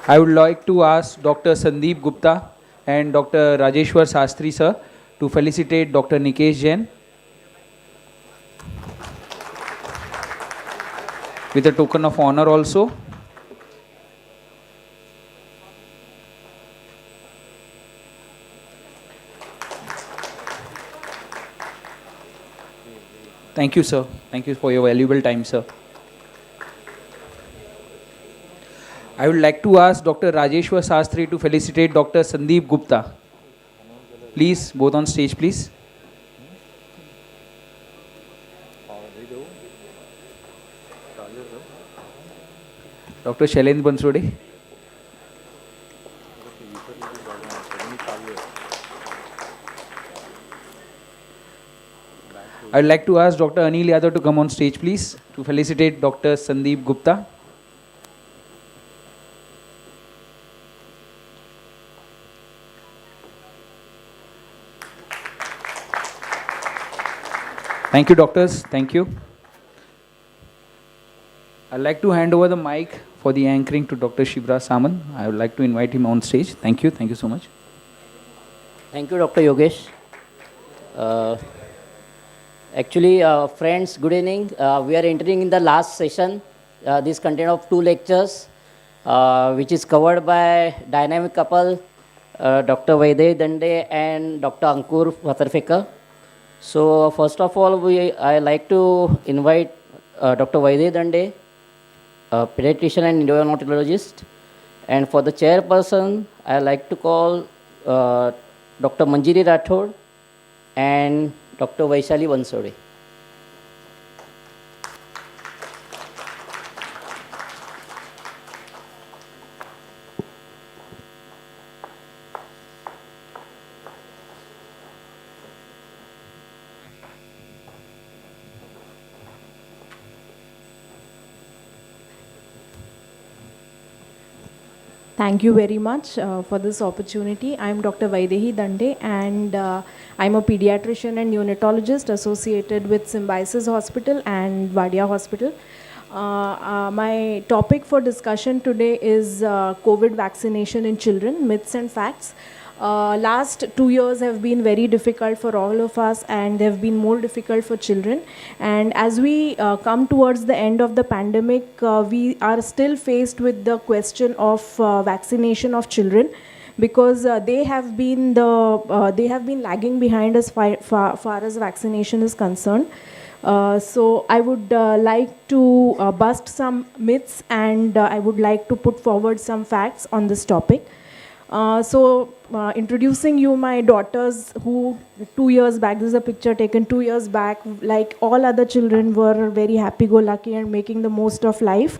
I would like to ask Dr. Sandeep Gupta and Dr. Rajeshwar Sastry, sir, to felicitate Dr. Nikesh Jain with a token of honor also. Thank you, sir. Thank you for your valuable time, sir. I would like to ask Dr. Rajeshwar Sastry to felicitate Dr. Sandeep Gupta. Please, both on stage, please. Dr. Shailendra Bansode. I would like to ask Dr. Anil Yadav to come on stage, please, to felicitate Dr. Sandeep Gupta. Thank you, doctors. Thank you. I'd like to hand over the mic for the anchoring to Dr. Shivra Samant. I would like to invite him on stage. Thank you. Thank you so much. Thank you, Dr. Yogesh. Actually, friends, good evening. We are entering in the last session. This content of 2 lectures, which is covered by dynamic couple, Dr. Vaidehi Dande and Dr. Ankur Vatarfekar. So, first of all, I like to invite Dr. Vaidhi Dande, pediatrician and neonatologist. And for the chairperson, I like to call Dr. Manjiri Rathod and Dr. Vaishali Vansode. Thank you very much for this opportunity. I'm Dr. Vaidehi Dande, and I'm a pediatrician and neonatologist associated with Symbiosis Hospital and Vadia Hospital. My topic for discussion today is COVID vaccination in children, myths and facts. Last 2 years have been very difficult for all of us, and they have been more difficult for children. And as we come towards the end of the pandemic, we are still faced with the question of vaccination of children, because they have been lagging behind as far as vaccination is concerned. So I would like to bust some myths, and I would like to put forward some facts on this topic. Introducing you my daughters, who 2 years back, this is a picture taken 2 years back, like all other children, were very happy-go-lucky and making the most of life.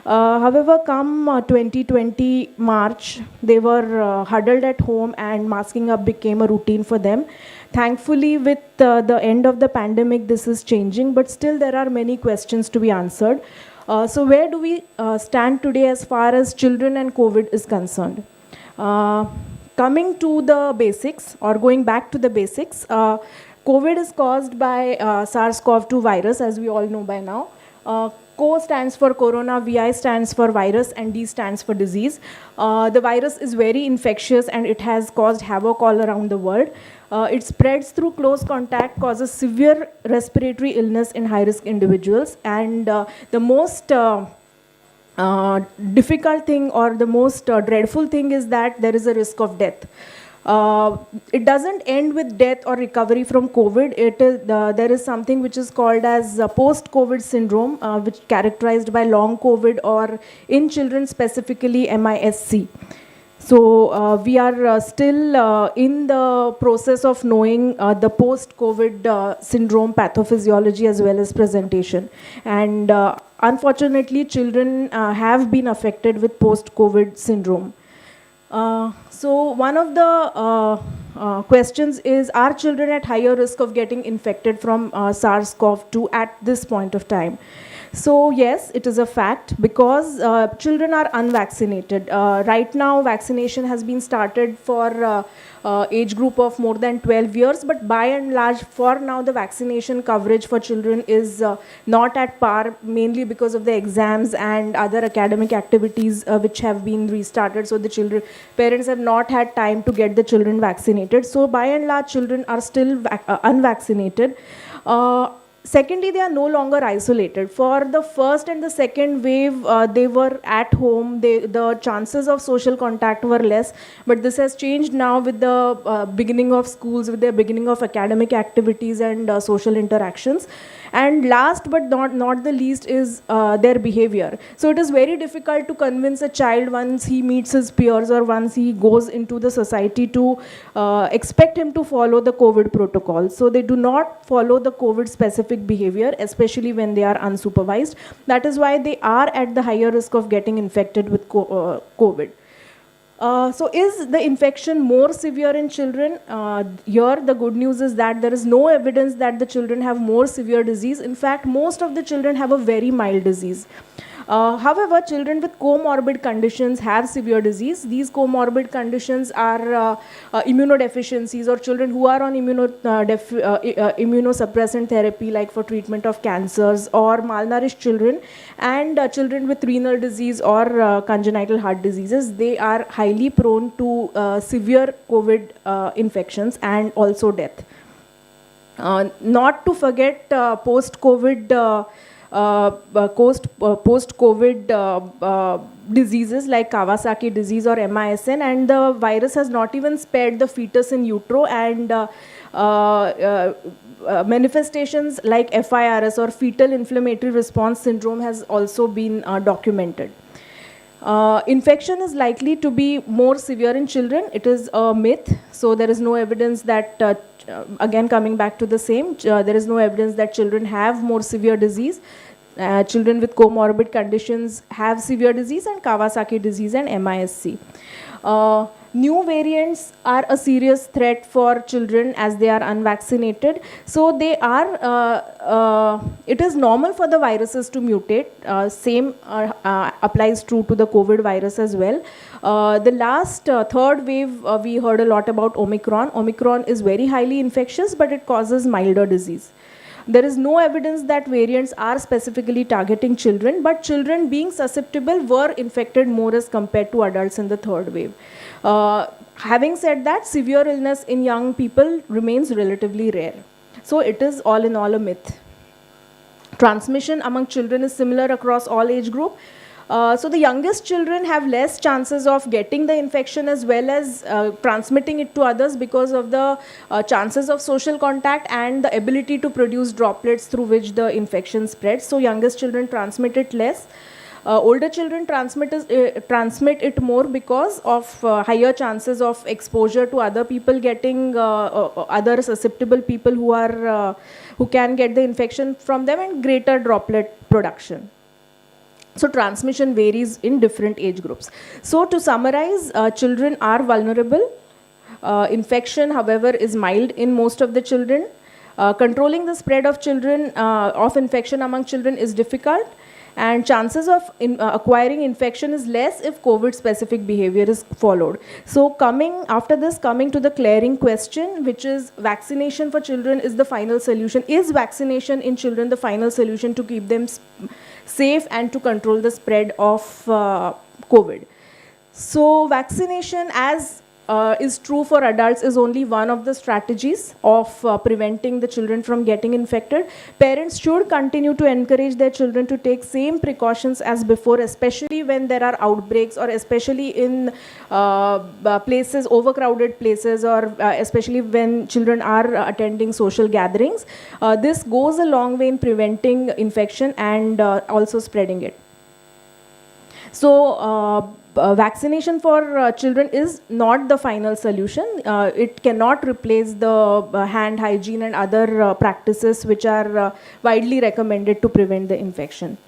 However, come 2020 March, they were huddled at home, and masking up became a routine for them. Thankfully, with the end of the pandemic, this is changing, but still there are many questions to be answered. So where do we stand today as far as children and COVID is concerned? Coming to the basics, or going back to the basics, COVID is caused by SARS-CoV-2 virus, as we all know by now. CO stands for corona, VI stands for virus, and D stands for disease. The virus is very infectious, and it has caused havoc all around the world. It spreads through close contact, causes severe respiratory illness in high-risk individuals, and the most difficult thing, or the most dreadful thing, is that there is a risk of death. It doesn't end with death or recovery from COVID. There is something which is called as post-COVID syndrome, which is characterized by long COVID, or in children specifically MISC. So we are still in the process of knowing the post-COVID syndrome pathophysiology as well as presentation. And unfortunately, children have been affected with post-COVID syndrome. So one of the questions is, are children at higher risk of getting infected from SARS-CoV-2 at this point of time? So yes, it is a fact, because children are unvaccinated. Right now, vaccination has been started for age group of more than 12 years, but by and large, for now, the vaccination coverage for children is not at par, mainly because of the exams and other academic activities which have been restarted. So the parents have not had time to get the children vaccinated. So by and large, children are still unvaccinated. Secondly, they are no longer isolated. For the first and the second wave, they were at home. The chances of social contact were less. But this has changed now with the beginning of schools, with the beginning of academic activities and social interactions. And last but not the least is their behavior. So it is very difficult to convince a child once he meets his peers or once he goes into the society to expect him to follow the COVID protocol. So they do not follow the COVID specific behavior, especially when they are unsupervised. That is why they are at the higher risk of getting infected with COVID. So is the infection more severe in children? Here the good news is that there is no evidence that the children have more severe disease. In fact, most of the children have a very mild disease. However, children with comorbid conditions have severe disease. These comorbid conditions are immunodeficiencies, or children who are on immunosuppressant therapy, like for treatment of cancers, or malnourished children, and children with renal disease or congenital heart diseases. They are highly prone to severe COVID infections and also death. Not to forget, post-COVID post-COVID diseases like Kawasaki disease or MISN, and the virus has not even spared the fetus in utero, and manifestations like FIRS or fetal inflammatory response syndrome has also been documented. Infection is likely to be more severe in children. It is a myth. So there is no evidence that, again coming back to the same, there is no evidence that children have more severe disease. Children with comorbid conditions have severe disease and Kawasaki disease and MISC. New variants are a serious threat for children as they are unvaccinated. So they are, it is normal for the viruses to mutate. Same applies true to the COVID virus as well. The last third wave, we heard a lot about Omicron. Omicron is very highly infectious, but it causes milder disease. There is no evidence that variants are specifically targeting children, but children being susceptible were infected more as compared to adults in the third wave. Having said that, severe illness in young people remains relatively rare. So it is all in all a myth. Transmission among children is similar across all age group. So the youngest children have less chances of getting the infection as well as transmitting it to others because of the chances of social contact and the ability to produce droplets through which the infection spreads. So youngest children transmit it less. Older children transmit it more because of higher chances of exposure to other people getting other susceptible people who can get the infection from them, and greater droplet production. So transmission varies in different age groups. So to summarize, children are vulnerable. Infection, however, is mild in most of the children. Controlling the spread of of infection among children is difficult, and chances of acquiring infection is less if COVID-specific behavior is followed. So coming to the clearing question, which is vaccination for children is the final solution. Is vaccination in children the final solution to keep them safe and to control the spread of COVID? So vaccination, as is true for adults, is only one of the strategies of preventing the children from getting infected. Parents should continue to encourage their children to take same precautions as before, especially when there are outbreaks, or especially in places, overcrowded places, or especially when children are attending social gatherings. This goes a long way in preventing infection and also spreading it. So vaccination for children is not the final solution. It cannot replace the hand hygiene and other practices which are widely recommended to prevent the infection.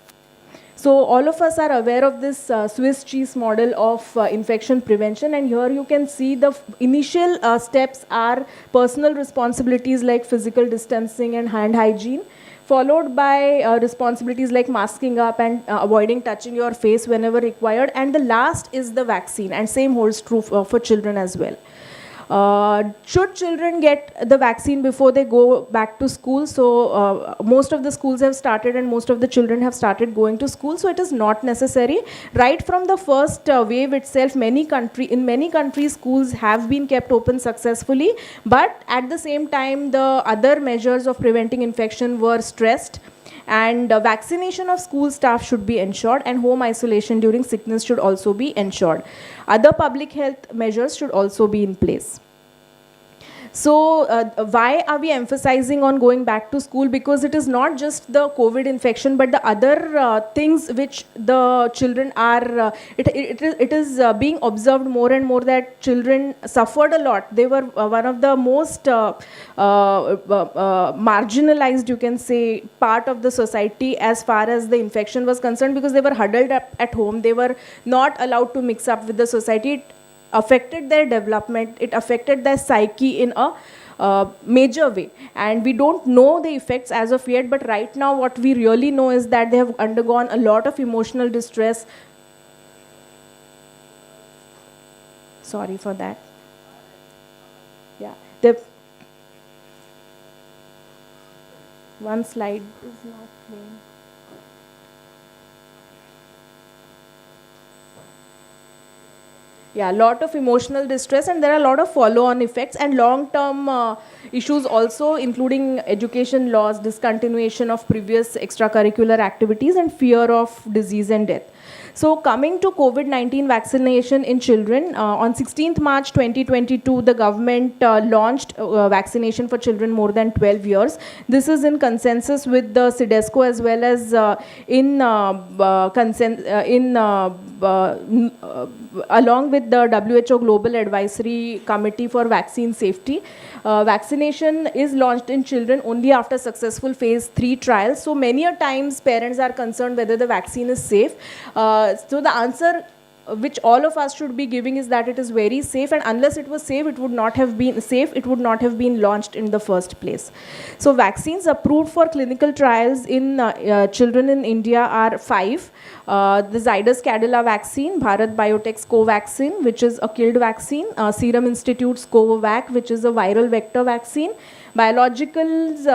So all of us are aware of this Swiss cheese model of infection prevention, and here you can see the initial steps are personal responsibilities like physical distancing and hand hygiene, followed by responsibilities like masking up and avoiding touching your face whenever required. And the last is the vaccine, and same holds true for children as well. Should children get the vaccine before they go back to school? So most of the schools have started and most of the children have started going to school, so it is not necessary. Right from the first wave itself, in many countries schools have been kept open successfully, but at the same time the other measures of preventing infection were stressed, and vaccination of school staff should be ensured, and home isolation during sickness should also be ensured. Other public health measures should also be in place. So why are we emphasizing on going back to school? Because it is not just the COVID infection, but the other things which the children are, it is being observed more and more that children suffered a lot. They were one of the most marginalized, you can say, part of the society as far as the infection was concerned, because they were huddled up at home. They were not allowed to mix up with the society. It affected their development, it affected their psyche in a major way, and we don't know the effects as of yet, but right now what we really know is that they have undergone a lot of emotional distress. Sorry for that. Yeah, one slide is not playing. Yeah, lot of emotional distress, and there are a lot of follow-on effects and long-term issues also, including education loss, discontinuation of previous extracurricular activities, and fear of disease and death. So coming to COVID-19 vaccination in children, on 16th March 2022, the government launched vaccination for children more than 12 years. This is in consensus with the CDSCO as well as along with the WHO Global Advisory Committee for Vaccine Safety. Vaccination is launched in children only after successful phase 3 trials. So many a times parents are concerned whether the vaccine is safe. So the answer which all of us should be giving is that it is very safe, and unless it was safe, it would not have been safe, it would not have been launched in the first place. So vaccines approved for clinical trials in children in India are 5. The Zydus Cadila vaccine, Bharat Biotech's Covaxin, which is a killed vaccine, Serum Institute's Covovac, which is a viral vector vaccine, Biologicals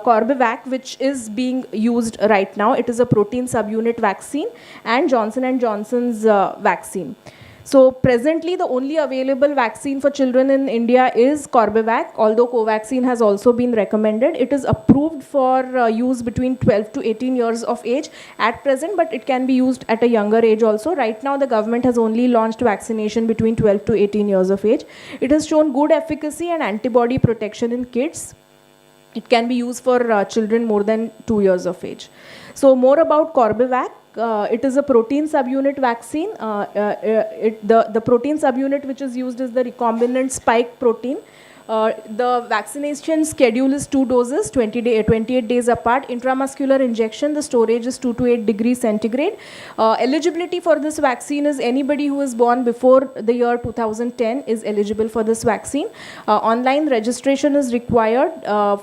Corbevac, which is being used right now. It is a protein subunit vaccine, and Johnson & Johnson's vaccine. So presently the only available vaccine for children in India is Corbevac, although Covaxin has also been recommended. It is approved for use between 12 to 18 years of age at present, but it can be used at a younger age also. Right now the government has only launched vaccination between 12 to 18 years of age. It has shown good efficacy and antibody protection in kids. It can be used for children more than 2 years of age. So more about Corbevac. It is a protein subunit vaccine. The protein subunit which is used is the recombinant spike protein. The vaccination schedule is 2 doses, 28 days apart. Intramuscular injection, the storage is 2 to 8 degrees centigrade. Eligibility for this vaccine is anybody who is born before the year 2010 is eligible for this vaccine. Online registration is required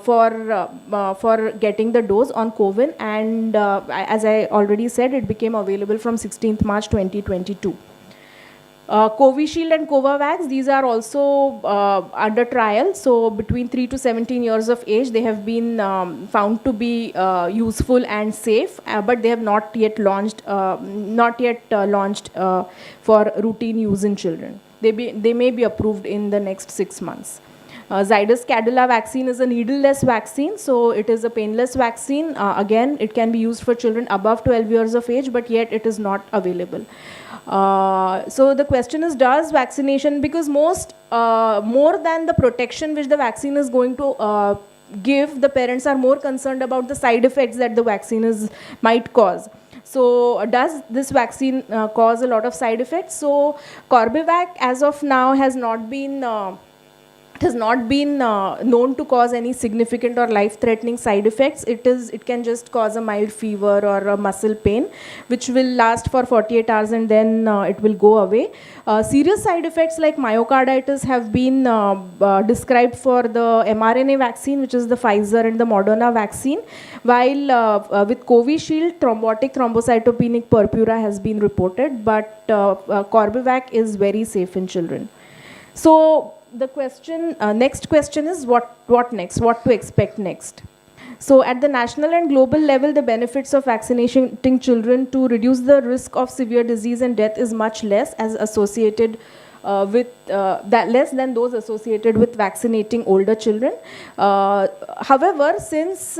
for getting the dose on CoWIN, and as I already said, it became available from 16th March 2022. Covishield and Covovax, these are also under trial. So between 3 to 17 years of age, they have been found to be useful and safe, but they have not yet launched for routine use in children. They may be approved in the next 6 months. Zydus Cadila vaccine is a needleless vaccine, so it is a painless vaccine. Again, it can be used for children above 12 years of age, but yet it is not available. So the question is, does vaccination, because more than the protection which the vaccine is going to give, the parents are more concerned about the side effects that the vaccine might cause. So does this vaccine cause a lot of side effects? So Corbevac as of now has not been known to cause any significant or life-threatening side effects. It can just cause a mild fever or a muscle pain, which will last for 48 hours and then it will go away. Serious side effects like myocarditis have been described for the mRNA vaccine, which is the Pfizer and the Moderna vaccine, while with Covishield, thrombotic thrombocytopenic purpura has been reported, but Corbevac is very safe in children. So the next question is what next? What to expect next? So at the national and global level, the benefits of vaccinating children to reduce the risk of severe disease and death is much less as associated less than those associated with vaccinating older children. However, since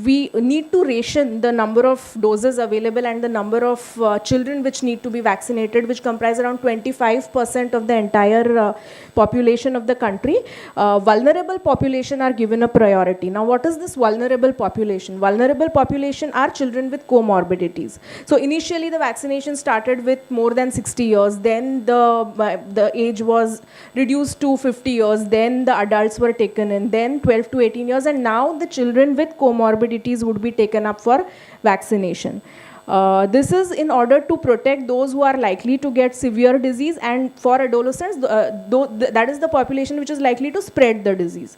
we need to ration the number of doses available and the number of children which need to be vaccinated, which comprise around 25% of the entire population of the country, vulnerable population are given a priority. Now, what is this vulnerable population? Vulnerable population are children with comorbidities. So initially the vaccination started with more than 60 years, then the age was reduced to 50 years, then the adults were taken in, then 12 to 18 years, and now the children with comorbidities would be taken up for vaccination. This is in order to protect those who are likely to get severe disease, and for adolescents, that is the population which is likely to spread the disease.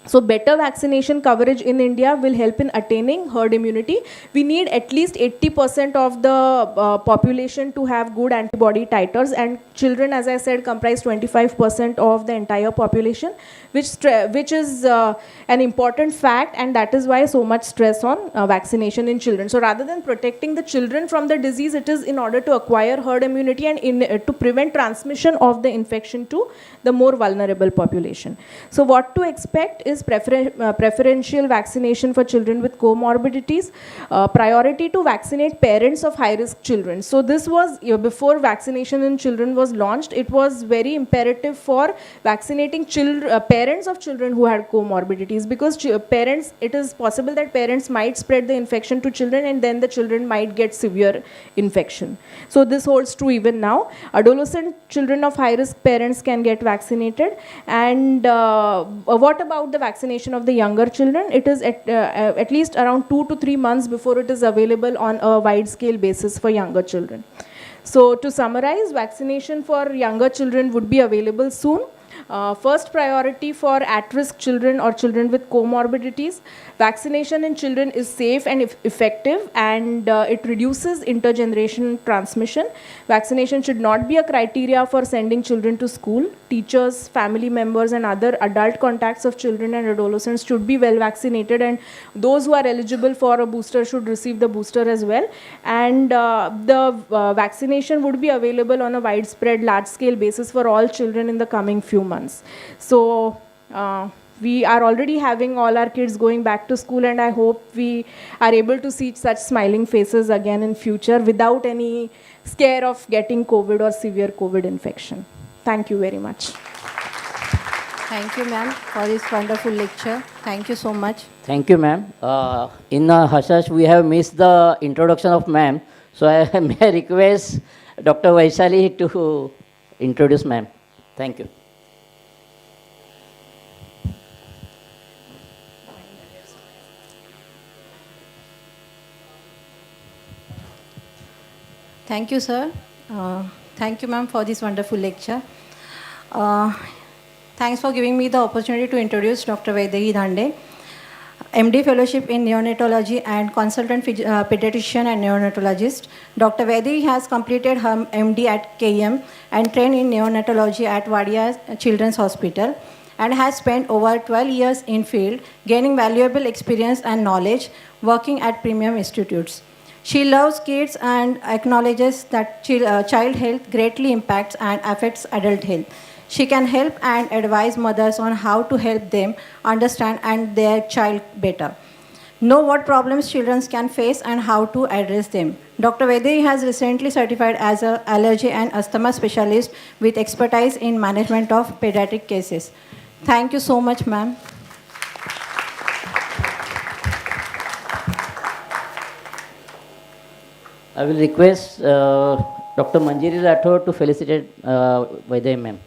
So better vaccination coverage in India will help in attaining herd immunity. We need at least 80% of the population to have good antibody titers, and children, as I said, comprise 25% of the entire population, which is an important fact, and that is why so much stress on vaccination in children. So rather than protecting the children from the disease, it is in order to acquire herd immunity and to prevent transmission of the infection to the more vulnerable population. So what to expect is preferential vaccination for children with comorbidities, priority to vaccinate parents of high-risk children. So this was, before vaccination in children was launched, it was very imperative for vaccinating parents of children who had comorbidities, because parents, it is possible that parents might spread the infection to children, and then the children might get severe infection. So this holds true even now. Adolescent children of high-risk parents can get vaccinated. And what about the vaccination of the younger children? It is at least around 2 to 3 months before it is available on a wide-scale basis for younger children. So to summarize, vaccination for younger children would be available soon. First priority for at-risk children or children with comorbidities. Vaccination in children is safe and effective, and it reduces intergenerational transmission. Vaccination should not be a criteria for sending children to school. Teachers, family members, and other adult contacts of children and adolescents should be well vaccinated, and those who are eligible for a booster should receive the booster as well. And the vaccination would be available on a widespread, large-scale basis for all children in the coming few months. So we are already having all our kids going back to school, and I hope we are able to see such smiling faces again in future without any scare of getting COVID or severe COVID infection. Thank you very much. Thank you, ma'am, for this wonderful lecture. Thank you so much. Thank you, ma'am. In hush, we have missed the introduction of ma'am. So I may request Dr. Vaishali to introduce ma'am. Thank you. Thank you, sir. Thank you, ma'am, for this wonderful lecture. Thanks for giving me the opportunity to introduce Dr. Vaidehi Dhande, MD Fellowship in Neonatology and Consultant Pediatrician and Neonatologist. Dr. Vaidehi has completed her MD at KM and trained in Neonatology at Wadia Children's Hospital, and has spent over 12 years in field, gaining valuable experience and knowledge working at premium institutes. She loves kids and acknowledges that child health greatly impacts and affects adult health. She can help and advise mothers on how to help them understand and their child better, know what problems children can face and how to address them. Dr. Vaidehi has recently certified as an allergy and asthma specialist with expertise in management of pediatric cases. Thank you so much, ma'am. I will request Dr. Manjiri Rathod to felicitate Vaidehi ma'am.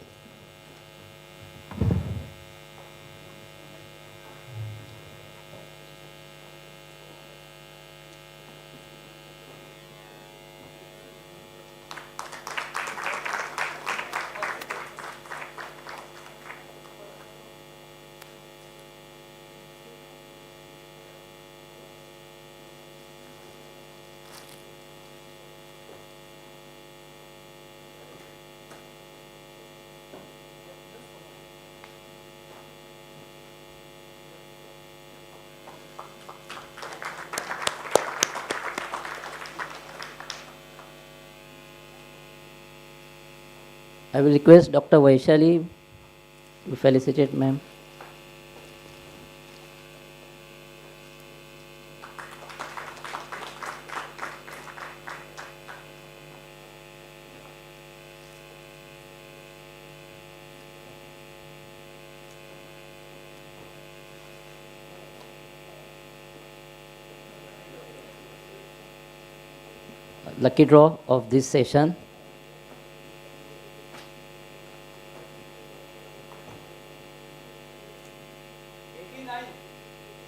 I will request Dr. Vaishali to felicitate ma'am. Lucky draw of this session.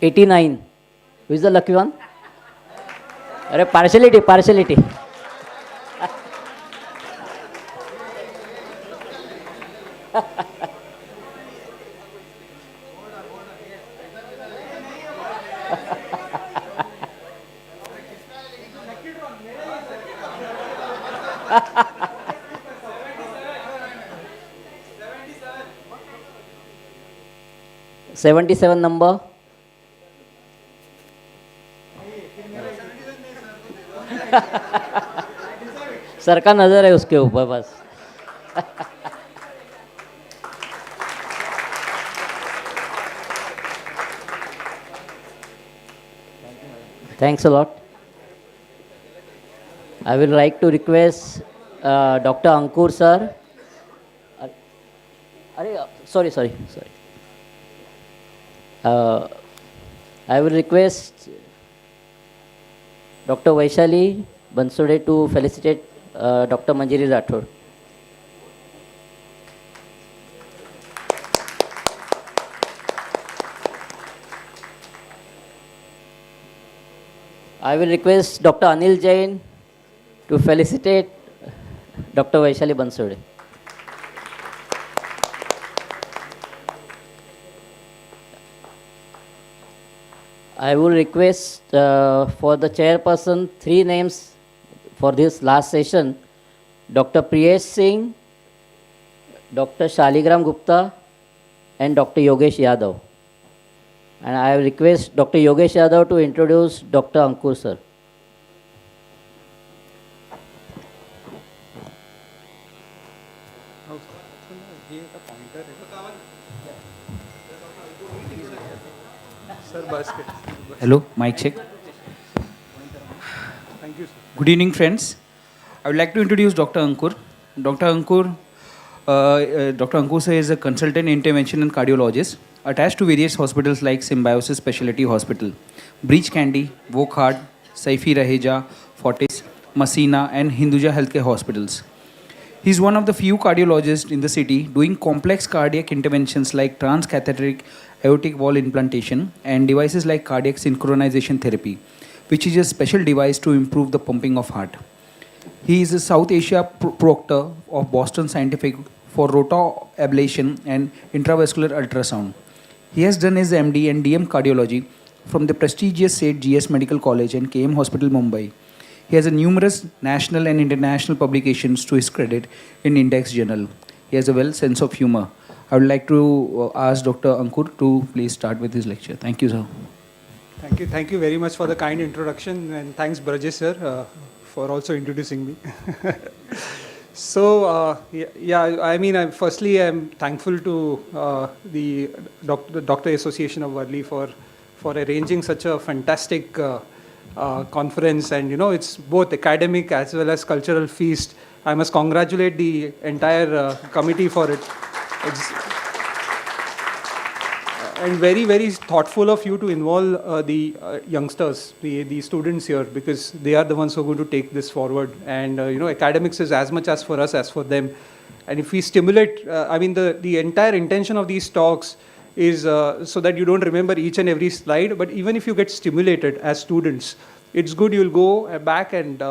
89. Who is the lucky one? Partiality. 77 number. Sir का नजर है उसके ऊपर बस. Thanks a lot. I will like to request Dr. Ankur sir. Sorry. I will request Dr. Vaishali Bansude to felicitate Dr. Manjiri Rathod. I will request Dr. Anil Jain to felicitate Dr. Vaishali Bansude. I will request for the chairperson 3 names for this last session: Dr. Priyesh Singh, Dr. Shaligram Gupta, and Dr. Yogesh Yadav. And I will request Dr. Yogesh Yadav to introduce Dr. Ankur sir. Hello, mic check. Thank you, sir. Good evening, friends. I would like to introduce Dr. Ankur. Dr. Ankur sir is a consultant intervention and cardiologist attached to various hospitals like Symbiosis Specialty Hospital, Breach Candy, Wokhart, Saifi Raheja, Fortis, Messina, and Hinduja Healthcare Hospitals. He is one of the few cardiologists in the city doing complex cardiac interventions like transcatheteric aortic valve implantation and devices like cardiac synchronization therapy, which is a special device to improve the pumping of heart. He is a South Asia proctor of Boston Scientific for roto-ablation and intravascular ultrasound. He has done his MD and DM cardiology from the prestigious St. GS Medical College and KM Hospital, Mumbai. He has numerous national and international publications to his credit in Index Journal. He has a well sense of humor. I would like to ask Dr. Ankur to please start with his lecture. Thank you, sir. Thank you very much for the kind introduction, and thanks Brajesh sir for also introducing me. So firstly I'm thankful to the Doctor Association of Worli for arranging such a fantastic conference, and it's both academic as well as cultural feast. I must congratulate the entire committee for it. And very, very thoughtful of you to involve the youngsters, the students here, because they are the ones who are going to take this forward. And academics is as much as for us as for them. And if we stimulate, the entire intention of these talks is so that you don't remember each and every slide, but even if you get stimulated as students, it's good you'll go back and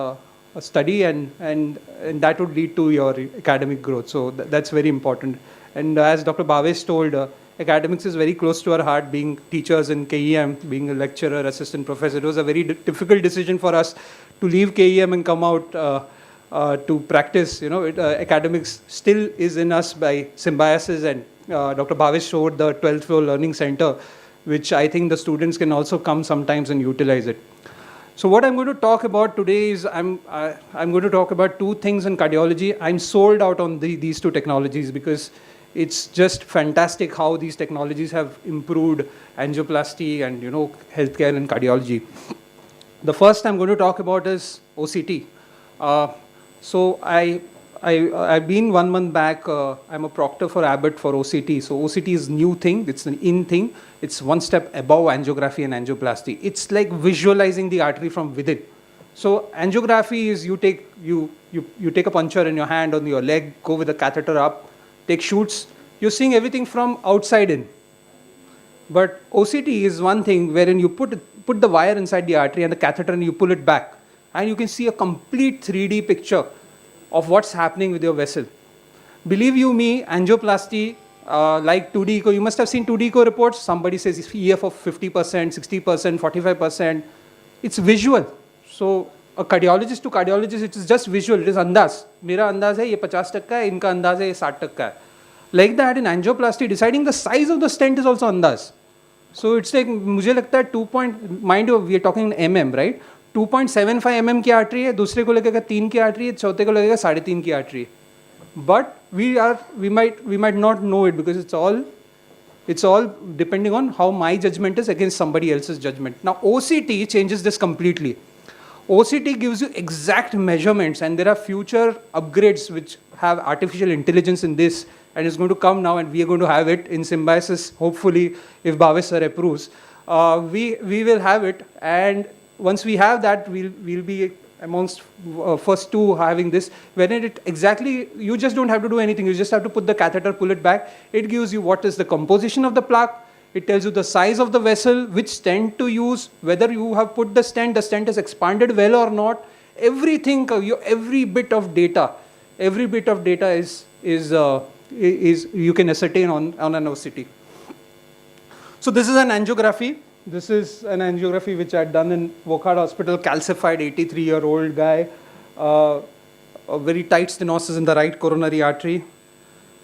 study, and that would lead to your academic growth. So that's very important. And as Dr. Bhavesh told, academics is very close to our heart, being teachers in KEM, being a lecturer, assistant professor. It was a very difficult decision for us to leave KEM and come out to practice. Academics still is in us by Symbiosis, and Dr. Bhavesh showed the 12th floor learning center, which I think the students can also come sometimes and utilize it. So what I'm going to talk about today is I'm going to talk about 2 things in cardiology. I'm sold out on these 2 technologies because it's just fantastic how these technologies have improved angioplasty and healthcare and cardiology. The first I'm going to talk about is OCT. So I've been 1 month back. I'm a proctor for Abbott for OCT. So OCT is new thing. It's an in thing. It's 1 step above angiography and angioplasty. It's like visualizing the artery from within. So angiography is you take a puncture in your hand on your leg, go with a catheter up, take shoots. You're seeing everything from outside in. But OCT is one thing wherein you put the wire inside the artery and the catheter and you pull it back, and you can see a complete 3D picture of what's happening with your vessel. Believe you me, angioplasty like 2D echo. You must have seen 2D echo reports. Somebody says EF of 50%, 60%, 45%. It's visual. So a cardiologist to cardiologist, it is just visual. It is andaz. मेरा अंदाज है ये 50% है, इनका अंदाज है ये 60% है. Like that in angioplasty, deciding the size of the stent is also andaz. So it's like मुझे लगता है 2 point, mind you, we are talking in mm, right? 2.75 mm की आर्टरी है, दूसरे को लगेगा 3 की आर्टरी है, चौथे को लगेगा 3.5 की आर्टरी है. But we might not know it because it's all depending on how my judgment is against somebody else's judgment. Now OCT changes this completely. OCT gives you exact measurements, and there are future upgrades which have artificial intelligence in this, and it's going to come now, and we are going to have it in Symbiosis, hopefully, if Bhavesh sir approves. We will have it, and once we have that, we'll be amongst first two having this, when it exactly, you just don't have to do anything, you just have to put the catheter, pull it back. It gives you what is the composition of the plaque, it tells you the size of the vessel, which stent to use, whether you have put the stent is expanded well or not. Everything, every bit of data is you can ascertain on an OCT. So this is an angiography. This is an angiography which I had done in Wokhad Hospital, calcified 83-year-old guy, a very tight stenosis in the right coronary artery.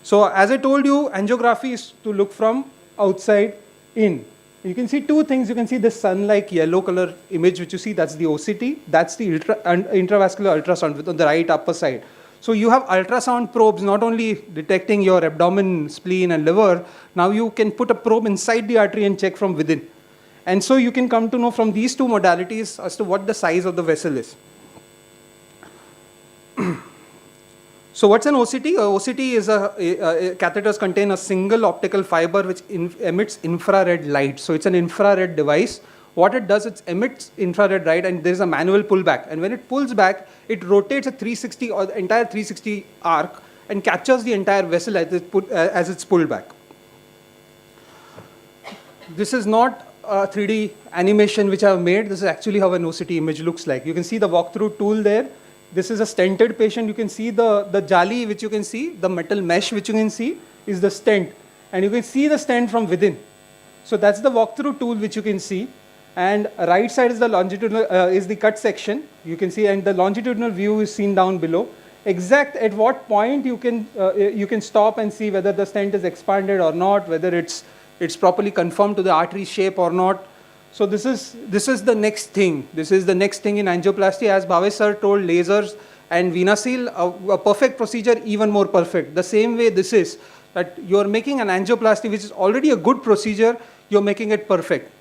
So as I told you, angiography is to look from outside in. You can see two things. You can see the sun-like yellow color image which you see, that's the OCT, that's the intravascular ultrasound on the right upper side. So you have ultrasound probes not only detecting your abdomen, spleen and liver, now you can put a probe inside the artery and check from within. And so you can come to know from these two modalities as to what the size of the vessel is. So what's an OCT? OCT is catheters contain a single optical fiber which emits infrared light. So it's an infrared device. What it does, it emits infrared light, and there's a manual pullback. And when it pulls back, it rotates a 360 or the entire 360 arc and captures the entire vessel as it's pulled back. This is not a 3D animation which I've made. This is actually how an OCT image looks like. You can see the walkthrough tool there. This is a stented patient. You can see the jali which you can see, the metal mesh which you can see is the stent. And you can see the stent from within. So that's the walkthrough tool which you can see. And right side is the longitudinal, is the cut section. You can see, and the longitudinal view is seen down below. Exact at what point you can stop and see whether the stent is expanded or not, whether it's properly conformed to the artery shape or not. So this is the next thing. This is the next thing in angioplasty. As Bhavesh sir told, lasers and VenaSeal, a perfect procedure, even more perfect. The same way this is, that you're making an angioplasty which is already a good procedure, you're making it perfect.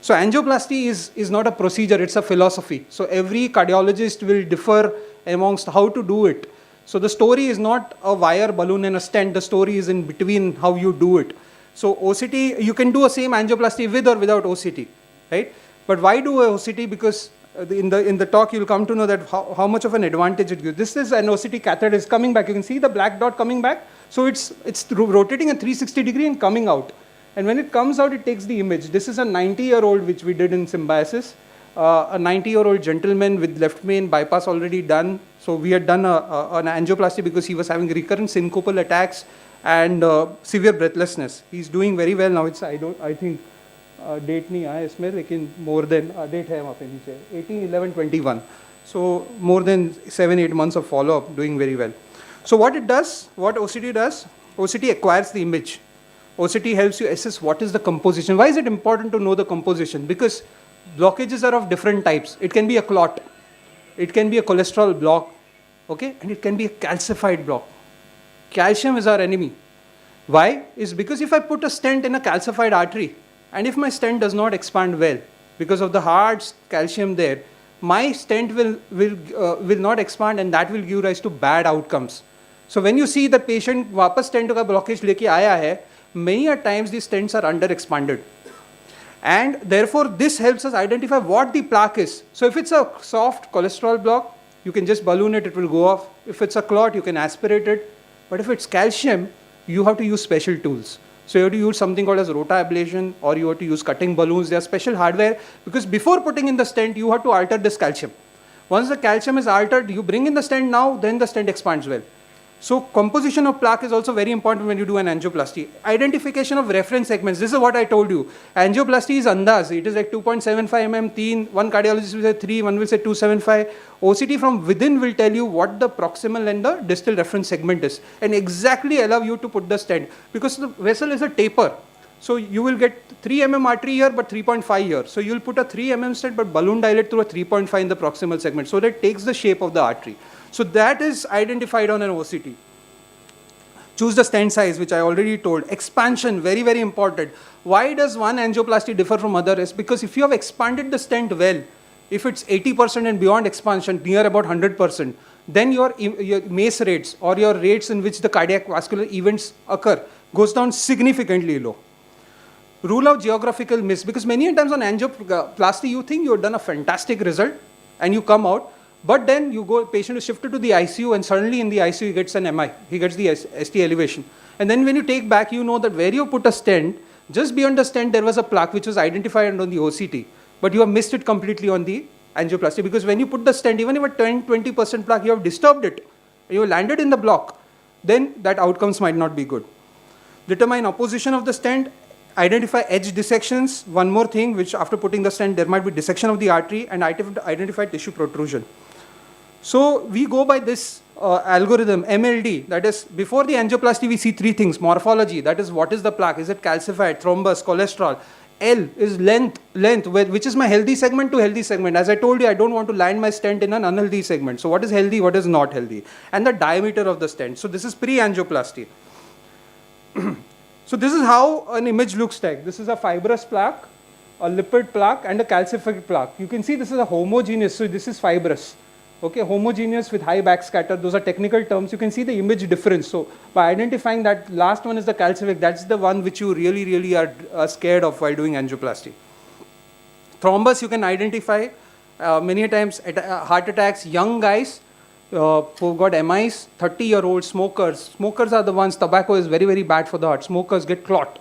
So angioplasty is not a procedure, it's a philosophy. So every cardiologist will differ amongst how to do it. So the story is not a wire, balloon and a stent, the story is in between how you do it. So OCT, you can do a same angioplasty with or without OCT, right? But why do a OCT? Because in the talk you'll come to know that how much of an advantage it gives. This is an OCT catheter is coming back. You can see the black dot coming back. So it's rotating a 360 degree and coming out. And when it comes out, it takes the image. This is a 90-year-old which we did in Symbiosis. A 90-year-old gentleman with left main bypass already done. So we had done an angioplasty because he was having recurrent syncopal attacks and severe breathlessness. He's doing very well now. I think date नहीं आया इसमें, लेकिन more than date है वहाँ पे नीचे 18/11/21. So more than 7-8 months of follow-up, doing very well. So what it does, what OCT does, OCT acquires the image. OCT helps you assess what is the composition. Why is it important to know the composition? Because blockages are of different types. It can be a clot, it can be a cholesterol block, okay, and it can be a calcified block. Calcium is our enemy. Why? Is because if I put a stent in a calcified artery, and if my stent does not expand well, because of the hard calcium there, my stent will not expand, and that will give rise to bad outcomes. So when you see the patient वापस stent का blockage लेके आया है, many a times these stents are under expanded. And therefore this helps us identify what the plaque is. So if it's a soft cholesterol block, you can just balloon it, it will go off. If it's a clot, you can aspirate it. But if it's calcium, you have to use special tools. So you have to use something called as rotablation, or you have to use cutting balloons. They are special hardware, because before putting in the stent, you have to alter this calcium. Once the calcium is altered, you bring in the stent now, then the stent expands well. So composition of plaque is also very important when you do an angioplasty. Identification of reference segments. This is what I told you. Angioplasty is andaz. It is like 2.75 mm thin. One cardiologist will say 3, one will say 275. OCT from within will tell you what the proximal and the distal reference segment is, and exactly allow you to put the stent, because the vessel is a taper. So you will get 3 mm artery here, but 3.5 here. So you will put a 3 mm stent, but balloon dilate through a 3.5 in the proximal segment, so that it takes the shape of the artery. So that is identified on an OCT. Choose the stent size, which I already told. Expansion, very, very important. Why does one angioplasty differ from other? Is because if you have expanded the stent well, if it's 80% and beyond expansion, near about 100%, then your MACE rates, or your rates in which the cardiac vascular events occur, goes down significantly low. Rule out geographical miss, because many times on angioplasty, you think you have done a fantastic result and you come out, but then you go, patient is shifted to the ICU, and suddenly in the ICU he gets an MI, he gets the ST elevation. And then when you take back, you know that where you put a stent, just beyond the stent there was a plaque which was identified on the OCT, but you have missed it completely on the angioplasty, because when you put the stent, even if a 10-20% plaque, you have disturbed it, you have landed in the block, then that outcomes might not be good. Determine opposition of the stent. Identify edge dissections. One more thing, which after putting the stent, there might be dissection of the artery, and identify tissue protrusion. So we go by this algorithm, MLD, that is, before the angioplasty, we see 3 things. Morphology, that is, what is the plaque? Is it calcified, thrombus, cholesterol? L is length, which is my healthy segment to healthy segment. As I told you, I don't want to land my stent in an unhealthy segment. So what is healthy, what is not healthy? And the diameter of the stent. So this is pre-angioplasty. So this is how an image looks like. This is a fibrous plaque, a lipid plaque, and a calcified plaque. You can see this is a homogeneous, so this is fibrous. Okay, homogeneous with high backscatter, those are technical terms. You can see the image difference. So by identifying that last one is the calcific, that's the one which you really are scared of while doing angioplasty. Thrombus you can identify many times at heart attacks, young guys who got MIs, 30-year-old smokers. Smokers are the ones, tobacco is very bad for the heart. Smokers get clot.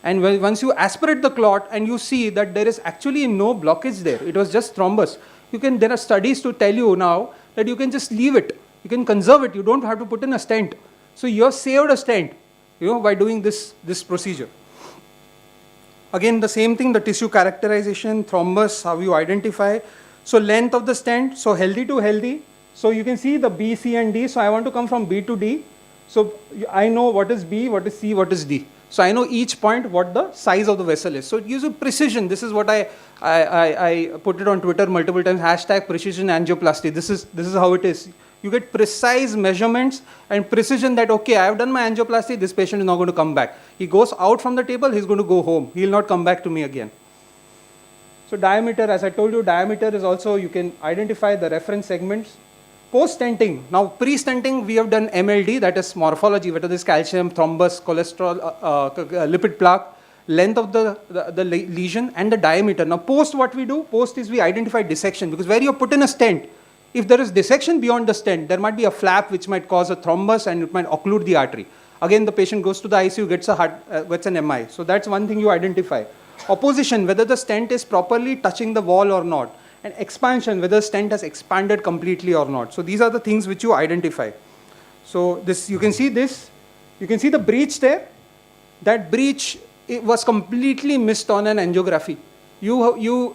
And once you aspirate the clot and you see that there is actually no blockage there, it was just thrombus. There are studies to tell you now that you can just leave it. You can conserve it. You don't have to put in a stent. So you have saved a stent, by doing this procedure. Again, the same thing, the tissue characterization, thrombus, how you identify. So length of the stent, so healthy to healthy. So you can see the B, C, and D. So I want to come from B to D. So I know what is B, what is C, what is D. So I know each point what the size of the vessel is. So it gives you precision. This is what I put it on Twitter multiple times, #precision angioplasty. This is how it is. You get precise measurements and precision that, okay, I have done my angioplasty, this patient is not going to come back. He goes out from the table, he's going to go home. He will not come back to me again. So diameter, as I told you, diameter is also, you can identify the reference segments. Post-stenting, now pre-stenting we have done MLD, that is morphology, whether this calcium, thrombus, cholesterol, lipid plaque, length of the lesion, and the diameter. Now post, what we do, post is we identify dissection, because where you put in a stent, if there is dissection beyond the stent, there might be a flap which might cause a thrombus and it might occlude the artery. Again, the patient goes to the ICU, gets an MI. So that's one thing you identify. Opposition, whether the stent is properly touching the wall or not. And expansion, whether the stent has expanded completely or not. So these are the things which you identify. So this, you can see this, you can see the breach there. That breach, it was completely missed on an angiography. You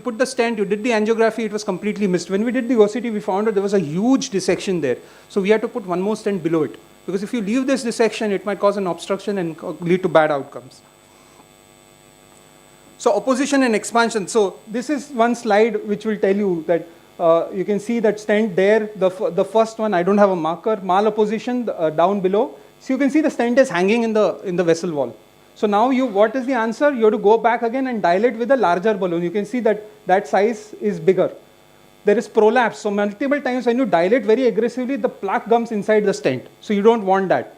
put the stent, you did the angiography, it was completely missed. When we did the OCT, we found that there was a huge dissection there. So we had to put one more stent below it. Because if you leave this dissection, it might cause an obstruction and lead to bad outcomes. So opposition and expansion. So this is one slide which will tell you that you can see that stent there, the first one, I don't have a marker, malopposition down below. So you can see the stent is hanging in the vessel wall. So now what is the answer? You have to go back again and dilate with a larger balloon. You can see that size is bigger. There is prolapse. So multiple times when you dilate very aggressively, the plaque comes inside the stent. So you don't want that.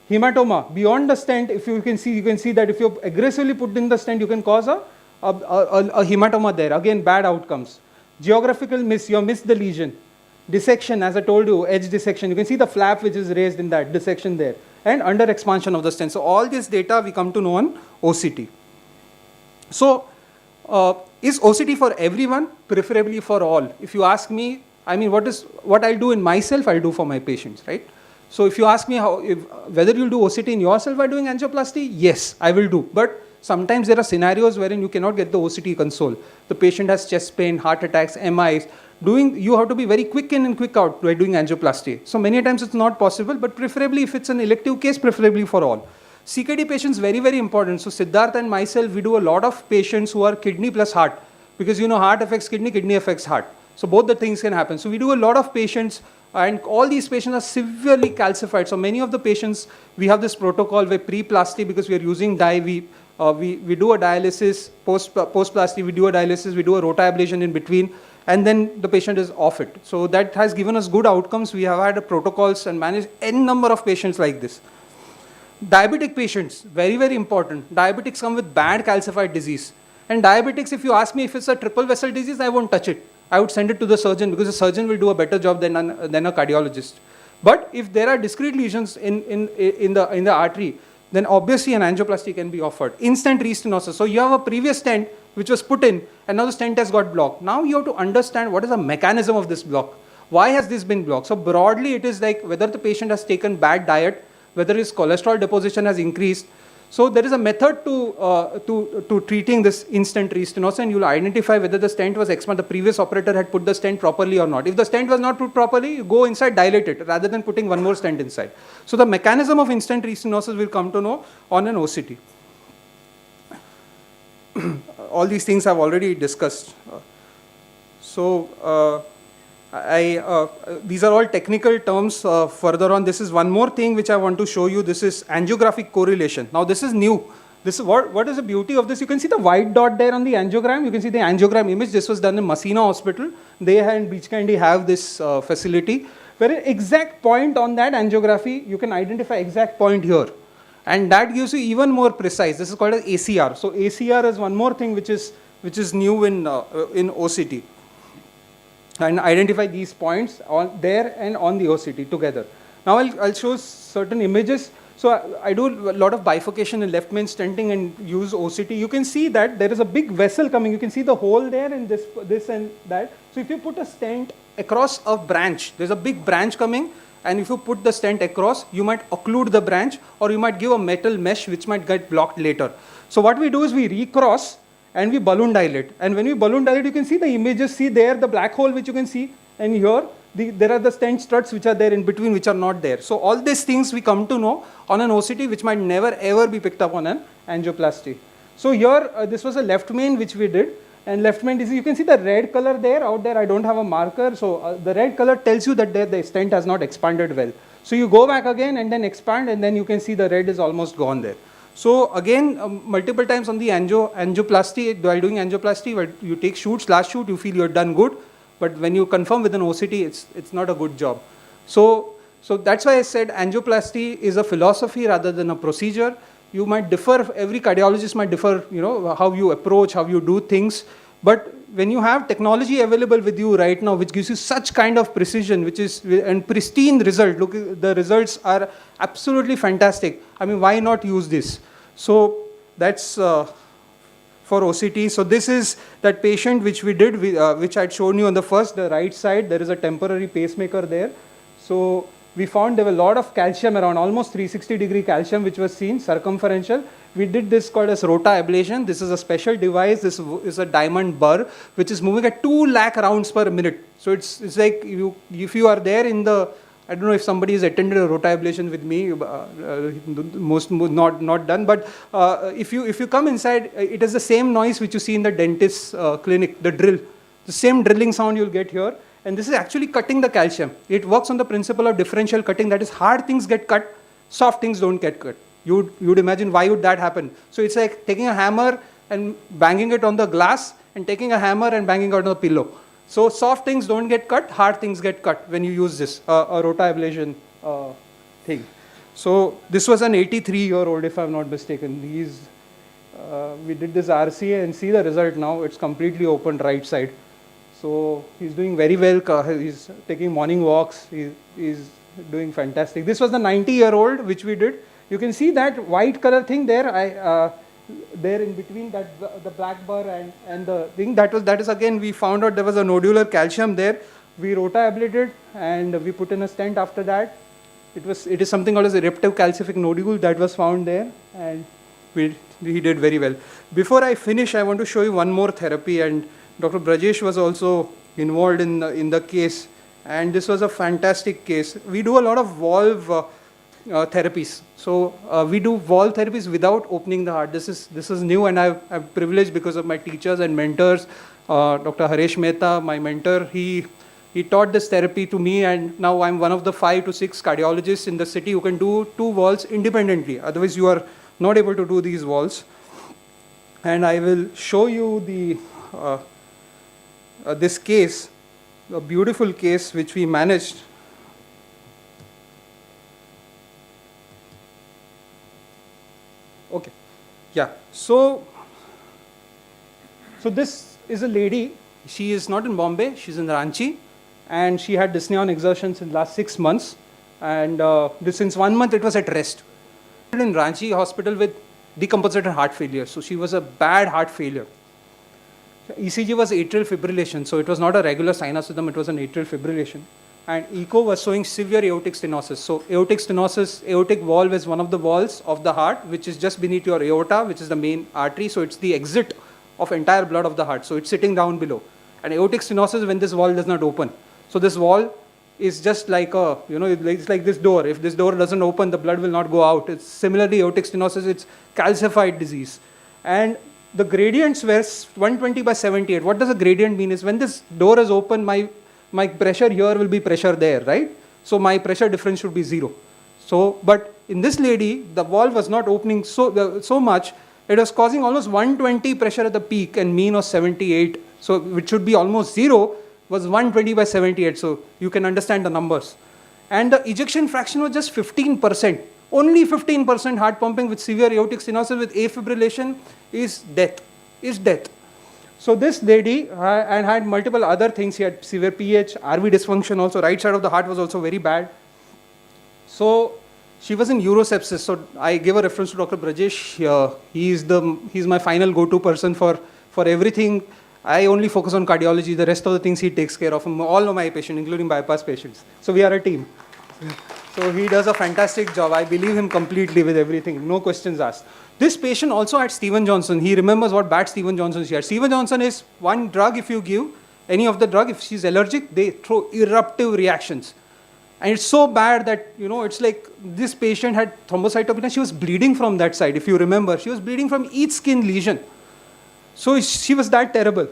Hematoma, beyond the stent, if you can see that if you aggressively put in the stent, you can cause a hematoma there. Again, bad outcomes. Geographical miss, you have missed the lesion. Dissection, as I told you, edge dissection. You can see the flap which is raised in that dissection there. And under expansion of the stent. So all this data we come to know on OCT. So is OCT for everyone? Preferably for all. If you ask me, I mean, what I'll do in myself, I'll do for my patients, right? So if you ask me whether you'll do OCT in yourself by doing angioplasty, yes, I will do. But sometimes there are scenarios wherein you cannot get the OCT console. The patient has chest pain, heart attacks, MIs. You have to be very quick in and quick out by doing angioplasty. So many times it's not possible, but preferably if it's an elective case, preferably for all. CKD patients, very, very important. So Siddharth and myself, we do a lot of patients who are kidney plus heart, because heart affects kidney, kidney affects heart. So both the things can happen. So we do a lot of patients, and all these patients are severely calcified. So many of the patients, we have this protocol where pre-plasty, because we are using dye, we do a dialysis, post-plasty, we do a dialysis, we do a rotablation in between, and then the patient is off it. So that has given us good outcomes. We have had protocols and managed n number of patients like this. Diabetic patients, very, very important. Diabetics come with bad calcified disease. And diabetics, if you ask me if it's a triple vessel disease, I won't touch it. I would send it to the surgeon, because the surgeon will do a better job than a cardiologist. But if there are discrete lesions in the artery, then obviously an angioplasty can be offered. Instant restenosis. So you have a previous stent which was put in, and now the stent has got blocked. Now you have to understand what is the mechanism of this block. Why has this been blocked? So broadly, it is like whether the patient has taken bad diet, whether his cholesterol deposition has increased. So there is a method to treating this instant restenosis, and you will identify whether the stent was expanded, the previous operator had put the stent properly or not. If the stent was not put properly, you go inside, dilate it, rather than putting one more stent inside. So the mechanism of instant restenosis will come to know on an OCT. All these things I've already discussed. These are all technical terms. Further on, this is one more thing which I want to show you. This is angiographic correlation. Now this is new. This is what is the beauty of this? You can see the white dot there on the angiogram. You can see the angiogram image. This was done in Masina Hospital. They and Beach Candy have this facility where an exact point on that angiography, you can identify exact point here. And that gives you even more precise. This is called as ACR. So ACR is one more thing which is new in OCT. And identify these points on there and on the OCT together. Now I'll show certain images. So I do a lot of bifurcation in left main stenting and use OCT. You can see that there is a big vessel coming. You can see the hole there and this and that. So if you put a stent across a branch, there's a big branch coming, and if you put the stent across, you might occlude the branch, or you might give a metal mesh which might get blocked later. So what we do is we recross and we balloon dilate. And when we balloon dilate, you can see the images. See there, the black hole which you can see, and here, there are the stent struts which are there in between, which are not there. So all these things we come to know on an OCT, which might never ever be picked up on an angioplasty. So here, this was a left main which we did. And left main disease, you can see the red color there, out there. I don't have a marker. So the red color tells you that the stent has not expanded well. So you go back again and then expand, and then you can see the red is almost gone there. So again, multiple times on the angioplasty, while doing angioplasty, where you take shoots, last shoot, you feel you're done good. But when you confirm with an OCT, it's not a good job. So that's why I said angioplasty is a philosophy rather than a procedure. You might differ, every cardiologist might differ, how you approach, how you do things. But when you have technology available with you right now, which gives you such kind of precision, and pristine result, look, the results are absolutely fantastic. I mean, why not use this? So that's for OCT. So this is that patient which we did, which I'd shown you on the right side. There is a temporary pacemaker there. So we found there were a lot of calcium around, almost 360-degree calcium, which was seen, circumferential. We did this called as rota ablation. This is a special device. This is a diamond burr, which is moving at 2 lakh rounds per minute. So it's like if you are there in the, I don't know if somebody has attended a rota ablation with me, not done, but if you come inside, it is the same noise which you see in the dentist's clinic, the drill. The same drilling sound you'll get here. And this is actually cutting the calcium. It works on the principle of differential cutting. That is, hard things get cut, soft things don't get cut. You'd imagine, why would that happen? So it's like taking a hammer and banging it on the glass, and taking a hammer and banging it on the pillow. So soft things don't get cut, hard things get cut when you use this, a rota ablation thing. So this was an 83-year-old, if I'm not mistaken. We did this RCA, and see the result now. It's completely open right side. So he's doing very well. He's taking morning walks. He's doing fantastic. This was the 90-year-old which we did. You can see that white color thing there. There in between that the black bar and the thing that is again, we found out there was a nodular calcium there. we rotablated and we put in a stent after that. It is something called as a eruptive calcific nodule that was found there, and he did very well. Before I finish, I want to show you one more therapy, and Dr. Brajesh was also involved in the case, and this was a fantastic case. We do a lot of valve therapies. So we do valve therapies without opening the heart. This is new, and I'm privileged because of my teachers and mentors. Dr. Haresh Mehta, my mentor, he taught this therapy to me, and now I'm one of the 5 to 6 cardiologists in the city who can do 2 valves independently. Otherwise, you are not able to do these valves. And I will show you this case, a beautiful case which we managed. Okay, yeah. So this is a lady. She is not in Bombay. She's in Ranchi, and she had dyspnea on exertions in the last 6 months. And since 1 month, it was at rest. In Ranchi hospital with decompensated heart failure. So she was a bad heart failure. ECG was atrial fibrillation, so it was not a regular sinus rhythm, it was an atrial fibrillation. And echo was showing severe aortic stenosis. So aortic stenosis, aortic valve is one of the valves of the heart, which is just beneath your aorta, which is the main artery. So it's the exit of entire blood of the heart. So it's sitting down below. And aortic stenosis is when this valve does not open. So this valve is just like it's like this door. If this door doesn't open, the blood will not go out. It's similarly aortic stenosis, it's calcified disease. And the gradients were 120/78. What does a gradient mean is when this door is open, my pressure here will be pressure there, right? So my pressure difference should be 0. So, but in this lady, the valve was not opening so much, it was causing almost 120 pressure at the peak and mean of 78. So which should be almost 0, was 120/78. So you can understand the numbers. And the ejection fraction was just 15%. Only 15% heart pumping with severe aortic stenosis with afibrillation is death. So this lady and had multiple other things. She had severe PH, RV dysfunction also. Right side of the heart was also very bad. So she was in urosepsis. So I gave a reference to Dr. Brajesh. He's my final go-to person for everything. I only focus on cardiology. The rest of the things he takes care of. All of my patients, including bypass patients. So we are a team. So he does a fantastic job. I believe him completely with everything. No questions asked. This patient also had Steven Johnson. He remembers what bad Steven Johnson she had. Steven Johnson is one drug. If you give any of the drug, if she's allergic, they throw eruptive reactions. And it's so bad that, it's like this patient had thrombocytopenia. She was bleeding from that side. If you remember, she was bleeding from each skin lesion. So she was that terrible.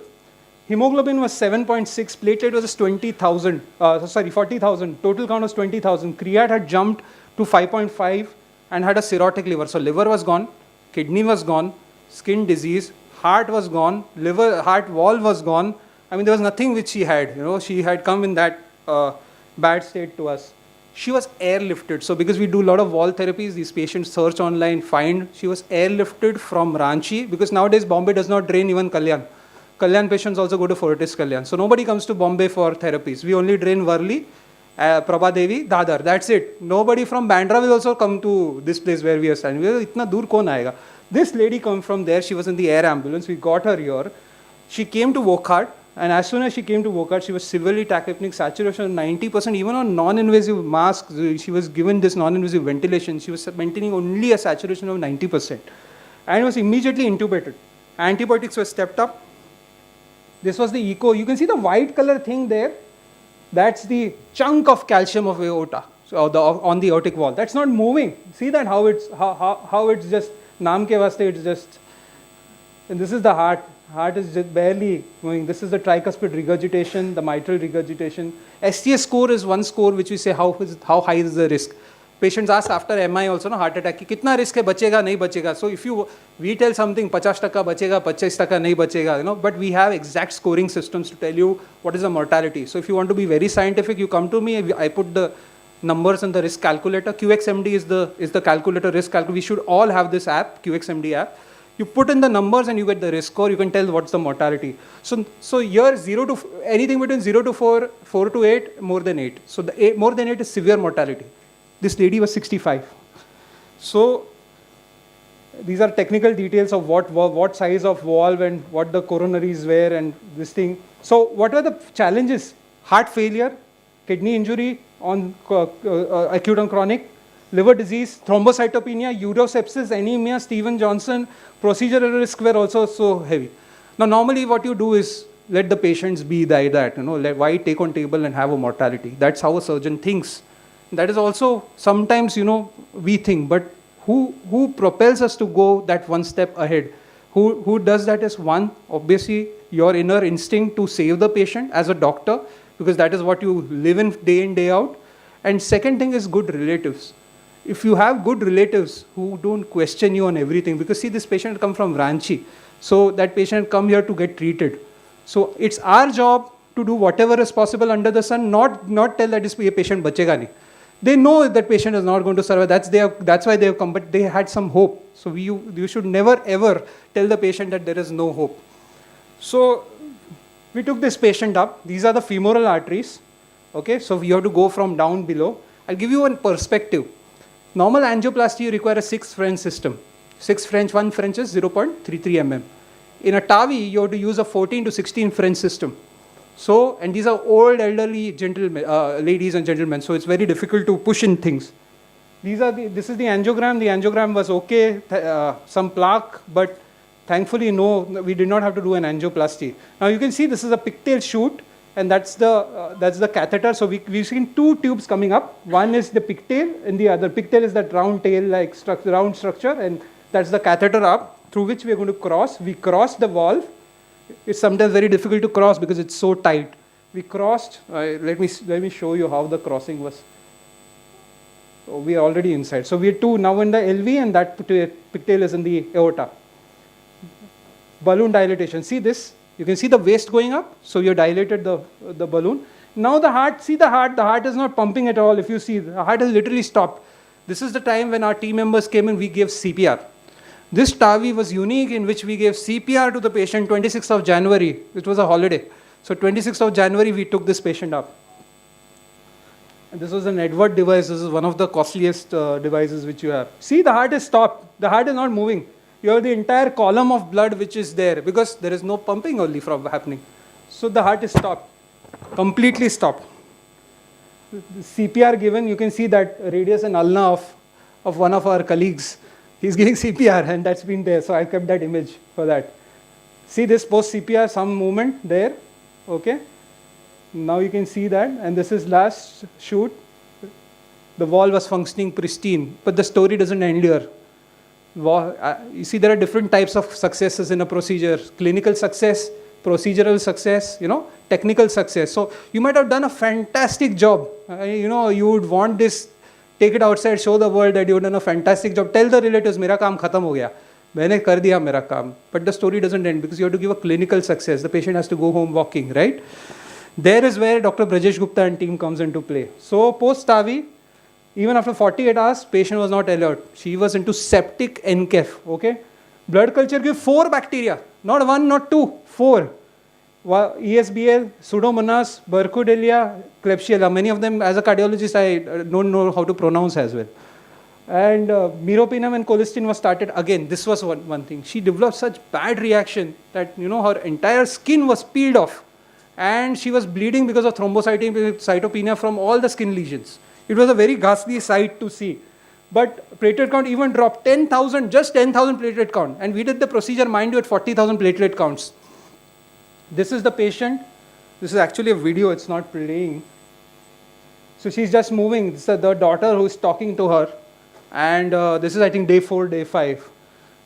Hemoglobin was 7.6, platelet was just 40,000. Total count was 20,000. Creat had jumped to 5.5 and had a cirrhotic liver. So liver was gone, kidney was gone, skin disease, heart was gone, heart valve was gone. I mean, there was nothing which she had. She had come in that bad state to us. She was airlifted. So because we do a lot of valve therapies, these patients search online, find. She was airlifted from Ranchi, because nowadays Bombay does not drain even Kalyan. Kalyan patients also go to Fortis Kalyan. So nobody comes to Bombay for therapies. We only drain Worli, Prabhadevi, Dadar. That's it. Nobody from Bandra will also come to this place where we are standing. Itna dur kaun aayega? This lady come from there. She was in the air ambulance. We got her here. She came to Wokhart. And as soon as she came to Wokhart, she was severely tachypneic, saturation of 90%. Even on non-invasive masks, she was given this non-invasive ventilation. She was maintaining only a saturation of 90%. And was immediately intubated. Antibiotics were stepped up. This was the echo. You can see the white color thing there. That's the chunk of calcium of aorta, so on the aortic wall. That's not moving. See that how it's just, naam ke vaste it's just, and this is the heart. Heart is just barely moving. This is the tricuspid regurgitation, the mitral regurgitation. STS score is one score which we say how high is the risk. Patients ask after MI also, heart attack, ki kitna risk hai, bachega, nahi bachega. So if we tell something, 50% bachega, 25% nahi bachega, but we have exact scoring systems to tell you what is the mortality. So if you want to be very scientific, you come to me, I put the numbers in the risk calculator. QXMD is the calculator, risk calculator. We should all have this app, QXMD app. You put in the numbers and you get the risk score. You can tell what's the mortality. So here anything between 0 to 4, 4 to 8, more than 8. So more than 8 is severe mortality. This lady was 65. So these are technical details of what size of valve and what the coronaries were and this thing. So what are the challenges? heart failure, kidney injury on acute and chronic, liver disease, thrombocytopenia, urosepsis, anemia, Steven-Johnson, procedural risk were also so heavy. Now, normally what you do is let the patients be like that, why take on table and have a mortality? That's how a surgeon thinks. That is also sometimes, we think, but who propels us to go that one step ahead? Who does that is one, obviously, your inner instinct to save the patient as a doctor, because that is what you live in, day out. And second thing is good relatives. If you have good relatives who don't question you on everything, because see, this patient come from Ranchi, so that patient come here to get treated. So it's our job to do whatever is possible under the sun, not tell that this patient bachega nahi. They know that patient is not going to survive. That's why they have come, but they had some hope. So you should never ever tell the patient that there is no hope. So we took this patient up. These are the femoral arteries. Okay, so you have to go from down below. I'll give you one perspective. Normal angioplasty, you require a 6 French system. 6 French, 1 French is 0.33 mm. In a TAVI, you have to use a 14 to 16 French system. So, and these are old elderly gentlemen, ladies and gentlemen, so it's very difficult to push in things. This is the angiogram. The angiogram was okay, some plaque, but thankfully no, we did not have to do an angioplasty. Now you can see this is a pigtail shoot, and that's the catheter. So we've seen 2 tubes coming up. One is the pigtail, and the other pigtail is that round tail-like round structure, and that's the catheter up through which we are going to cross. We crossed the valve. It's sometimes very difficult to cross because it's so tight. We crossed. Let me show you how the crossing was. So we are already inside. So we are 2 now in the LV, and that pigtail is in the aorta. Balloon dilatation. See this? You can see the waist going up. So you dilated the balloon. Now the heart. See the heart. The heart is not pumping at all. If you see, the heart has literally stopped. This is the time when our team members came in. We gave CPR. This TAVI was unique in which we gave CPR to the patient 26th of January. It was a holiday. So 26th of January, we took this patient up. And this was an Edward device. This is one of the costliest devices which you have. See, the heart is stopped. The heart is not moving. You have the entire column of blood which is there because there is no pumping only from happening. So the heart is stopped. Completely stopped. The CPR given, you can see that radius and ulna of one of our colleagues. He's giving CPR, and that's been there. So I kept that image for that. See this post CPR, some movement there. Okay. Now you can see that. And this is last shoot. The valve was functioning pristine, but the story doesn't end here. You see, there are different types of successes in a procedure: clinical success, procedural success, technical success. So you might have done a fantastic job. You would want this. Take it outside, show the world that you've done a fantastic job. Tell the relatives, मेरा काम खत्म हो गया. मैंने कर दिया मेरा काम. But the story doesn't end because you have to give a clinical success. The patient has to go home walking, right? There is where Dr. Brajesh Gupta and team comes into play. So post-TAVI, even after 48 hours, patient was not alert. She was into septic NCAF, okay? Blood culture gave 4 bacteria. Not 1, not 2, 4. ESBL, Pseudomonas, Burkholderia, Klebsiella. Many of them, as a cardiologist, I don't know how to pronounce as well. And meropenem and colistin was started again. This was one thing. She developed such bad reaction that, her entire skin was peeled off. And she was bleeding because of thrombocytopenia from all the skin lesions. It was a very ghastly sight to see. But platelet count even dropped 10,000, just 10,000 platelet count. And we did the procedure, mind you, at 40,000 platelet counts. This is the patient. This is actually a video, it's not playing. So she's just moving. This is the daughter who's talking to her. And this is, I think, day 4, day 5.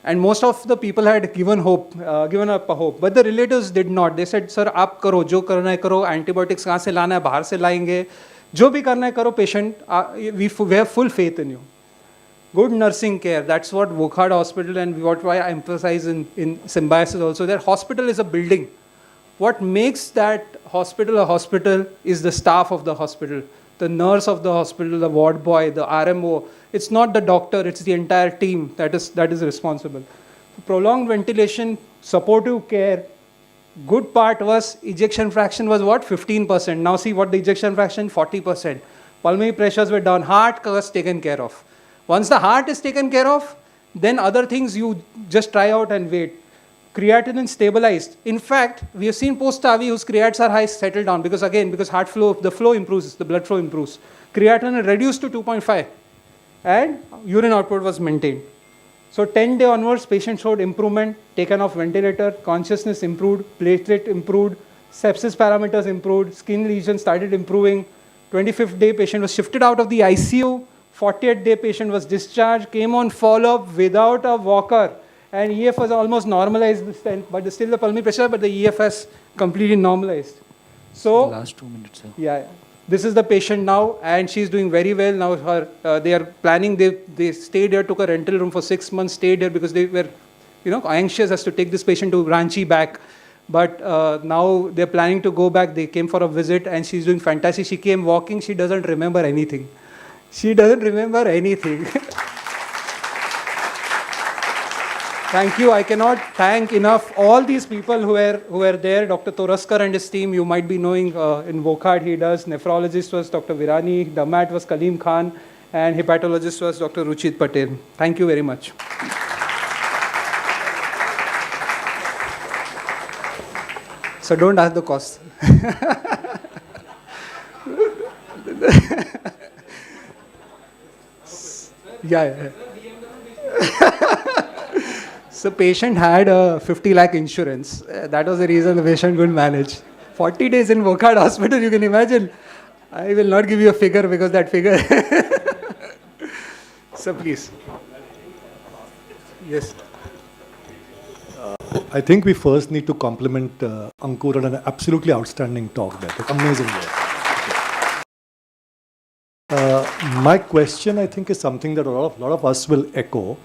And most of the people had given up a hope. But the relatives did not. They said, sir, aap karo, jo karna hai karo, antibiotics kahan se lana hai, bahar se laenge. Jo bhi karna hai karo, patient, we have full faith in you. Good nursing care, that's what Wokhad Hospital and what I emphasize in Symbiosis also, that hospital is a building. What makes that hospital a hospital is the staff of the hospital, the nurse of the hospital, the ward boy, the RMO. It's not the doctor, it's the entire team that is responsible. Prolonged ventilation, supportive care, good part was ejection fraction was what? 15%. Now see what the ejection fraction? 40%. Pulmonary pressures were down, heart was taken care of. Once the heart is taken care of, then other things you just try out and wait. creatinine stabilized. In fact, we have seen post-TAVI whose creats are high settle down because heart flow, the flow improves, the blood flow improves. Creatinine reduced to 2.5 and urine output was maintained. So 10 day onwards, patient showed improvement, taken off ventilator, consciousness improved, platelet improved, sepsis parameters improved, skin lesions started improving. 25th day, patient was shifted out of the ICU. 40th day, patient was discharged, came on follow-up without a walker. And EF was almost normalized, but still the pulmonary pressure, but the EF has completely normalized. So, last 2 minutes, sir. yeah. This is the patient now, and she's doing very well. Now they are planning, they stayed there, took a rental room for 6 months, stayed there because they were, anxious as to take this patient to Ranchi back. But now they're planning to go back. They came for a visit, and she's doing fantastic. She came walking. She doesn't remember anything. She doesn't remember anything. Thank you. I cannot thank enough all these people who were there. Dr. Toraskar and his team, you might be knowing in Wokhad he does. Nephrologist was Dr. Virani. Damat was Kaleem Khan. And hepatologist was Dr. Ruchit Patel. Thank you very much. So don't ask the cost. Yeah. So patient had a 50 lakh insurance. That was the reason the patient couldn't manage. 40 days in Wokhad hospital, you can imagine. I will not give you a figure because that figure. So please. Yes. I think we first need to compliment Ankur on an absolutely outstanding talk there. Amazing work. My question, I think, is something that a lot of us will echo.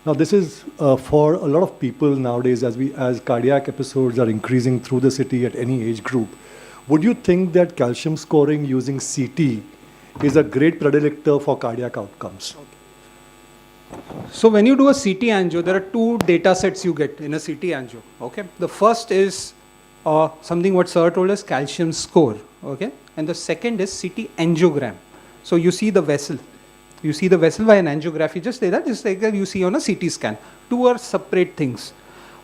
Now, this is for a lot of people nowadays, as cardiac episodes are increasing through the city at any age group. Would you think that calcium scoring using CT is a great predictor for cardiac outcomes? So when you do a CT angio, there are two data sets you get in a CT angio. Okay, the first is something what Sir told us, calcium score. Okay, and the second is CT angiogram. So you see the vessel. You see the vessel by an angiography, just like that you see on a CT scan. Two are separate things.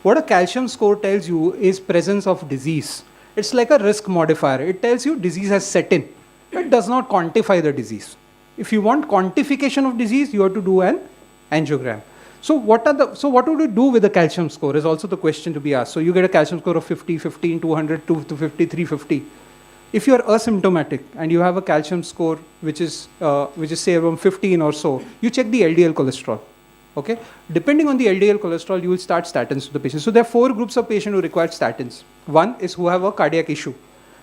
What a calcium score tells you is presence of disease. It's like a risk modifier. It tells you disease has set in. It does not quantify the disease. If you want quantification of disease, you have to do an angiogram. So what would you do with the calcium score is also the question to be asked. So you get a calcium score of 50, 15, 200, 250, 350. If you are asymptomatic and you have a calcium score which is say around 15 or so, you check the LDL cholesterol. Okay, depending on the LDL cholesterol, you will start statins to the patient. So there are 4 groups of patients who require statins. One is who have a cardiac issue.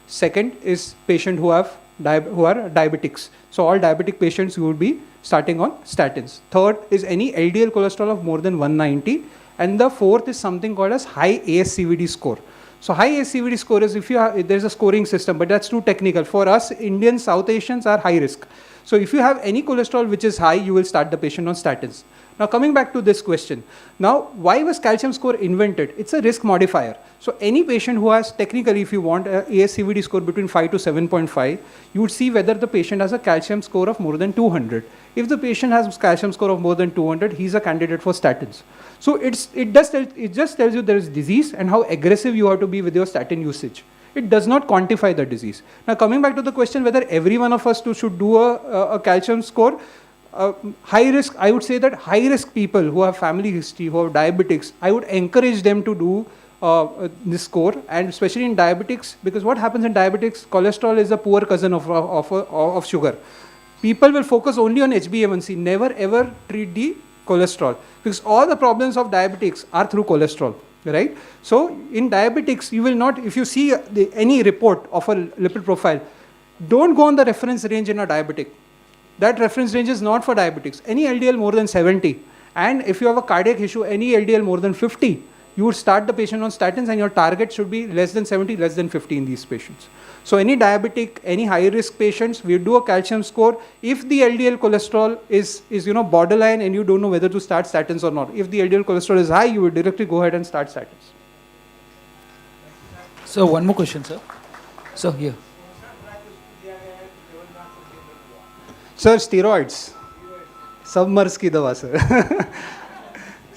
Second is patient who are diabetics. So all diabetic patients you would be starting on statins. Third is any LDL cholesterol of more than 190, and the fourth is something called as high ASCVD score. So high ASCVD score is there's a scoring system, but that's too technical. For us, Indians, South Asians are high risk. So if you have any cholesterol which is high, you will start the patient on statins. Now coming back to this question. Now, why was calcium score invented? It's a risk modifier. So any patient who has technically, if you want a ASCVD score between 5 to 7.5, you would see whether the patient has a calcium score of more than 200. If the patient has calcium score of more than 200, he's a candidate for statins. So it just tells you there is disease and how aggressive you have to be with your statin usage. It does not quantify the disease. Now coming back to the question whether every one of us should do a calcium score, high risk, I would say that high risk people who have family history, who have diabetics, I would encourage them to do this score, and especially in diabetics, because what happens in diabetics, cholesterol is a poor cousin of sugar. People will focus only on HbA1c, never ever treat the cholesterol, because all the problems of diabetics are through cholesterol, right? So in diabetics, you will not, if you see any report of a lipid profile, don't go on the reference range in a diabetic. That reference range is not for diabetics. Any LDL more than 70, and if you have a cardiac issue, any LDL more than 50, you would start the patient on statins, and your target should be less than 70, less than 50 in these patients. So any diabetic, any high risk patients, we do a calcium score. If the LDL cholesterol is borderline and you don't know whether to start statins or not. If the LDL cholesterol is high, you would directly go ahead and start statins. So one more question, sir. So here. Sir, steroids. Submers ki dawa, sir.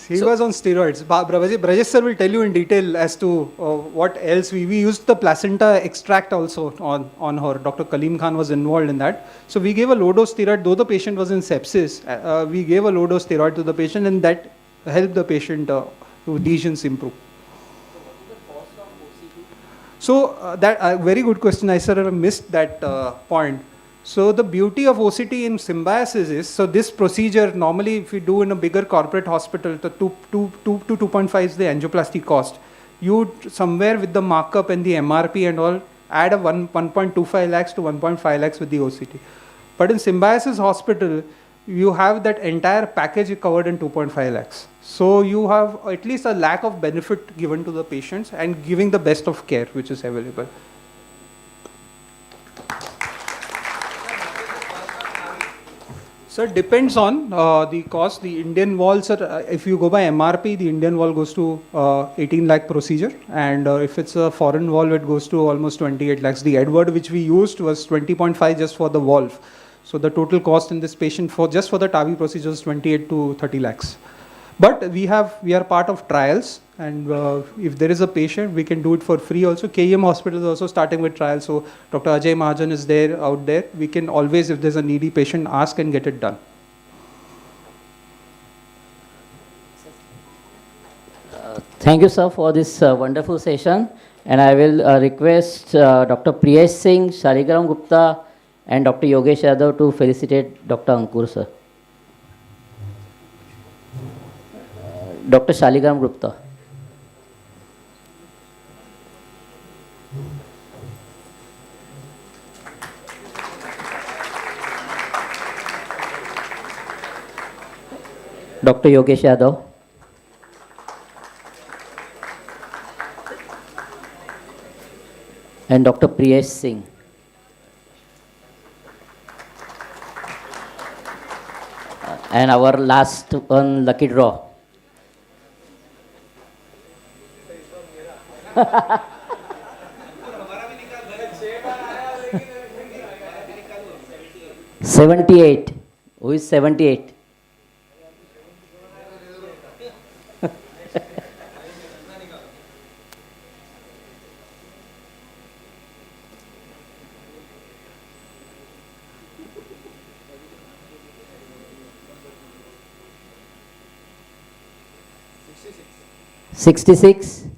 He was on steroids. Brajesh sir will tell you in detail as to what else. We used the placenta extract also on her. Dr. Kaleem Khan was involved in that. So we gave a low dose steroid, though the patient was in sepsis. We gave a low dose steroid to the patient, and that helped the patient lesions improve. So that very good question. I sort of missed that point. So the beauty of OCT in symbiosis is, so this procedure normally if you do in a bigger corporate hospital, the 2 to 2.5 is the angioplasty cost. You somewhere with the markup and the MRP and all add a 1.25 lakhs to 1.5 lakhs with the OCT. But in symbiosis hospital, you have that entire package covered in 2.5 lakhs. So you have at least a lakh of benefit given to the patients and giving the best of care which is available. So it depends on the cost. The Indian walls are, if you go by MRP, the Indian wall goes to 18 lakh procedure, and if it's a foreign valve, it goes to almost 28 lakhs. The Edward which we used was 20.5 just for the valve. So the total cost in this patient for just for the TAVI procedure is 28 to 30 lakhs. But we are part of trials, and if there is a patient, we can do it for free also. KEM Hospital is also starting with trials. So Dr. Ajay Mahajan is there out there. We can always, if there's a needy patient, ask and get it done. Thank you, sir, for this wonderful session. And I will request Dr. Priyesh Singh, Shaligram Gupta, and Dr. Yogesh Yadav to felicitate Dr. Ankur, sir. Dr. Shaligram Gupta. Dr. Yogesh Yadav. And Dr. Priyesh Singh. And our last one, lucky draw. $78. Who is 78? $66.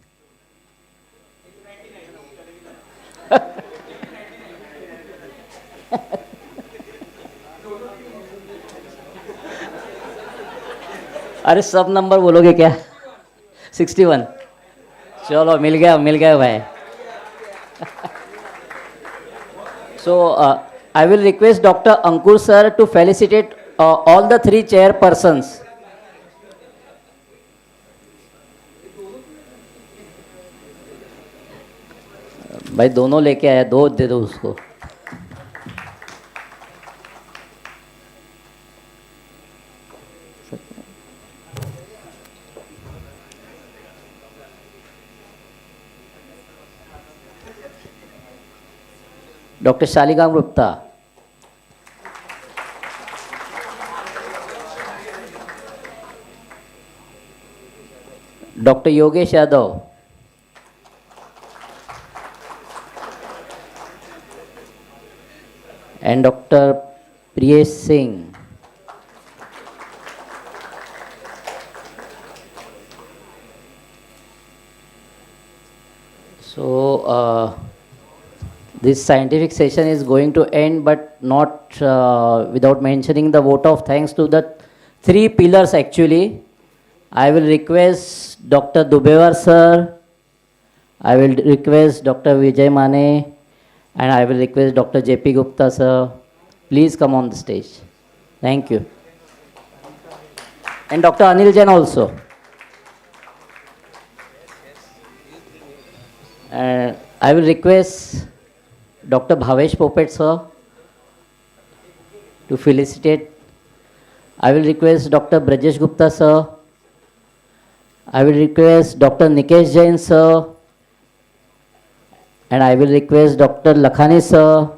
अरे सब number बोलोगे क्या? 61. चलो मिल गया भाई. So I will request Dr. Ankur sir to felicitate all the 3 chairpersons. भाई दोनों लेके आया, 2 दे दो उसको. Dr. Shaligram Gupta. Dr. Yogesh Yadav. And Dr. Priyesh Singh. So this scientific session is going to end, but not without mentioning the vote of thanks to the 3 pillars actually. I will request Dr. Dubewar sir, I will request Dr. Vijay Mane, and I will request Dr. JP Gupta sir. Please come on the stage. Thank you. And Dr. Anil Jain also. And I will request Dr. Bhavesh Popet sir to felicitate. I will request Dr. Brajesh Gupta sir. I will request Dr. Nikesh Jain sir. And I will request Dr. Lakhani sir.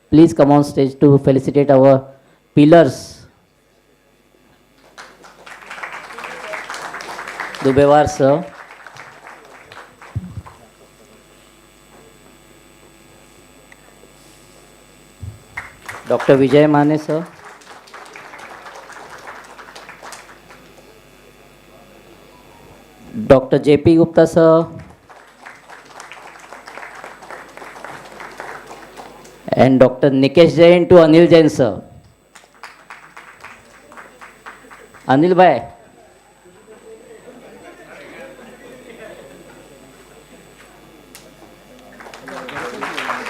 Please come on stage to felicitate our pillars. Dubewar sir. Dr. Vijay Mane sir. Dr. JP Gupta sir. And Dr. Nikesh Jain to Anil Jain sir. Anil bhai.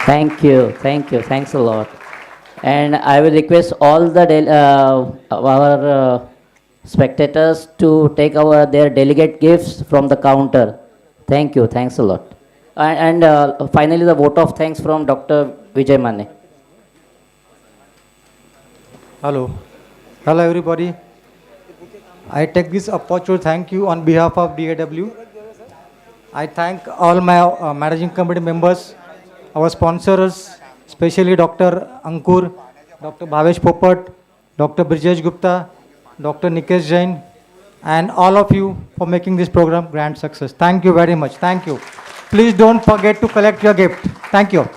Thanks a lot. And I will request all the our spectators to take their delegate gifts from the counter. Thanks a lot. And finally, the vote of thanks from Dr. Vijay Mane. Hello everybody. I take this opportunity to thank you on behalf of DAW. I thank all my managing committee members, our sponsors, especially Dr. Ankur, Dr. Bhavesh Popat, Dr. Brijesh Gupta, Dr. Nikesh Jain, and all of you for making this program grand success. Thank you very much. Thank you. Please don't forget to collect your gift. Thank you.